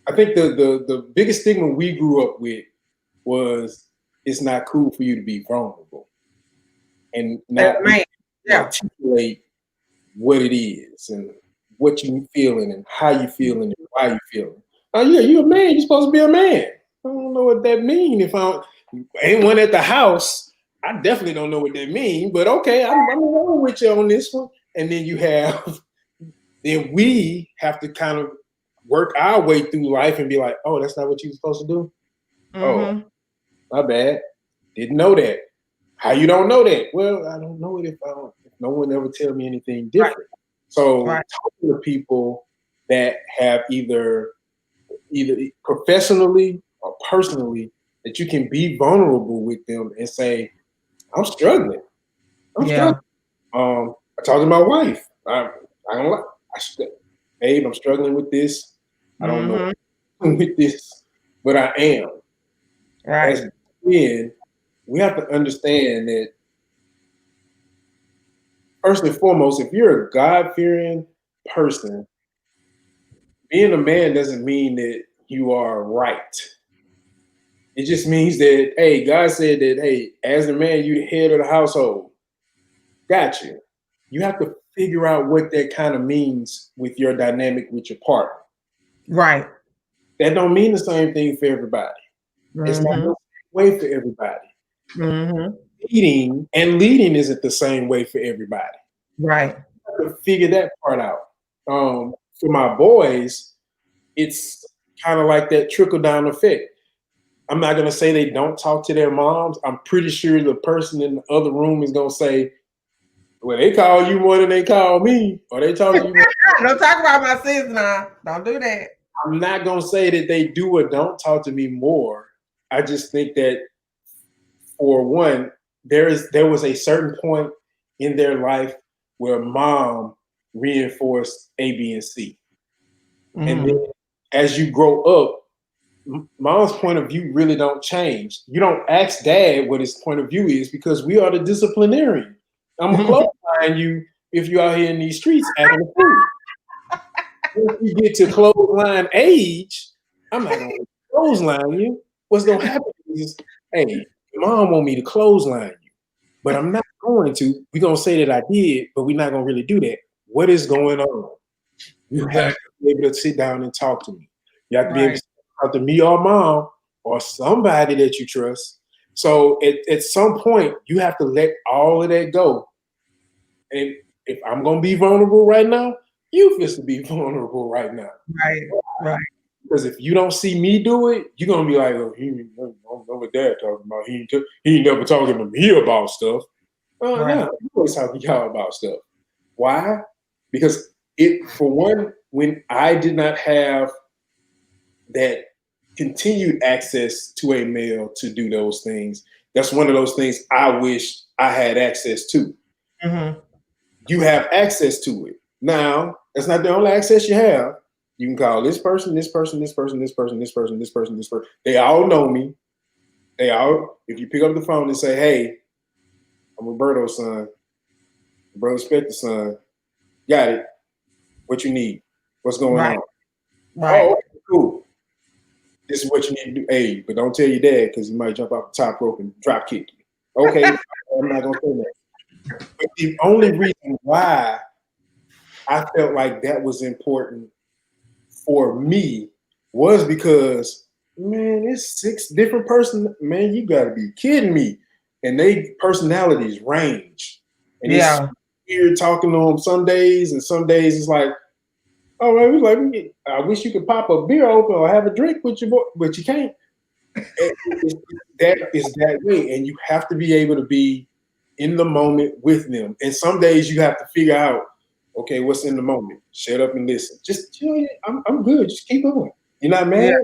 I think the biggest stigma we grew up with was it's not cool for you to be vulnerable and not articulate what it is and what you feeling and how you feeling and why you feeling. Oh yeah, you a man. You're supposed to be a man. I don't know what that means. If I ain't one at the house, I definitely don't know what that means. But okay, I'm with you on this one. And then then we have to kind of work our way through life and be like, oh, that's not what you were supposed to do. Oh, my bad. Didn't know that. How you don't know that? Well, I don't know it if no one ever tell me anything different. Right. So talking to people that have either professionally or personally, that you can be vulnerable with them and say, I'm struggling. I'm struggling. I talked to my wife. I don't like. Babe, I'm struggling with this. I don't know with this, but I am. Right. As men, we have to understand that first and foremost, if you're a God-fearing person, being a man doesn't mean that you are right. It just means that, hey, God said that, hey, as a man, you're the head of the household. Got you. You have to figure out what that kind of means with your dynamic with your partner. Right. That don't mean the same thing for everybody. It's not the same way for everybody. Leading isn't the same way for everybody. Right. You have to figure that part out. For my boys, it's kind of like that trickle-down effect. I'm not going to say they don't talk to their moms. I'm pretty sure the person in the other room is going to say, well, they call you more than they call me, or they talk to you more. Don't talk about my sis now. Don't do that. I'm not going to say that they do or don't talk to me more. I just think that, for one, there was a certain point in their life where mom reinforced A, B, and C. And then as you grow up, mom's point of view really don't change. You don't ask dad what his point of view is because we are the disciplinarian. I'm going to clothesline you if you're out here in these streets acting a fool. Once you get to clothesline age, I'm not going to clothesline you. What's going to happen is, hey, your mom want me to clothesline you, but I'm not going to. We're going to say that I did, but we're not going to really do that. What is going on? You have to be able to sit down and talk to me. You have to be able to talk to me or mom or somebody that you trust. So at some point, you have to let all of that go. And if I'm going to be vulnerable right now, you feel to be vulnerable right now. Right. Because if you don't see me do it, you're going to be like, oh, I don't know what dad talking about. He ain't never talking to me about stuff. No, you always talking to y'all about stuff. Why? Because for one, when I did not have that continued access to a male to do those things, that's one of those things I wish I had access to. You have access to it. Now, that's not the only access you have. You can call this person, this person, this person, this person, this person, this person, this person. They all know me. If you pick up the phone and say, hey, I'm Roberto's son, Brother Spector's son, got it. What you need? What's going on? Right. Oh, cool. This is what you need to do. Hey, but don't tell your dad because he might jump off the top rope and drop kick you. Okay, I'm not going to say that. But the only reason why I felt like that was important for me was because, man, it's 6 different persons. Man, you got to be kidding me. And they personalities range. And it's weird talking to them some days, and some days it's like, oh, man, we're like, I wish you could pop a beer open or have a drink with your boy, but you can't. That is that way. And you have to be able to be in the moment with them. And some days you have to figure out, okay, what's in the moment? Shut up and listen. Just, I'm good. Just keep going. You're not mad?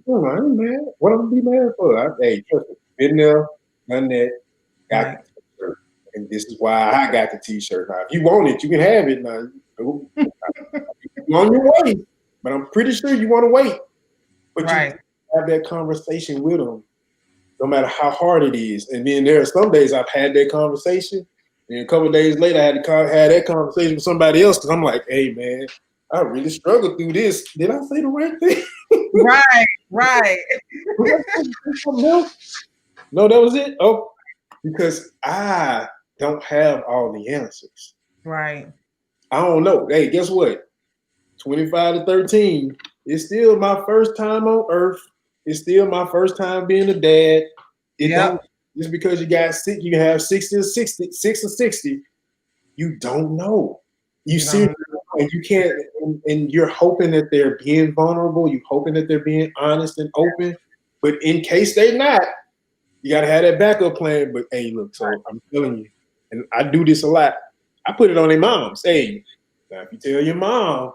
No, I ain't mad. What am I be mad for? Hey, trust me. Been there, done that, got the t-shirt. And this is why I got the t-shirt. Now, if you want it, you can have it. Now, you're on your way. But I'm pretty sure you want to wait. But you have that conversation with them, no matter how hard it is. And then there are some days I've had that conversation, and a couple of days later I had to have that conversation with somebody else because I'm like, hey, man, I really struggled through this. Did I say the right thing? Right. No, that was it. Oh, because I don't have all the answers. Right. I don't know. Hey, guess what? 25 to 13, it's still my first time on earth. It's still my first time being a dad. Just because you got sick, you can have 6 or 60. You don't know. You see, and you can't. and you're hoping that they're being vulnerable. You're hoping that they're being honest and open. But in case they're not, you got to have that backup plan. But hey, look, so I'm telling you, and I do this a lot. I put it on their moms. Hey, now if you tell your mom,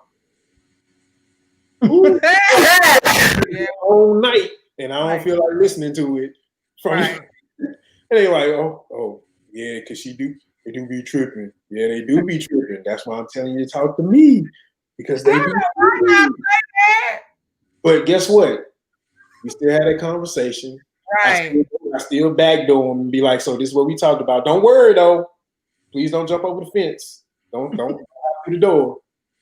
all night, and I don't feel like listening to it from you. And they like, oh, yeah, because they do be tripping. Yeah, they do be tripping. That's why I'm telling you to talk to me, because they be tripping. But guess what? We still had a conversation. Right. I still backdoor them and be like, so this is what we talked about. Don't worry though. Please don't jump over the fence. Don't go through the door.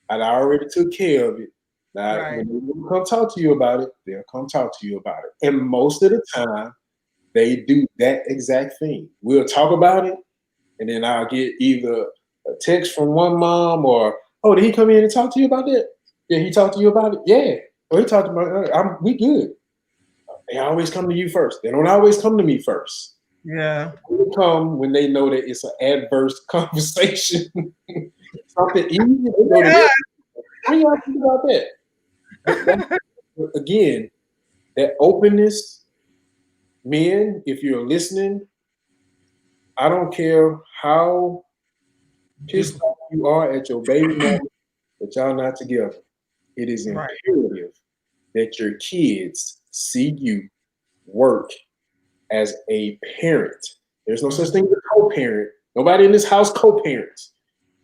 I already took care of it. Now, when they come talk to you about it, they'll come talk to you about it. And most of the time, they do that exact thing. We'll talk about it, and then I'll get either a text from one mom or, oh, did he come in and talk to you about that? Yeah, he talked to you about it? Yeah. Oh, he talked about it. We good. They always come to you first. They don't always come to me first. Yeah. They come when they know that it's an adverse conversation. Something easy. They know that. What do you think about that? Again, that openness, men, if you're listening, I don't care how pissed off you are at your baby mama that y'all not together. It is imperative that your kids see you work as a parent. There's no such thing as a co-parent. Nobody in this house co-parents.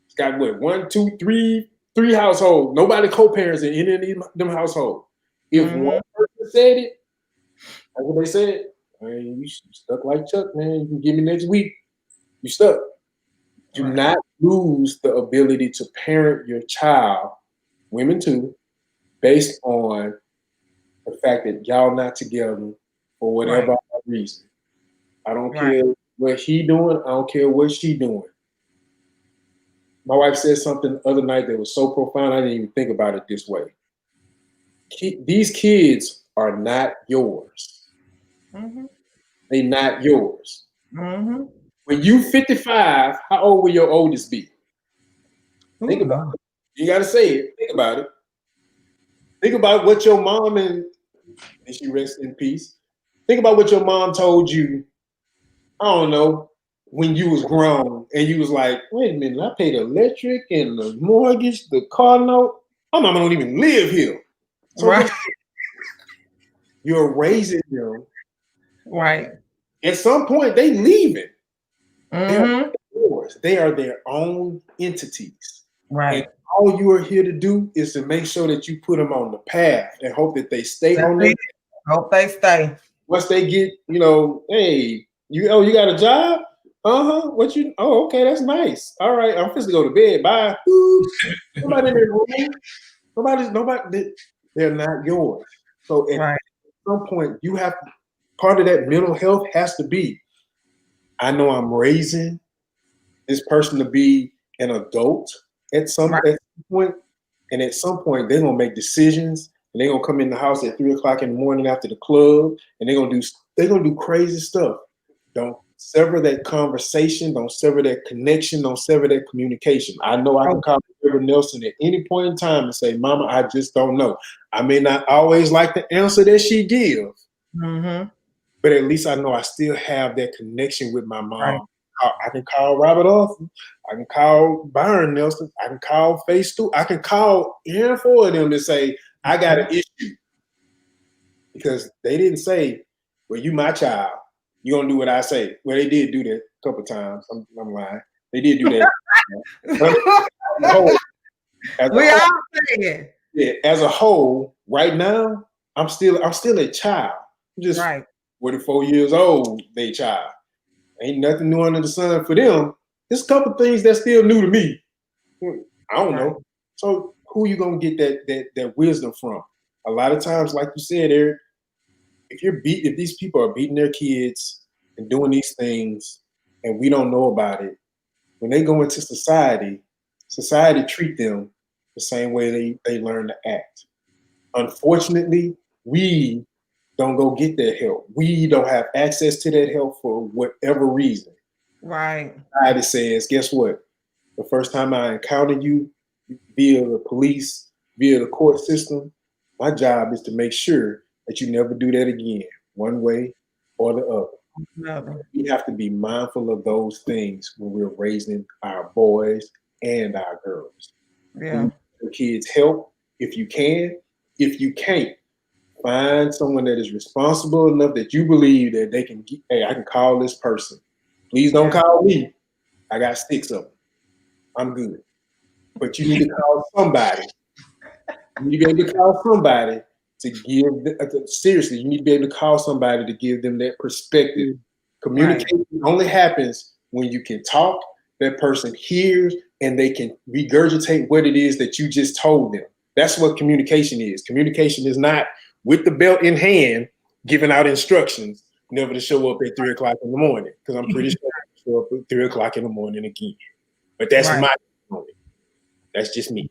It's got what, 1, 2, 3 households. Nobody co-parents in any of them households. If one person said it, that's what they said. Man, you stuck like Chuck, man. You can give me next week. You stuck. Do not lose the ability to parent your child, women too, based on the fact that y'all not together for whatever reason. I don't care what he doing. I don't care what she doing. My wife said something the other night that was so profound, I didn't even think about it this way. These kids are not yours. They're not yours. When you 55, how old will your oldest be? Think about it. You got to say it. Think about it. Think about what your mom, and she rests in peace. Think about what your mom told you, I don't know, when you was grown and you was like, wait a minute, I paid the electric and the mortgage, the car note. My mama don't even live here. So you're raising them. Right. At some point, they leaving. They are their own entities. Right. And all you are here to do is to make sure that you put them on the path and hope that they stay on it. Hope they stay. Once they get, hey, you got a job? What you? Oh, okay, that's nice. All right, I'm supposed to go to bed. Bye. Nobody in their room. Nobody. They're not yours. So at some point, you have part of that mental health has to be. I know I'm raising this person to be an adult at some point, and at some point they're gonna make decisions, and they're gonna come in the house at 3 o'clock in the morning after the club, and they're gonna do crazy stuff. Don't sever that conversation. Don't sever that connection. Don't sever that communication. I know I can call Reverend Nelson at any point in time and say, "Mama, I just don't know. I may not always like the answer that she gives, but at least I know I still have that connection with my mom." I can call Robert Austin. I can call Byron Nelson. I can call Face 2. I can call any four of them and say, I got an issue. Because they didn't say, well, you my child. You're going to do what I say. Well, they did do that a couple times. I'm lying. They did do that. We all say it. Yeah, as a whole, right now, I'm still a child. I'm just 44 years old, they child. Ain't nothing new under the sun for them. There's a couple things that's still new to me. I don't know. So who you gonna get that wisdom from? A lot of times, like you said, Eric, if these people are beating their kids and doing these things, and we don't know about it, when they go into society treat them the same way they learn to act. Unfortunately, we don't go get that help. We don't have access to that help for whatever reason. Right. Society says, guess what? The first time I encounter you via the police via the court system, my job is to make sure that you never do that again, one way or the other. Another. We have to be mindful of those things when we're raising our boys and our girls. Yeah. Give kids help if you can. If you can't, find someone that is responsible enough that you believe that they can, hey, I can call this person. Please don't call me. I got 6 of them. I'm good. But you need to call somebody. You need to be able to call somebody to give, seriously, you need to be able to call somebody to give them that perspective. Communication only happens when you can talk, that person hears, and they can regurgitate what it is that you just told them. That's what communication is. Communication is not with the belt in hand, giving out instructions, never to show up at 3 o'clock in the morning, because I'm pretty sure I show up at 3 o'clock in the morning again. But that's my moment. That's just me.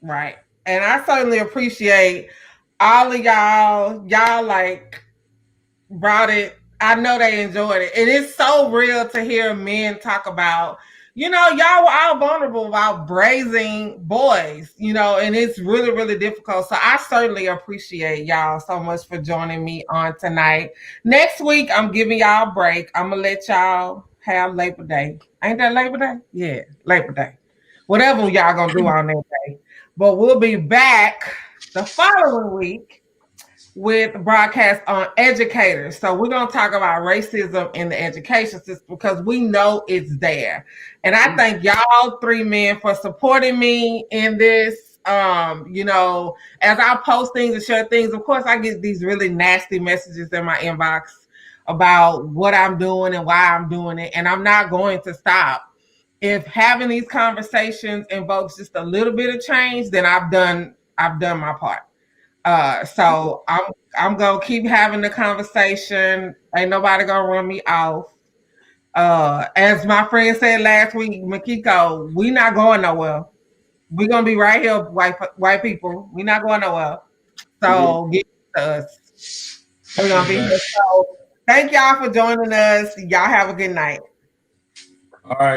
Right. And I certainly appreciate all of y'all. Y'all like brought it. I know they enjoyed it. It is so real to hear men talk about, you know, y'all were all vulnerable about raising boys, you know, and it's really, really difficult. So I certainly appreciate y'all so much for joining me on tonight. Next week, I'm giving y'all a break. I'm going to let y'all have Labor Day. Ain't that Labor Day? Yeah, Labor Day. Whatever y'all going to do on that day. But we'll be back the following week with broadcast on educators. So we're going to talk about racism in the education system because we know it's there. And I thank y'all 3 men for supporting me in this. You know, as I post things and share things, of course, I get these really nasty messages in my inbox about what I'm doing and why I'm doing it. And I'm not going to stop. If having these conversations invokes just a little bit of change, then I've done my part. So I'm gonna keep having the conversation. Ain't nobody gonna run me off. As my friend said last week, Makiko, we not going nowhere. We're gonna be right here, white people. We not going nowhere. So get to us. We're gonna be here. So thank y'all for joining us. Y'all have a good night. All right.